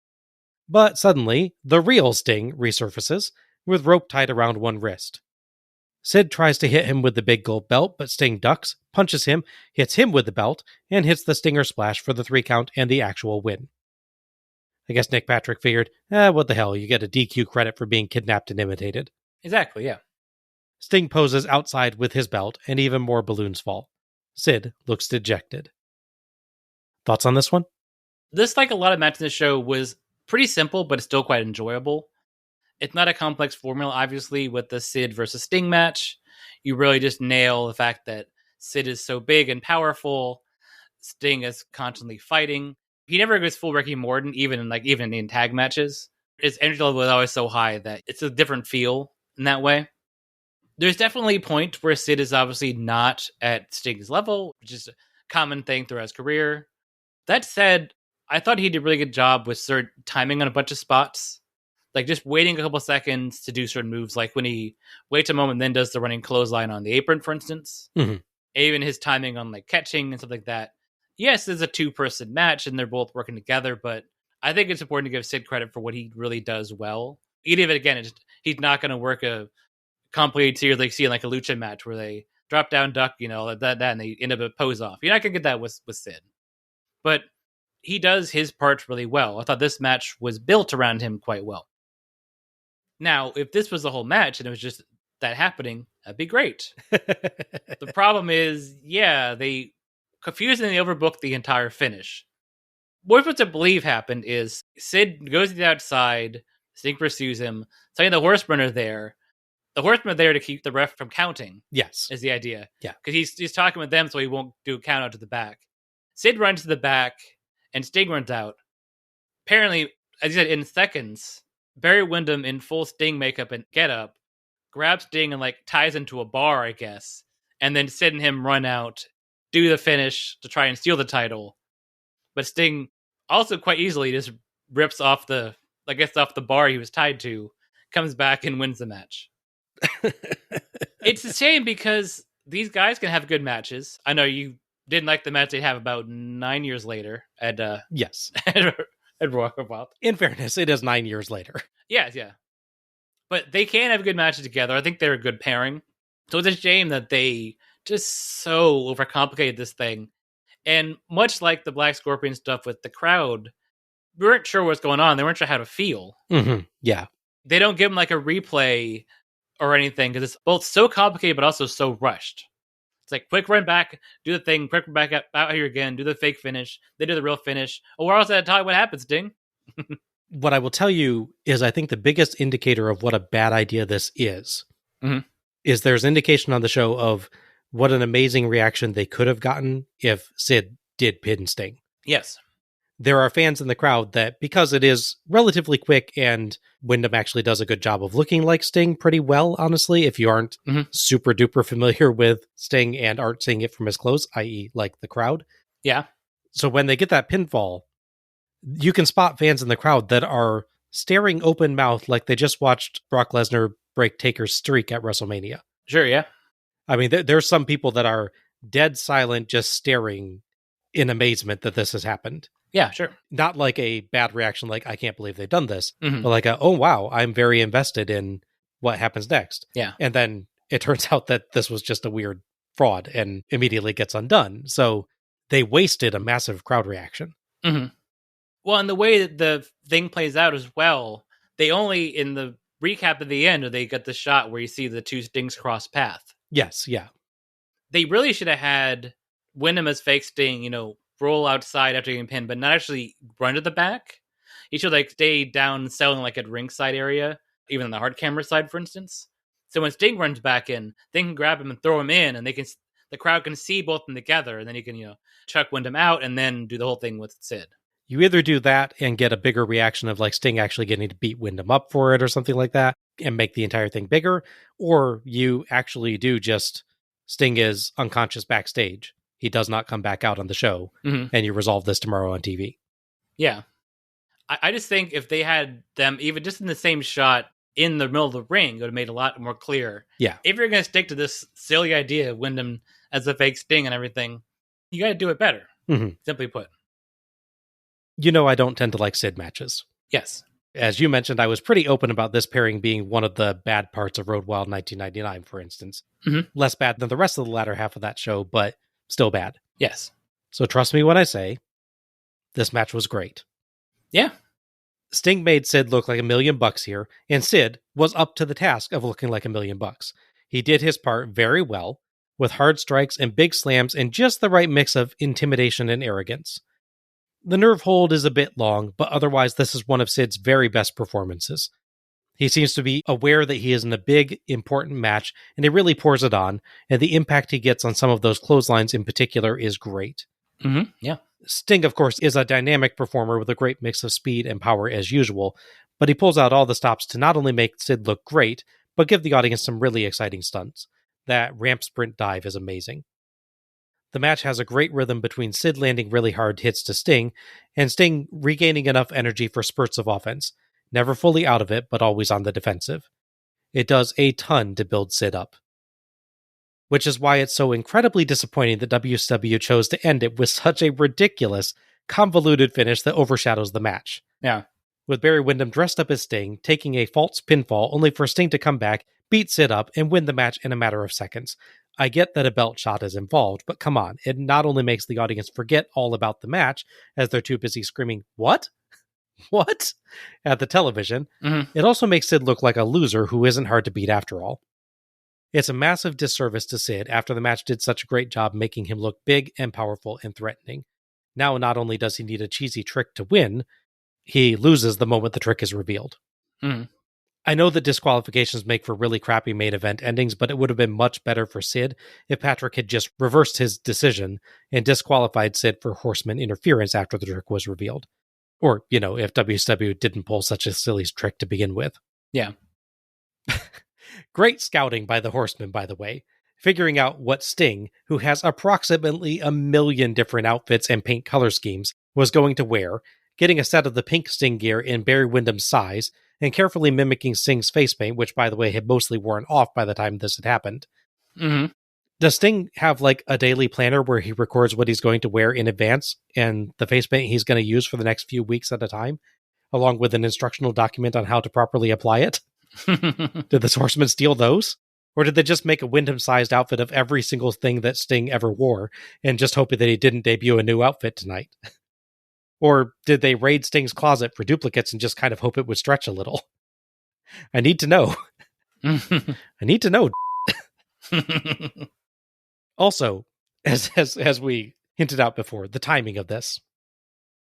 But suddenly, the real Sting resurfaces with rope tied around one wrist. Sid tries to hit him with the big gold belt, but Sting ducks, punches him, hits him with the belt, and hits the Stinger Splash for the 3 count and the actual win. I guess Nick Patrick figured, what the hell, you get a DQ credit for being kidnapped and imitated. Exactly, yeah. Sting poses outside with his belt, and even more balloons fall. Sid looks dejected. Thoughts on this one? This, like a lot of matches in the show, was pretty simple, but it's still quite enjoyable. It's not a complex formula, obviously, with the Sid versus Sting match. You really just nail the fact that Sid is so big and powerful. Sting is constantly fighting. He never goes full Ricky Morton, even in tag matches. His energy level is always so high that it's a different feel in that way. There's definitely a point where Sid is obviously not at Sting's level, which is a common thing throughout his career. That said, I thought he did a really good job with certain timing on a bunch of spots. Like just waiting a couple seconds to do certain moves, like when he waits a moment, then does the running clothesline on the apron, for instance. Mm-hmm. Even his timing on like catching and stuff like that. Yes, it's a 2-person match and they're both working together, but I think it's important to give Sid credit for what he really does well. Even if, again, he's not going to work a complicated series like see in like a lucha match where they drop down, duck, that, and they end up a pose off. You're not going to get that with Sid. But he does his parts really well. I thought this match was built around him quite well. Now, if this was the whole match and it was just that happening, that'd be great. The problem is, they confusingly overbooked the entire finish. What's to believe happened is Sid goes to the outside, Sting pursues him, saying the Horsemen are there. The Horsemen are there to keep the ref from counting. Yes. Is the idea. Yeah. Because he's talking with them so he won't do a count out to the back. Sid runs to the back, and Sting runs out. Apparently, as you said, in seconds, Barry Windham in full Sting makeup and getup grabs Sting and ties into a bar, I guess, and then Sid and him run out, do the finish to try and steal the title. But Sting also quite easily just rips off the bar he was tied to, comes back and wins the match. It's a shame because these guys can have good matches. I know you didn't like the match they'd have about 9 years later at yes. at Royal Rumble. In fairness, it is 9 years later. Yeah. But they can have good matches together. I think they're a good pairing. So it's a shame that they just so overcomplicated this thing. And much like the Black Scorpion stuff with the crowd, we weren't sure what's going on. They weren't sure how to feel. Mm-hmm. Yeah. They don't give them a replay or anything because it's both so complicated but also so rushed. It's like, quick run back, do the thing, quick run back out here again, do the fake finish, they do the real finish. Oh, we're also at a time what happens, Ding. What I will tell you is I think the biggest indicator of what a bad idea this is there's indication on the show of what an amazing reaction they could have gotten if Sid did pin Sting. Yes. There are fans in the crowd that, because it is relatively quick and Wyndham actually does a good job of looking like Sting pretty well, honestly, if you aren't super duper familiar with Sting and aren't seeing it from his clothes, i.e. like the crowd. Yeah. So when they get that pinfall, you can spot fans in the crowd that are staring open mouthed like they just watched Brock Lesnar break Taker's streak at WrestleMania. Sure, yeah. I mean, there's some people that are dead silent, just staring in amazement that this has happened. Yeah, sure. Not like a bad reaction, like, I can't believe they've done this, but like, oh, wow, I'm very invested in what happens next. Yeah. And then it turns out that this was just a weird fraud and immediately gets undone. So they wasted a massive crowd reaction. Mm-hmm. Well, and the way that the thing plays out as well, they only, in the recap at the end, they got the shot where you see the two Stings cross path. Yes, yeah. They really should have had Wyndham as fake Sting, roll outside after getting pinned, but not actually run to the back. He should stay down selling at ringside area, even on the hard camera side, for instance. So when Sting runs back in, they can grab him and throw him in, and the crowd can see both of them together, and then you can, chuck Wyndham out and then do the whole thing with Sid. You either do that and get a bigger reaction of Sting actually getting to beat Wyndham up for it or something like that and make the entire thing bigger, or you actually do just Sting is unconscious backstage he does not come back out on the show, Mhm. and you resolve this tomorrow on TV. Yeah. I just think if they had them even just in the same shot in the middle of the ring, it would have made it a lot more clear. Yeah. If you're going to stick to this silly idea of Wyndham as a fake Sting and everything, you got to do it better, simply put. You know I don't tend to like Sid matches. Yes. As you mentioned, I was pretty open about this pairing being one of the bad parts of Road Wild 1999, for instance. Less bad than the rest of the latter half of that show, but still bad. Yes. So trust me when I say, this match was great. Yeah. Sting made Sid look like $1 million here, and Sid was up to the task of looking like $1 million. He did his part very well, with hard strikes and big slams and just the right mix of intimidation and arrogance. The nerve hold is a bit long, but otherwise this is one of Sid's very best performances. He seems to be aware that he is in a big, important match, and he really pours it on, and the impact he gets on some of those clotheslines in particular is great. Yeah. Sting, of course, is a dynamic performer with a great mix of speed and power as usual, but he pulls out all the stops to not only make Sid look great, but give the audience some really exciting stunts. That ramp sprint dive is amazing. The match has a great rhythm between Sid landing really hard hits to Sting, and Sting regaining enough energy for spurts of offense, never fully out of it, but always on the defensive. It does a ton to build Sid up. Which is why it's so incredibly disappointing that WCW chose to end it with such a ridiculous, convoluted finish that overshadows the match. Yeah. With Barry Windham dressed up as Sting, taking a false pinfall only for Sting to come back, beat Sid up, and win the match in a matter of seconds. I get that a belt shot is involved, but come on, it not only makes the audience forget all about the match, as they're too busy screaming, "What? What?" at the television, it also makes Sid look like a loser who isn't hard to beat after all. It's a massive disservice to Sid after the match did such a great job making him look big and powerful and threatening. Now not only does he need a cheesy trick to win, he loses the moment the trick is revealed. I know that disqualifications make for really crappy main event endings, but it would have been much better for Sid if Patrick had just reversed his decision and disqualified Sid for horseman interference after the trick was revealed. Or, if WCW didn't pull such a silly trick to begin with. Yeah. Great scouting by the Horsemen, by the way, figuring out what Sting, who has approximately 1 million different outfits and paint color schemes, was going to wear, getting a set of the pink Sting gear in Barry Windham's size, and carefully mimicking Sting's face paint, which, by the way, had mostly worn off by the time this had happened. Does Sting have, a daily planner where he records what he's going to wear in advance, and the face paint he's going to use for the next few weeks at a time, along with an instructional document on how to properly apply it? Did the Horsemen steal those? Or did they just make a Wyndham-sized outfit of every single thing that Sting ever wore, and just hoping that he didn't debut a new outfit tonight? Or did they raid Sting's closet for duplicates and just kind of hope it would stretch a little? I need to know. I need to know. Also, as we hinted out before, the timing of this.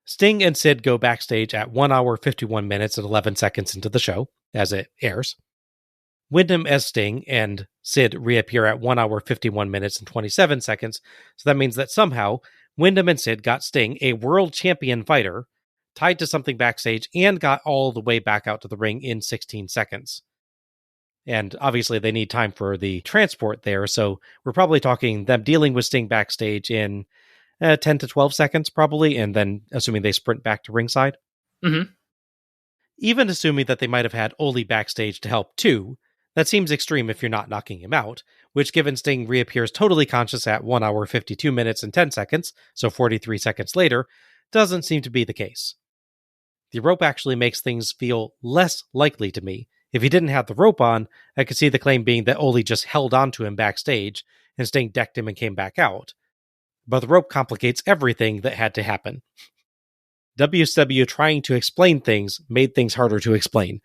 Sting and Sid go backstage at 1 hour, 51 minutes, and 11 seconds into the show, as it airs. Windham as Sting and Sid reappear at 1 hour, 51 minutes, and 27 seconds, so that means that somehow Windham and Sid got Sting, a world champion fighter, tied to something backstage and got all the way back out to the ring in 16 seconds. And obviously they need time for the transport there, so we're probably talking them dealing with Sting backstage in 10 to 12 seconds probably, and then assuming they sprint back to ringside. Even assuming that they might have had Ole backstage to help too, that seems extreme if you're not knocking him out, which given Sting reappears totally conscious at 1 hour 52 minutes and 10 seconds, so 43 seconds later, doesn't seem to be the case. The rope actually makes things feel less likely to me. If he didn't have the rope on, I could see the claim being that Ole just held onto him backstage and Sting decked him and came back out. But the rope complicates everything that had to happen. WCW trying to explain things made things harder to explain.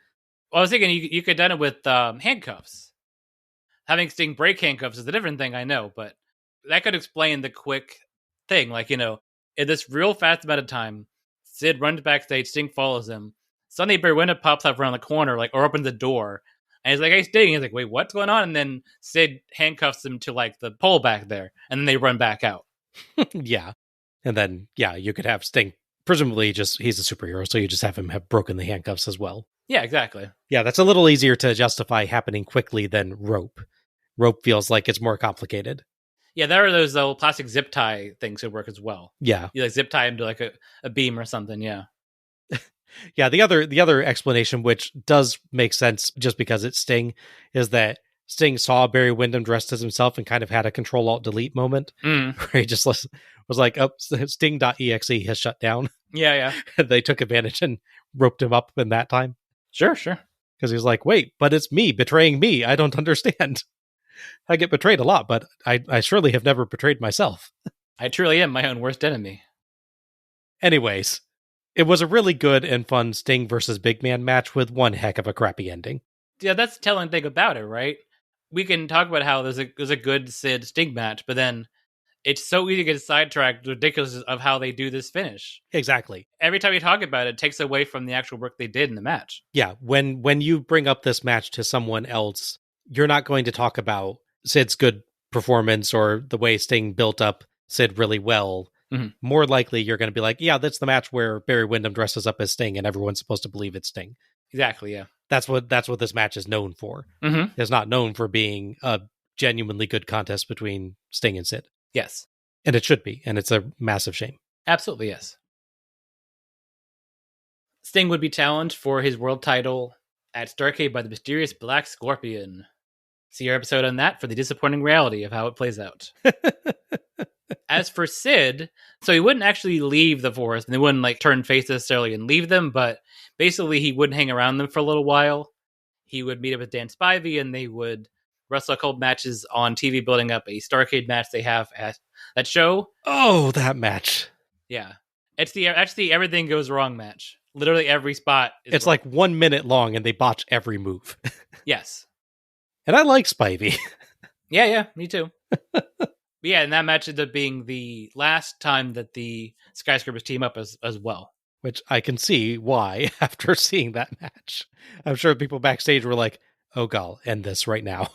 Well, I was thinking you could have done it with handcuffs. Having Sting break handcuffs is a different thing, I know, but that could explain the quick thing. In this real fast amount of time, Sid runs backstage, Sting follows him. Suddenly, Barry Windham pops up around the corner, or opens the door, and he's like, "Hey, Sting!" He's like, "Wait, what's going on?" And then Sid handcuffs him to the pole back there, and then they run back out. Yeah, and then you could have Sting. Presumably, he's a superhero, so you just have him have broken the handcuffs as well. Yeah, exactly. Yeah, that's a little easier to justify happening quickly than rope. Rope feels like it's more complicated. Yeah, there are those plastic zip tie things that work as well. Yeah. You like zip tie him to like a beam or something, yeah. Yeah, the other explanation, which does make sense just because it's Sting, is that Sting saw Barry Windham dressed as himself and kind of had a Control-Alt-Delete moment where he just was like, oh, Sting.exe has shut down. Yeah. They took advantage and roped him up in that time. Sure. Because he was like, wait, but it's me betraying me. I don't understand. I get betrayed a lot, but I surely have never betrayed myself. I truly am my own worst enemy. Anyways, it was a really good and fun Sting versus Big Man match with one heck of a crappy ending. Yeah, that's the telling thing about it, right? We can talk about how there's a good Sid Sting match, but then it's so easy to get sidetracked, ridiculous of how they do this finish. Exactly. Every time you talk about it, it takes away from the actual work they did in the match. Yeah, when you bring up this match to someone else, you're not going to talk about Sid's good performance or the way Sting built up Sid really well. Mm-hmm. More likely, you're going to be like, yeah, that's the match where Barry Windham dresses up as Sting and everyone's supposed to believe it's Sting. Exactly, yeah. That's what this match is known for. Mm-hmm. It's not known for being a genuinely good contest between Sting and Sid. Yes. And it should be, and it's a massive shame. Absolutely, yes. Sting would be challenged for his world title at Starrcade by the mysterious Black Scorpion. See our episode on that for the disappointing reality of how it plays out. As for Sid, so he wouldn't actually leave the Forest, and they wouldn't like turn face necessarily and leave them, but basically he wouldn't hang around them for a little while. He would meet up with Dan Spivey, and they would wrestle a couple matches on TV, building up a Starrcade match they have at that show. Oh, that match. Yeah. It's the everything goes wrong match. Literally every spot is It's wrong. like 1 minute long, and they botch every move. Yes. And I like Spivey. Yeah, me too. But yeah, and that match ended up being the last time that the Skyscrapers team up as well. Which I can see why after seeing that match. I'm sure people backstage were like, oh, God, end this right now.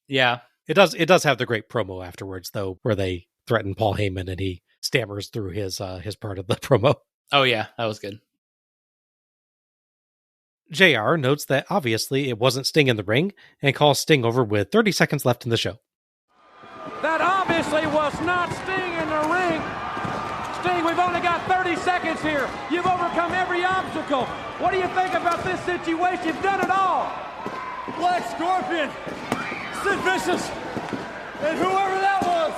Yeah. It does have the great promo afterwards, though, where they threaten Paul Heyman and he stammers through his part of the promo. Oh, yeah, that was good. JR notes that obviously it wasn't Sting in the ring and calls Sting over with 30 seconds left in the show. That obviously was not Sting in the ring. Sting, we've only got 30 seconds here. You've overcome every obstacle. What do you think about this situation? You've done it all. Black Scorpion, Sid Vicious, and whoever that was.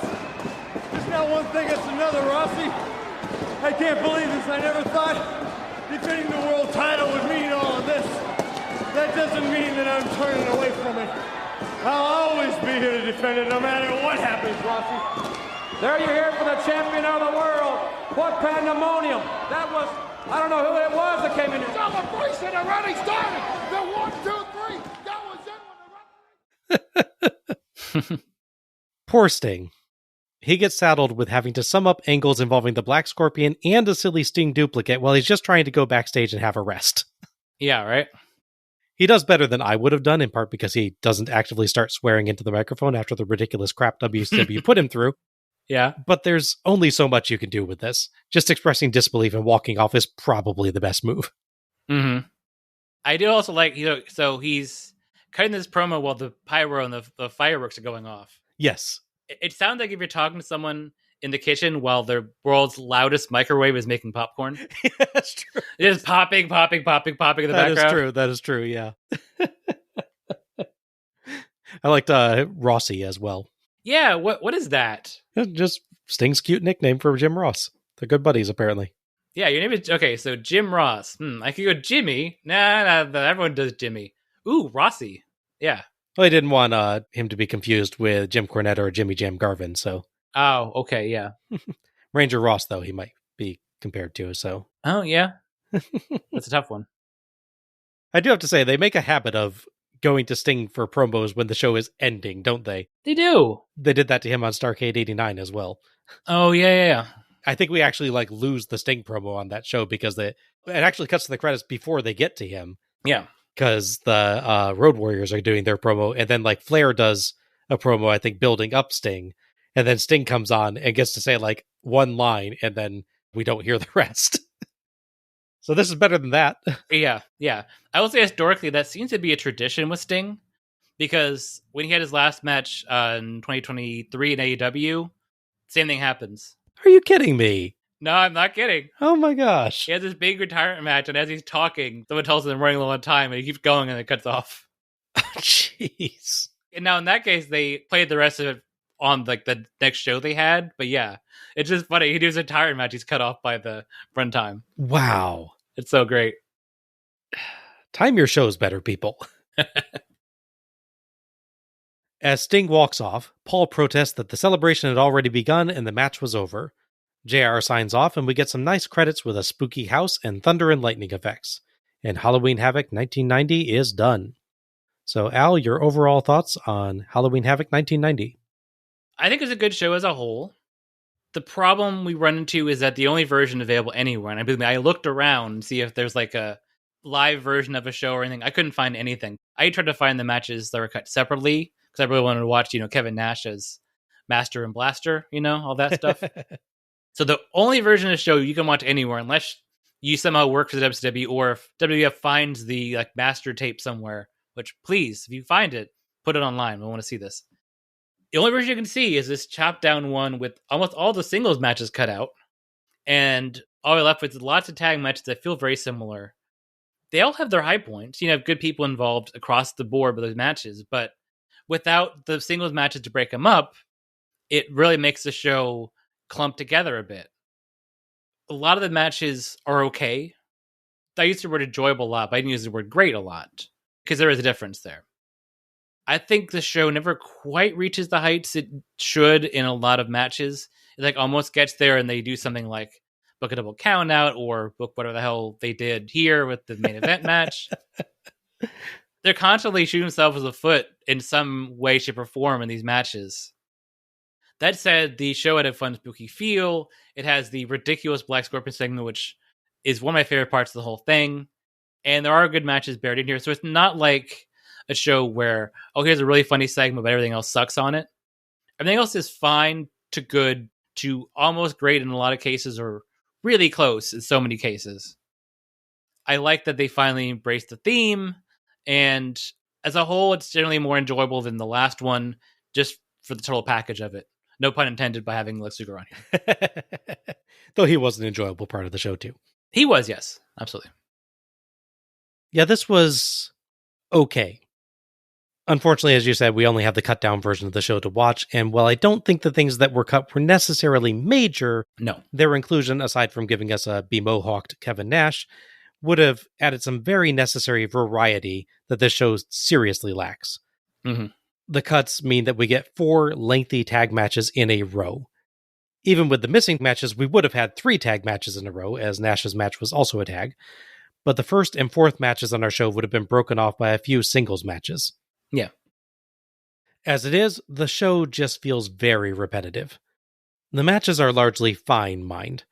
It's not one thing, it's another, Rossi. I can't believe this. I never thought defending the world title would mean all of this. That doesn't mean that I'm turning away from it. I'll always be here to defend it no matter what happens, Rossi. There you hear it for the champion of the world. What pandemonium. That was, I don't know who it was that came in here. Celebration already started. The 1, 2, 3. That was it when the Poor Sting. He gets saddled with having to sum up angles involving the Black Scorpion and a silly Sting duplicate while he's just trying to go backstage and have a rest. Yeah, right? He does better than I would have done, in part because he doesn't actively start swearing into the microphone after the ridiculous crap WCW put him through. Yeah. But there's only so much you can do with this. Just expressing disbelief and walking off is probably the best move. Mm-hmm. I do also like, so he's cutting this promo while the pyro and the fireworks are going off. Yes. It sounds like if you're talking to someone in the kitchen while the world's loudest microwave is making popcorn. That's true. It is popping in the background. That is true, yeah. I liked Rossi as well. Yeah, what is that? Just Sting's cute nickname for Jim Ross. They're good buddies, apparently. Yeah, your name is... Okay, so Jim Ross. I could go Jimmy. Nah, everyone does Jimmy. Ooh, Rossi. Yeah. Well, I didn't want him to be confused with Jim Cornette or Jimmy Jam Garvin, so... Oh, okay, yeah. Ranger Ross, though, he might be compared to, so... Oh, yeah. That's a tough one. I do have to say, they make a habit of going to Sting for promos when the show is ending, don't they? They do. They did that to him on Starrcade 89 as well. Oh, yeah. I think we actually lose the Sting promo on that show because it actually cuts to the credits before they get to him. Yeah. Because the Road Warriors are doing their promo, and then Flair does a promo, I think, building up Sting. And then Sting comes on and gets to say one line, and then we don't hear the rest. So this is better than that. Yeah. I will say historically, that seems to be a tradition with Sting. Because when he had his last match in 2023 in AEW, same thing happens. Are you kidding me? No, I'm not kidding. Oh my gosh. He has this big retirement match, and as he's talking, someone tells him they're running low on time, and he keeps going, and it cuts off. Jeez. And now in that case, they played the rest of it on like the next show they had. But yeah, it's just funny. He does a retirement match, he's cut off by the runtime. Wow. It's so great. Time your shows better, people. As Sting walks off, Paul protests that the celebration had already begun and the match was over. JR signs off, and we get some nice credits with a spooky house and thunder and lightning effects. And Halloween Havoc 1990 is done. So, Al, your overall thoughts on Halloween Havoc 1990? I think it's a good show as a whole. The problem we run into is that the only version available anywhere, and I looked around to see if there's like a live version of a show or anything. I couldn't find anything. I tried to find the matches that were cut separately because I really wanted to watch, Kevin Nash as Master and Blaster, all that stuff. So the only version of the show you can watch anywhere, unless you somehow work for the WCW, or if WWF finds the master tape somewhere, which please, if you find it, put it online. We want to see this. The only version you can see is this chopped down one with almost all the singles matches cut out. And all we're left with is lots of tag matches that feel very similar. They all have their high points. You have good people involved across the board with those matches. But without the singles matches to break them up, it really makes the show clump together a bit. A lot of the matches are okay. I used the word enjoyable a lot, but I didn't use the word great a lot because there is a difference there. I think the show never quite reaches the heights it should in a lot of matches. It almost gets there and they do something like book a double count out or book whatever the hell they did here with the main event match. They're constantly shooting themselves in the foot in some way, shape, or form in these matches. That said, the show had a fun, spooky feel. It has the ridiculous Black Scorpion segment, which is one of my favorite parts of the whole thing. And there are good matches buried in here. So it's not like a show where, here's a really funny segment, but everything else sucks on it. Everything else is fine to good to almost great in a lot of cases, or really close in so many cases. I like that they finally embraced the theme. And as a whole, it's generally more enjoyable than the last one, just for the total package of it. No pun intended by having Lex Luger on here. Though he was an enjoyable part of the show, too. He was, yes. Absolutely. Yeah, this was okay. Unfortunately, as you said, we only have the cut-down version of the show to watch, and while I don't think the things that were cut were necessarily major, no, their inclusion, aside from giving us a be-mohawked Kevin Nash, would have added some very necessary variety that this show seriously lacks. Mm-hmm. The cuts mean that we get 4 lengthy tag matches in a row. Even with the missing matches, we would have had 3 tag matches in a row, as Nash's match was also a tag. But the first and fourth matches on our show would have been broken off by a few singles matches. Yeah. As it is, the show just feels very repetitive. The matches are largely fine, mind.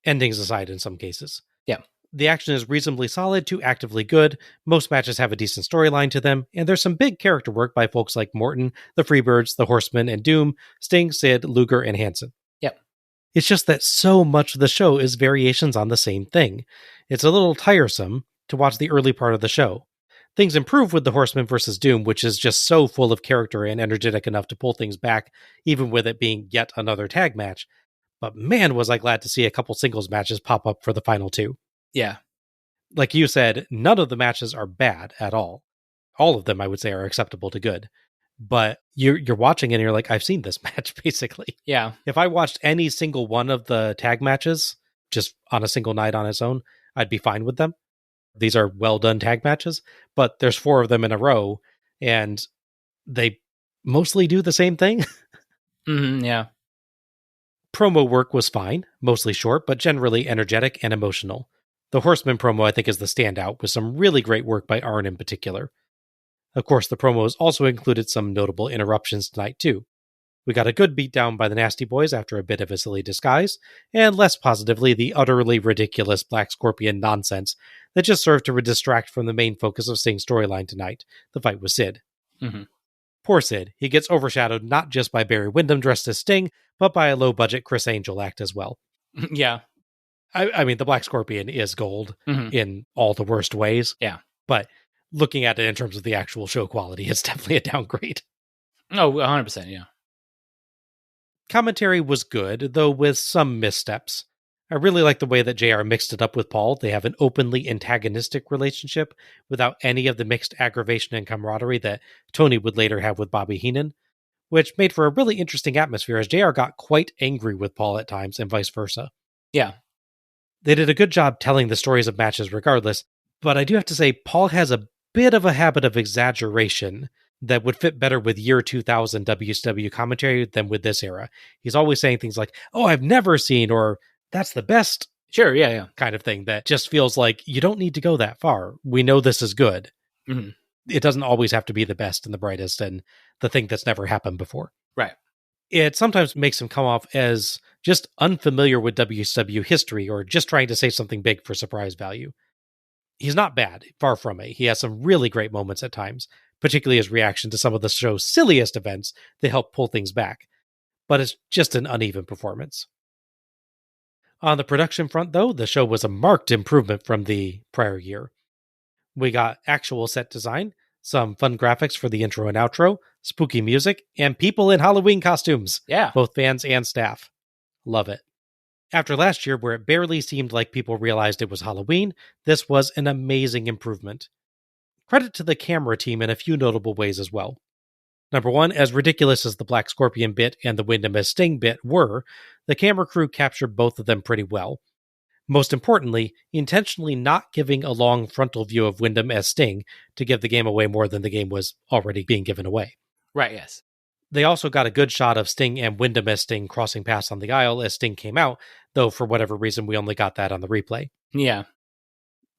Endings aside in some cases. Yeah. The action is reasonably solid to actively good, most matches have a decent storyline to them, and there's some big character work by folks like Morton, the Freebirds, the Horsemen, and Doom, Sting, Sid, Luger, and Hansen. Yep. It's just that so much of the show is variations on the same thing. It's a little tiresome to watch the early part of the show. Things improve with the Horsemen versus Doom, which is just so full of character and energetic enough to pull things back, even with it being yet another tag match. But man, was I glad to see a couple singles matches pop up for the final 2. Yeah. Like you said, none of the matches are bad at all. All of them, I would say, are acceptable to good. But you're watching it and you're like, I've seen this match, basically. Yeah. If I watched any single one of the tag matches, just on a single night on its own, I'd be fine with them. These are well-done tag matches, but there's 4 of them in a row, and they mostly do the same thing. Yeah. Promo work was fine, mostly short, but generally energetic and emotional. The Horseman promo, I think, is the standout, with some really great work by Arn in particular. Of course, the promos also included some notable interruptions tonight, too. We got a good beatdown by the Nasty Boys after a bit of a silly disguise, and less positively, the utterly ridiculous Black Scorpion nonsense that just served to distract from the main focus of Sting's storyline tonight, the fight with Sid. Mm-hmm. Poor Sid. He gets overshadowed not just by Barry Windham dressed as Sting, but by a low-budget Chris Angel act as well. Yeah. I mean, the Black Scorpion is gold in all the worst ways. Yeah. But looking at it in terms of the actual show quality, it's definitely a downgrade. Oh, 100%, yeah. Commentary was good, though with some missteps. I really like the way that JR mixed it up with Paul. They have an openly antagonistic relationship without any of the mixed aggravation and camaraderie that Tony would later have with Bobby Heenan, which made for a really interesting atmosphere as JR got quite angry with Paul at times and vice versa. Yeah. They did a good job telling the stories of matches regardless, but I do have to say Paul has a bit of a habit of exaggeration that would fit better with year 2000 WCW commentary than with this era. He's always saying things like, "Oh, I've never seen," or "That's the best." Sure, yeah. Kind of thing that just feels like you don't need to go that far. We know this is good. Mm-hmm. It doesn't always have to be the best and the brightest and the thing that's never happened before. Right. It sometimes makes him come off as just unfamiliar with WCW history or just trying to say something big for surprise value. He's not bad, far from it. He has some really great moments at times, particularly his reaction to some of the show's silliest events that help pull things back. But it's just an uneven performance. On the production front, though, the show was a marked improvement from the prior year. We got actual set design, some fun graphics for the intro and outro, spooky music, and people in Halloween costumes. Yeah. Both fans and staff. Love it. After last year, where it barely seemed like people realized it was Halloween, this was an amazing improvement. Credit to the camera team in a few notable ways as well. Number one, as ridiculous as the Black Scorpion bit and the Wyndham as Sting bit were, the camera crew captured both of them pretty well. Most importantly, intentionally not giving a long frontal view of Wyndham as Sting to give the game away more than the game was already being given away. Right, yes. They also got a good shot of Sting and Wyndham as Sting crossing paths on the aisle as Sting came out, though for whatever reason we only got that on the replay. Yeah.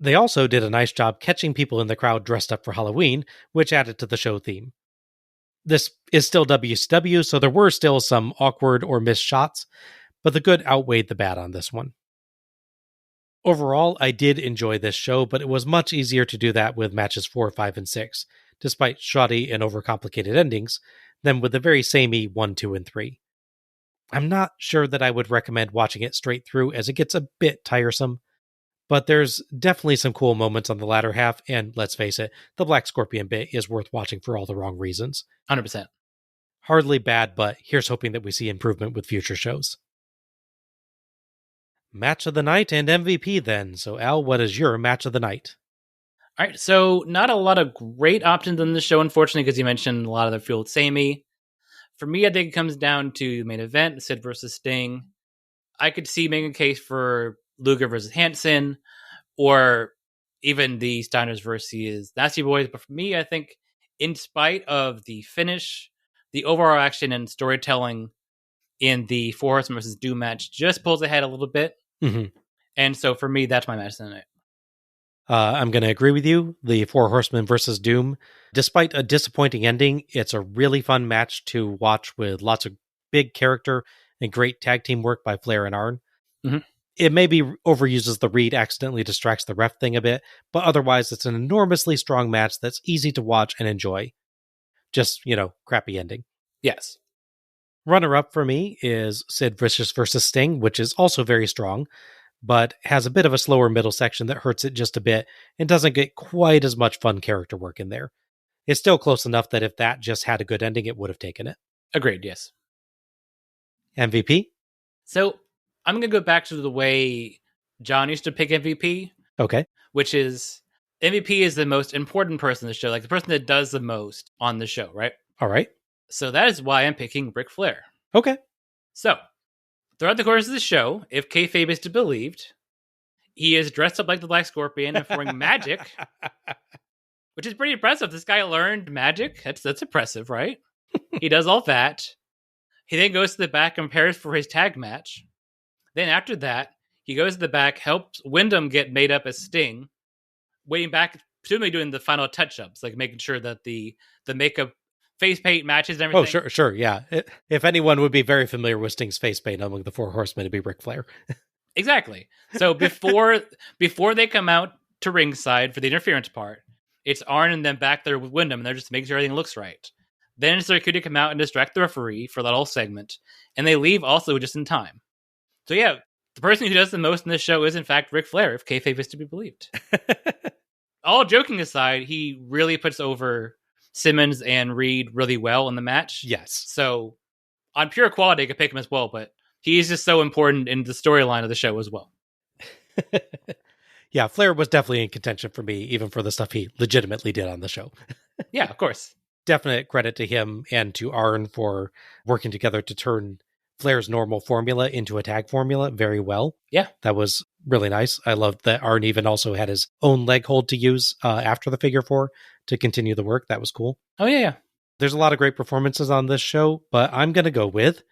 They also did a nice job catching people in the crowd dressed up for Halloween, which added to the show theme. This is still WCW, so there were still some awkward or missed shots, but the good outweighed the bad on this one. Overall, I did enjoy this show, but it was much easier to do that with matches 4, 5, and 6, despite shoddy and overcomplicated endings, than with the very samey 1, 2, and 3. I'm not sure that I would recommend watching it straight through as it gets a bit tiresome, but there's definitely some cool moments on the latter half, and let's face it, the Black Scorpion bit is worth watching for all the wrong reasons. 100%. Hardly bad, but here's hoping that we see improvement with future shows. Match of the night and MVP then. So Al, what is your match of the night? All right, so not a lot of great options on the show, unfortunately, because you mentioned a lot of the feel samey. For me, I think it comes down to the main event, Sid versus Sting. I could see making a case for Luger versus Hansen, or even the Steiners versus Nasty Boys. But for me, I think in spite of the finish, the overall action and storytelling in the Four Horsemen versus Doom match just pulls ahead a little bit. Mm-hmm. And so for me, that's my match of the night. I'm going to agree with you. The Four Horsemen versus Doom, despite a disappointing ending, it's a really fun match to watch with lots of big character and great tag team work by Flair and Arn. Mm-hmm. It maybe overuses the read, accidentally distracts the ref thing a bit, but otherwise it's an enormously strong match that's easy to watch and enjoy. Just, crappy ending. Yes. Runner-up for me is Sid Vicious versus Sting, which is also very strong, but has a bit of a slower middle section that hurts it just a bit and doesn't get quite as much fun character work in there. It's still close enough that if that just had a good ending, it would have taken it. Agreed, yes. MVP? So I'm going to go back to the way John used to pick MVP. Okay. Which is, MVP is the most important person in the show, like the person that does the most on the show, right? All right. So that is why I'm picking Ric Flair. Okay. So, throughout the course of the show, if kayfabe is to be believed, he is dressed up like the Black Scorpion and performing magic, which is pretty impressive. This guy learned magic. That's impressive, right? He does all that. He then goes to the back and prepares for his tag match. Then after that, he goes to the back, helps Wyndham get made up as Sting, waiting back, presumably doing the final touch-ups, like making sure that the makeup face paint matches and everything. Oh, sure, yeah. If anyone would be very familiar with Sting's face paint among the Four Horsemen, it'd be Ric Flair. Exactly. So before they come out to ringside for the interference part, it's Arn and them back there with Wyndham, and they're just making sure everything looks right. Then it's their cue to come out and distract the referee for that whole segment, and they leave also just in time. So yeah, the person who does the most in this show is in fact Ric Flair, if kayfabe is to be believed. all joking aside, he really puts over Simmons and Reed really well in the match. Yes. So on pure quality, I could pick him as well, but he's just so important in the storyline of the show as well. Yeah, Flair was definitely in contention for me, even for the stuff he legitimately did on the show. Yeah, of course. Definite credit to him and to Arn for working together to turn Flair's normal formula into a tag formula very well. Yeah. That was really nice. I loved that Arn even also had his own leg hold to use after the figure four to continue the work. That was cool. Oh, yeah. There's a lot of great performances on this show, but I'm going to go with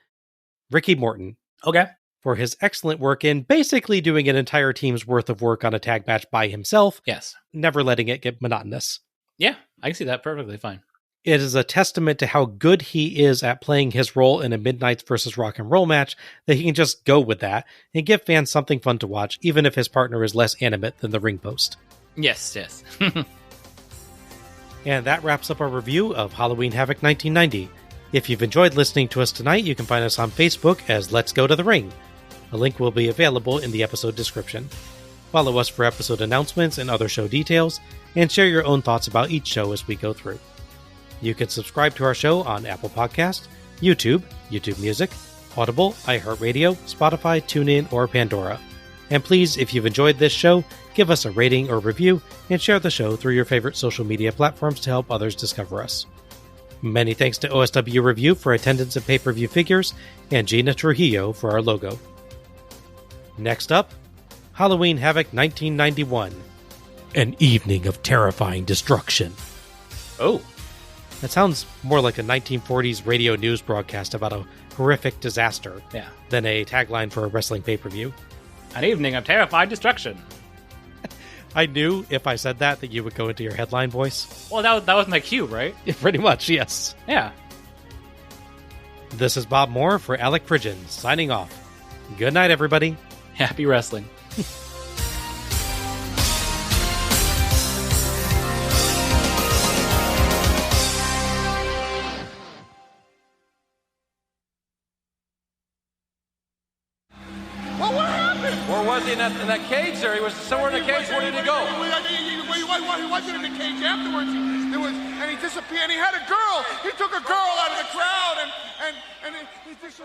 Ricky Morton. Okay. For his excellent work in basically doing an entire team's worth of work on a tag match by himself. Yes. Never letting it get monotonous. Yeah, I can see that perfectly fine. It is a testament to how good he is at playing his role in a Midnights versus Rock and Roll match that he can just go with that and give fans something fun to watch, even if his partner is less animate than the ring post. Yes, yes. And that wraps up our review of Halloween Havoc 1990. If you've enjoyed listening to us tonight, you can find us on Facebook as Let's Go to the Ring. A link will be available in the episode description. Follow us for episode announcements and other show details, and share your own thoughts about each show as we go through. You can subscribe to our show on Apple Podcasts, YouTube, YouTube Music, Audible, iHeartRadio, Spotify, TuneIn, or Pandora. And please, if you've enjoyed this show, give us a rating or review, and share the show through your favorite social media platforms to help others discover us. Many thanks to OSW Review for attendance at pay-per-view figures, and Gina Trujillo for our logo. Next up, Halloween Havoc 1991. An evening of terrifying destruction. Oh. That sounds more like a 1940s radio news broadcast about a horrific disaster than a tagline for a wrestling pay-per-view. An evening of terrified destruction. I knew if I said that you would go into your headline voice. Well, that was my cue, right? Pretty much, yes. Yeah. This is Bob Moore for Alec Pridgeon, signing off. Good night, everybody. Happy wrestling. Well, what happened? Where was he in that cage there? He was somewhere in the cage. Where did he go? He wasn't in the cage afterwards. And he disappeared. And he had a girl. He took a girl out of the crowd, and he just.